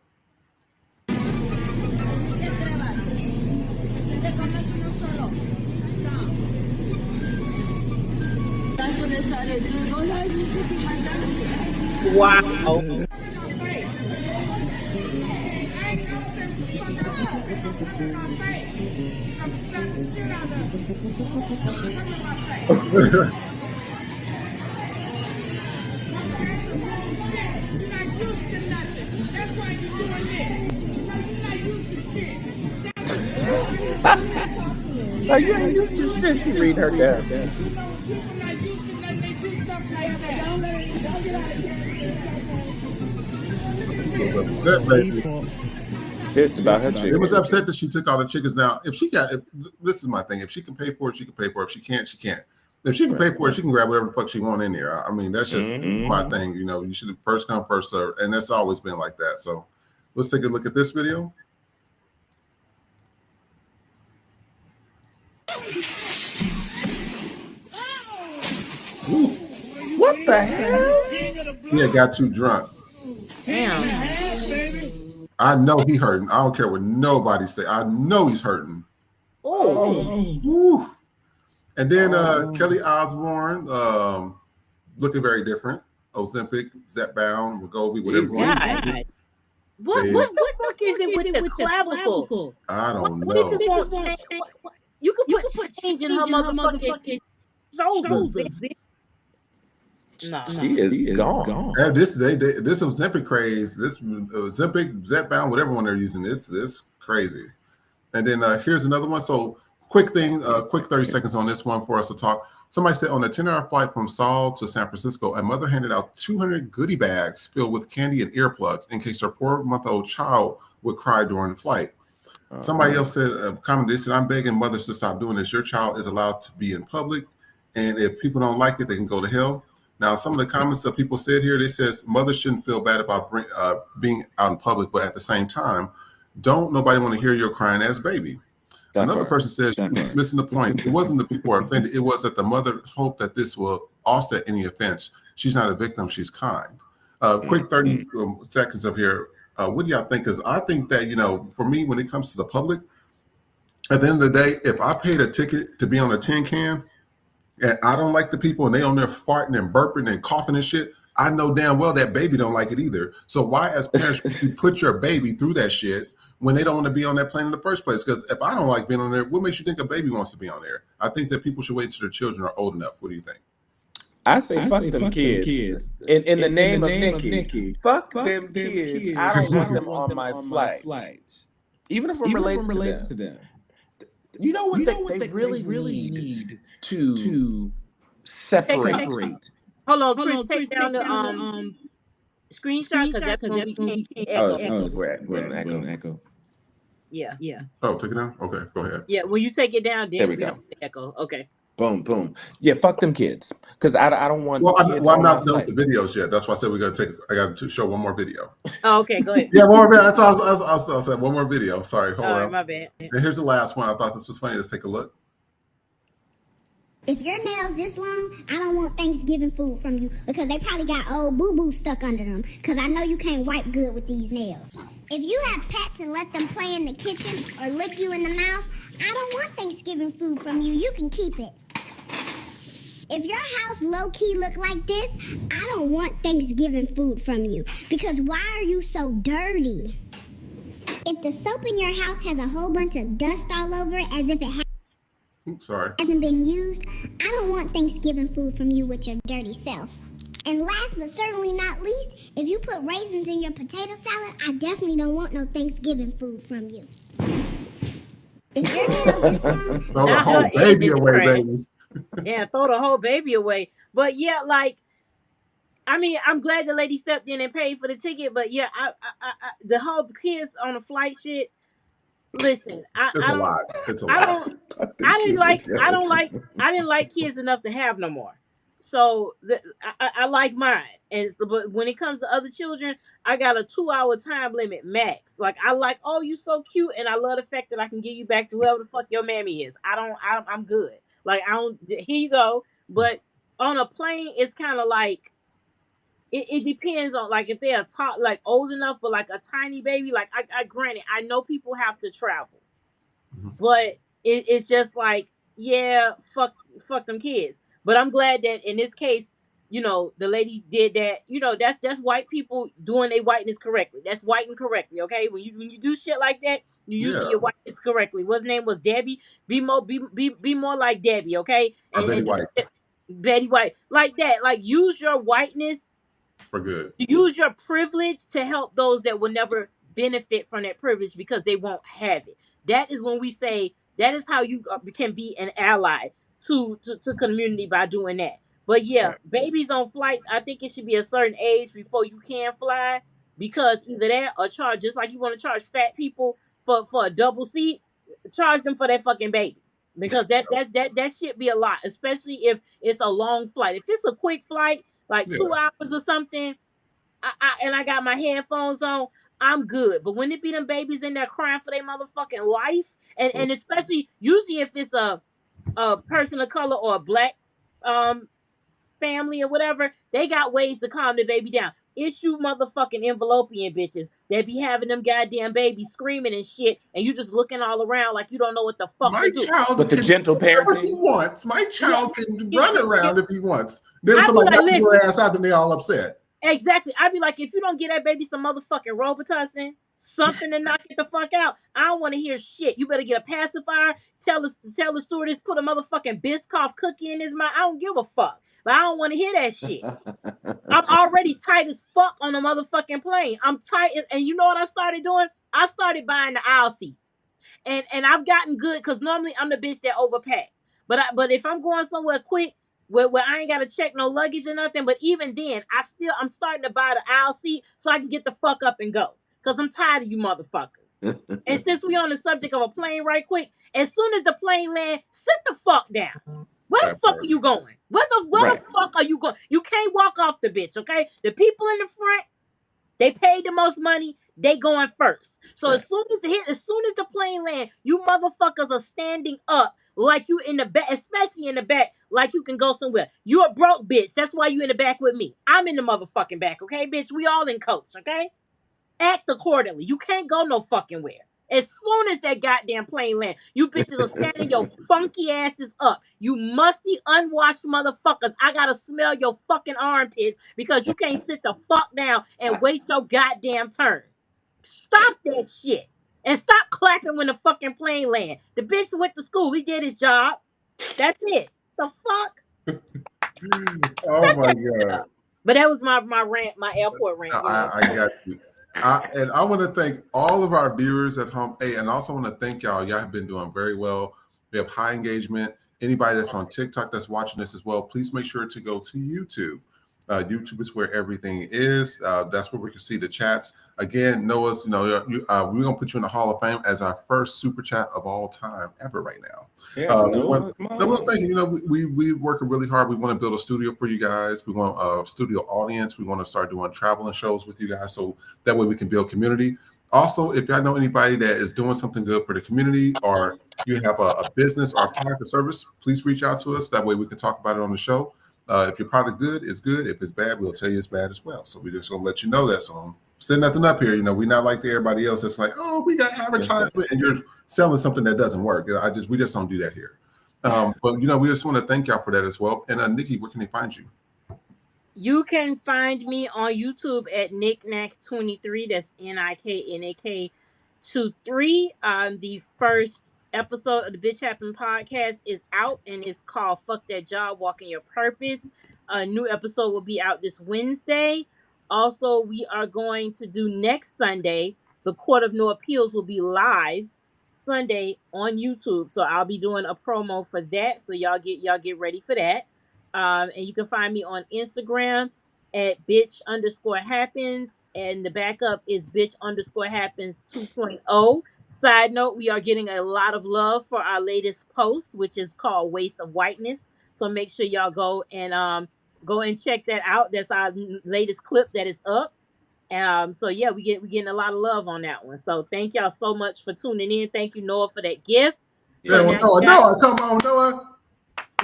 [SPEAKER 1] Wow.
[SPEAKER 2] No, you ain't used to shit. She read her dad. Pissed about her chicken.
[SPEAKER 3] It was upset that she took all the chickens. Now, if this is my thing. If she can pay for it, she can pay for it. If she can't, she can't. If she can pay for it, she can grab whatever the fuck she want in there. I mean, that's just my thing. You know, you should first come, first serve, and that's always been like that. So let's take a look at this video. Ooh.
[SPEAKER 2] What the hell?
[SPEAKER 3] Yeah, got too drunk.
[SPEAKER 1] Damn.
[SPEAKER 3] I know he hurting. I don't care what nobody say. I know he's hurting.
[SPEAKER 1] Oh.
[SPEAKER 3] And then Kelly Osbourne, looking very different. Ozempic, Zepbound, Wegovy, whatever.
[SPEAKER 1] What the fuck is it with the clavicle?
[SPEAKER 3] I don't know.
[SPEAKER 1] You could put change in her motherfucking shoulders. Nah.
[SPEAKER 2] She is gone.
[SPEAKER 3] And this Ozempic craze, this Ozempic, Zepbound, whatever one they're using, this crazy. And then here's another one. So quick thing, quick 30 seconds on this one for us to talk. Somebody said on a 10-hour flight from Seoul to San Francisco, a mother handed out 200 goodie bags filled with candy and earplugs in case her 4-month-old child would cry during the flight. Somebody else said, commented, they said, I'm begging mothers to stop doing this. Your child is allowed to be in public, and if people don't like it, they can go to hell. Now, some of the comments that people said here, they says mothers shouldn't feel bad about being out in public, but at the same time, don't nobody want to hear your crying ass baby. Another person says you're missing the point. It wasn't the people are offended. It was that the mother hoped that this will offset any offense. She's not a victim. She's kind. Quick 30 seconds up here. What do y'all think? Because I think that, you know, for me, when it comes to the public, at the end of the day, if I paid a ticket to be on a tin can and I don't like the people and they on there farting and burping and coughing and shit, I know damn well that baby don't like it either. So why, as parents, would you put your baby through that shit when they don't want to be on that plane in the first place? Because if I don't like being on there, what makes you think a baby wants to be on there? I think that people should wait until their children are old enough. What do you think?
[SPEAKER 2] I say fuck them kids. In the name of Nikki, fuck them kids. I don't want them on my flight. Even if I'm related to them. You know what they really need to separate.
[SPEAKER 1] Hold on, Chris, take down the screenshot because that's when we can't echo.
[SPEAKER 2] We're echo.
[SPEAKER 1] Yeah.
[SPEAKER 3] Oh, take it down? Okay, go ahead.
[SPEAKER 1] Yeah, when you take it down, then
[SPEAKER 2] there we go.
[SPEAKER 1] Echo. Okay.
[SPEAKER 2] Boom. Yeah, fuck them kids. Because I don't want kids
[SPEAKER 3] I'm
[SPEAKER 2] on
[SPEAKER 3] not
[SPEAKER 2] my
[SPEAKER 3] done with
[SPEAKER 2] flight.
[SPEAKER 3] the videos yet. That's why I said I got to show one more video.
[SPEAKER 1] Oh, okay, go ahead.
[SPEAKER 3] Yeah, one more video. That's what I said. One more video. Sorry, hold on.
[SPEAKER 1] My bad.
[SPEAKER 3] And here's the last one. I thought this was funny. Let's take a look.
[SPEAKER 14] If your nails this long, I don't want Thanksgiving food from you because they probably got old boo-boo stuck under them because I know you can't wipe good with these nails. If you have pets and let them play in the kitchen or lick you in the mouth, I don't want Thanksgiving food from you. You can keep it. If your house low-key look like this, I don't want Thanksgiving food from you because why are you so dirty? If the soap in your house has a whole bunch of dust all over it as if it hasn't been used, I don't want Thanksgiving food from you with your dirty self. And last but certainly not least, if you put raisins in your potato salad, I definitely don't want no Thanksgiving food from you. If your nails this long,
[SPEAKER 3] throw the whole baby away, baby.
[SPEAKER 1] Yeah, throw the whole baby away. But yeah, like, I mean, I'm glad the lady stepped in and paid for the ticket. But yeah, I the whole kids on the flight shit. Listen,
[SPEAKER 3] It's a lot.
[SPEAKER 1] I didn't like kids enough to have no more. So I like mine, but when it comes to other children, I got a 2-hour time limit max. Like I like, oh, you so cute, and I love the fact that I can give you back to whoever the fuck your mammy is. I'm good. Like I don't. Here you go. But on a plane, it's kind of like it depends on like if they are like old enough, but like a tiny baby. Like I granted, I know people have to travel, but it's just like fuck them kids. But I'm glad that in this case, you know, the lady did that. You know, that's white people doing their whiteness correctly. That's whiting correctly. Okay, when you do shit like that, you using your whiteness correctly. What's name was Debbie? Be more like Debbie. Okay,
[SPEAKER 3] Betty White.
[SPEAKER 1] Betty White, like that. Like use your whiteness
[SPEAKER 3] for good.
[SPEAKER 1] Use your privilege to help those that will never benefit from that privilege because they won't have it. That is when we say that is how you can be an ally to community by doing that. But yeah, babies on flights, I think it should be a certain age before you can fly because either that or charge, just like you want to charge fat people for a double seat, charge them for that fucking baby. because that should be a lot, especially if it's a long flight. If it's a quick flight, like
[SPEAKER 3] Yeah.
[SPEAKER 1] 2 hours or something, I got my headphones on, I'm good. But when it be them babies in there crying for their motherfucking life, and especially usually if it's a person of color or a black um family or whatever, they got ways to calm the baby down. It's you motherfucking envelopian bitches that be having them goddamn babies screaming and shit, and you just looking all around like you don't know what the fuck
[SPEAKER 3] My
[SPEAKER 1] to do.
[SPEAKER 3] child
[SPEAKER 2] With the
[SPEAKER 3] can
[SPEAKER 2] gentle
[SPEAKER 3] do whatever he
[SPEAKER 2] parenting.
[SPEAKER 3] wants. My child can run around if he wants. Then
[SPEAKER 1] I be
[SPEAKER 3] somebody
[SPEAKER 1] like,
[SPEAKER 3] knocks your
[SPEAKER 1] listen,
[SPEAKER 3] ass out, then they all upset.
[SPEAKER 1] exactly. I'd be like, if you don't get that baby some motherfucking Robitussin, something to knock it the fuck out, I don't want to hear shit. You better get a pacifier. Tell the stewardess put a motherfucking Biscoff cookie in his mouth. I don't give a fuck, but I don't want to hear that shit. I'm already tight as fuck on the motherfucking plane. I'm tight, and you know what I started doing? I started buying the aisle seat, and I've gotten good because normally I'm the bitch that overpack. But if I'm going somewhere quick where I ain't gotta check no luggage or nothing, but even then I'm starting to buy the aisle seat so I can get the fuck up and go. Cause I'm tired of you motherfuckers. And since we on the subject of a plane right quick, as soon as the plane land, sit the fuck down. Where the fuck are you going? Where the fuck are you going? You can't walk off the bitch, okay? The people in the front, they paid the most money. They going first. So as soon as the plane land, you motherfuckers are standing up like you in the back, especially in the back, like you can go somewhere. You a broke bitch. That's why you in the back with me. I'm in the motherfucking back, okay, bitch? We all in coach, okay? Act accordingly. You can't go no fucking where. As soon as that goddamn plane land, you bitches are standing your funky asses up. You musty, unwashed motherfuckers. I gotta smell your fucking armpits because you can't sit the fuck down and wait your goddamn turn. Stop that shit. And stop clapping when the fucking plane land. The bitch went to school. He did his job. That's it. The fuck?
[SPEAKER 3] Oh my God.
[SPEAKER 1] But that was my rant, my airport rant.
[SPEAKER 3] I got you. And I want to thank all of our viewers at home. Hey, and I also want to thank y'all. Y'all have been doing very well. We have high engagement. Anybody that's on TikTok that's watching this as well, please make sure to go to YouTube. YouTube is where everything is. That's where we can see the chats. Again, Noah's, we're gonna put you in the Hall of Fame as our first super chat of all time ever right now.
[SPEAKER 2] Yes,
[SPEAKER 3] thank you. We working really hard. We want to build a studio for you guys. We want a studio audience. We want to start doing traveling shows with you guys, so that way we can build community. Also, if y'all know anybody that is doing something good for the community, or you have a business or a product or service, please reach out to us. That way we can talk about it on the show. If your product good, it's good. If it's bad, we'll tell you it's bad as well. So we're just gonna let you know that. So I'm setting nothing up here. We're not like everybody else that's like, oh, we got advertisement, and you're selling something that doesn't work. We just don't do that here. But we just want to thank y'all for that as well. And Nikki, where can they find you?
[SPEAKER 1] You can find me on YouTube at Knickknack23. That's NIKNAK 23. The first episode of the Bitch Happen podcast is out, and it's called Fuck That Job, Walking Your Purpose. A new episode will be out this Wednesday. Also, we are going to do next Sunday. The Court of No Appeals will be live Sunday on YouTube. So I'll be doing a promo for that. So y'all get ready for that. And you can find me on Instagram at bitch_happens. And the backup is bitch_happens 2.0. Side note, we are getting a lot of love for our latest post, which is called Waste of Whiteness. So make sure y'all go and check that out. That's our latest clip that is up. So yeah, we're getting a lot of love on that one. So thank y'all so much for tuning in. Thank you, Noah, for that gift. So
[SPEAKER 3] Noah, come on, Noah.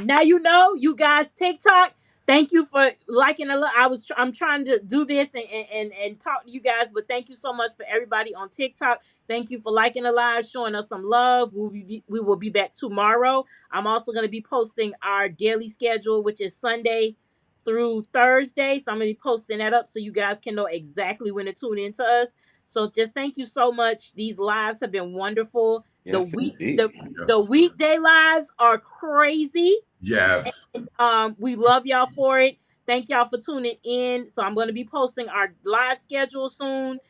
[SPEAKER 1] Now you guys, TikTok. Thank you for liking I'm trying to do this and talk to you guys, but thank you so much for everybody on TikTok. Thank you for liking the live, showing us some love. We will be back tomorrow. I'm also going to be posting our daily schedule, which is Sunday through Thursday. So I'm going to be posting that up so you guys can know exactly when to tune into us. So just thank you so much. These lives have been wonderful.
[SPEAKER 2] Yes,
[SPEAKER 1] The weekday lives are crazy.
[SPEAKER 3] Yes.
[SPEAKER 1] And, we love y'all for it. Thank y'all for tuning in. So I'm going to be posting our live schedule soon.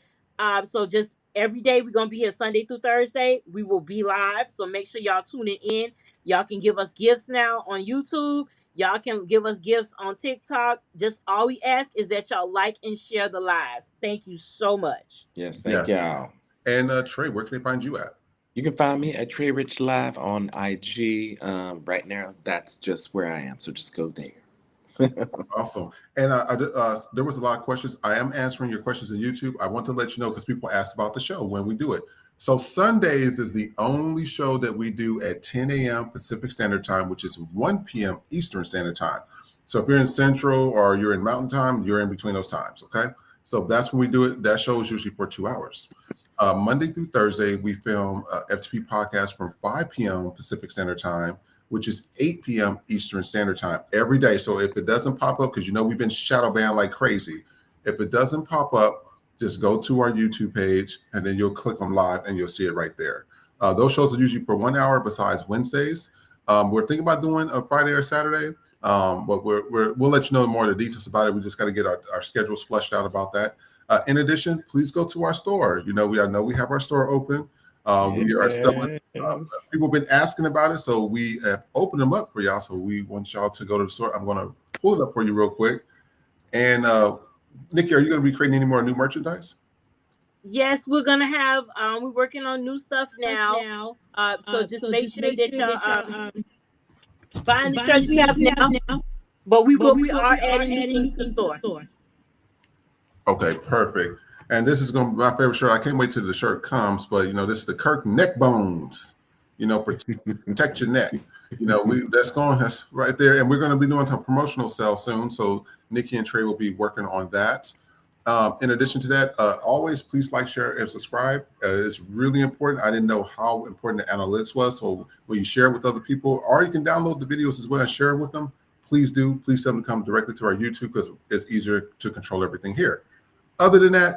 [SPEAKER 1] So just every day we're going to be here Sunday through Thursday. We will be live. So make sure y'all tune in. Y'all can give us gifts now on YouTube. Y'all can give us gifts on TikTok. Just all we ask is that y'all like and share the lives. Thank you so much.
[SPEAKER 2] Yes, thank y'all.
[SPEAKER 3] And Trey, where can they find you at?
[SPEAKER 2] You can find me at Trey Rich Live on IG. Right now, that's just where I am. So just go there.
[SPEAKER 3] Awesome. And there was a lot of questions. I am answering your questions on YouTube. I want to let you know because people asked about the show when we do it. So Sundays is the only show that we do at 10 a.m. Pacific Standard Time, which is 1 p.m. Eastern Standard Time. So if you're in Central or you're in Mountain Time, you're in between those times, okay? So that's when we do it. That show is usually for 2 hours. Monday through Thursday, we film FTP podcast from 5 p.m. Pacific Standard Time, which is 8 p.m. Eastern Standard Time every day. So if it doesn't pop up, because you know we've been shadow banned like crazy, if it doesn't pop up, just go to our YouTube page and then you'll click on live and you'll see it right there. Those shows are usually for 1 hour besides Wednesdays. We're thinking about doing a Friday or Saturday, but we'll let you know more of the details about it. We just got to get our schedules fleshed out about that. In addition, please go to our store. I know we have our store open. We are selling. People have been asking about it, so we have opened them up for y'all. So we want y'all to go to the store. I'm going to pull it up for you real quick. And Nikki, are you going to be creating any more new merchandise?
[SPEAKER 1] Yes, we're gonna have. We're working on new stuff now. So just make sure that y'all find the shirts we have now. But we are adding new things to the store.
[SPEAKER 3] Okay, perfect. And this is going to be my favorite shirt. I can't wait till the shirt comes. But this is the Kirk neck bones. Protect your neck. That's right there. And we're going to be doing some promotional sales soon. So Nikki and Trey will be working on that. In addition to that, always please like, share, and subscribe. It's really important. I didn't know how important the analytics was. So when you share it with other people, or you can download the videos as well and share it with them, please do. Please tell them to come directly to our YouTube because it's easier to control everything here. Other than that,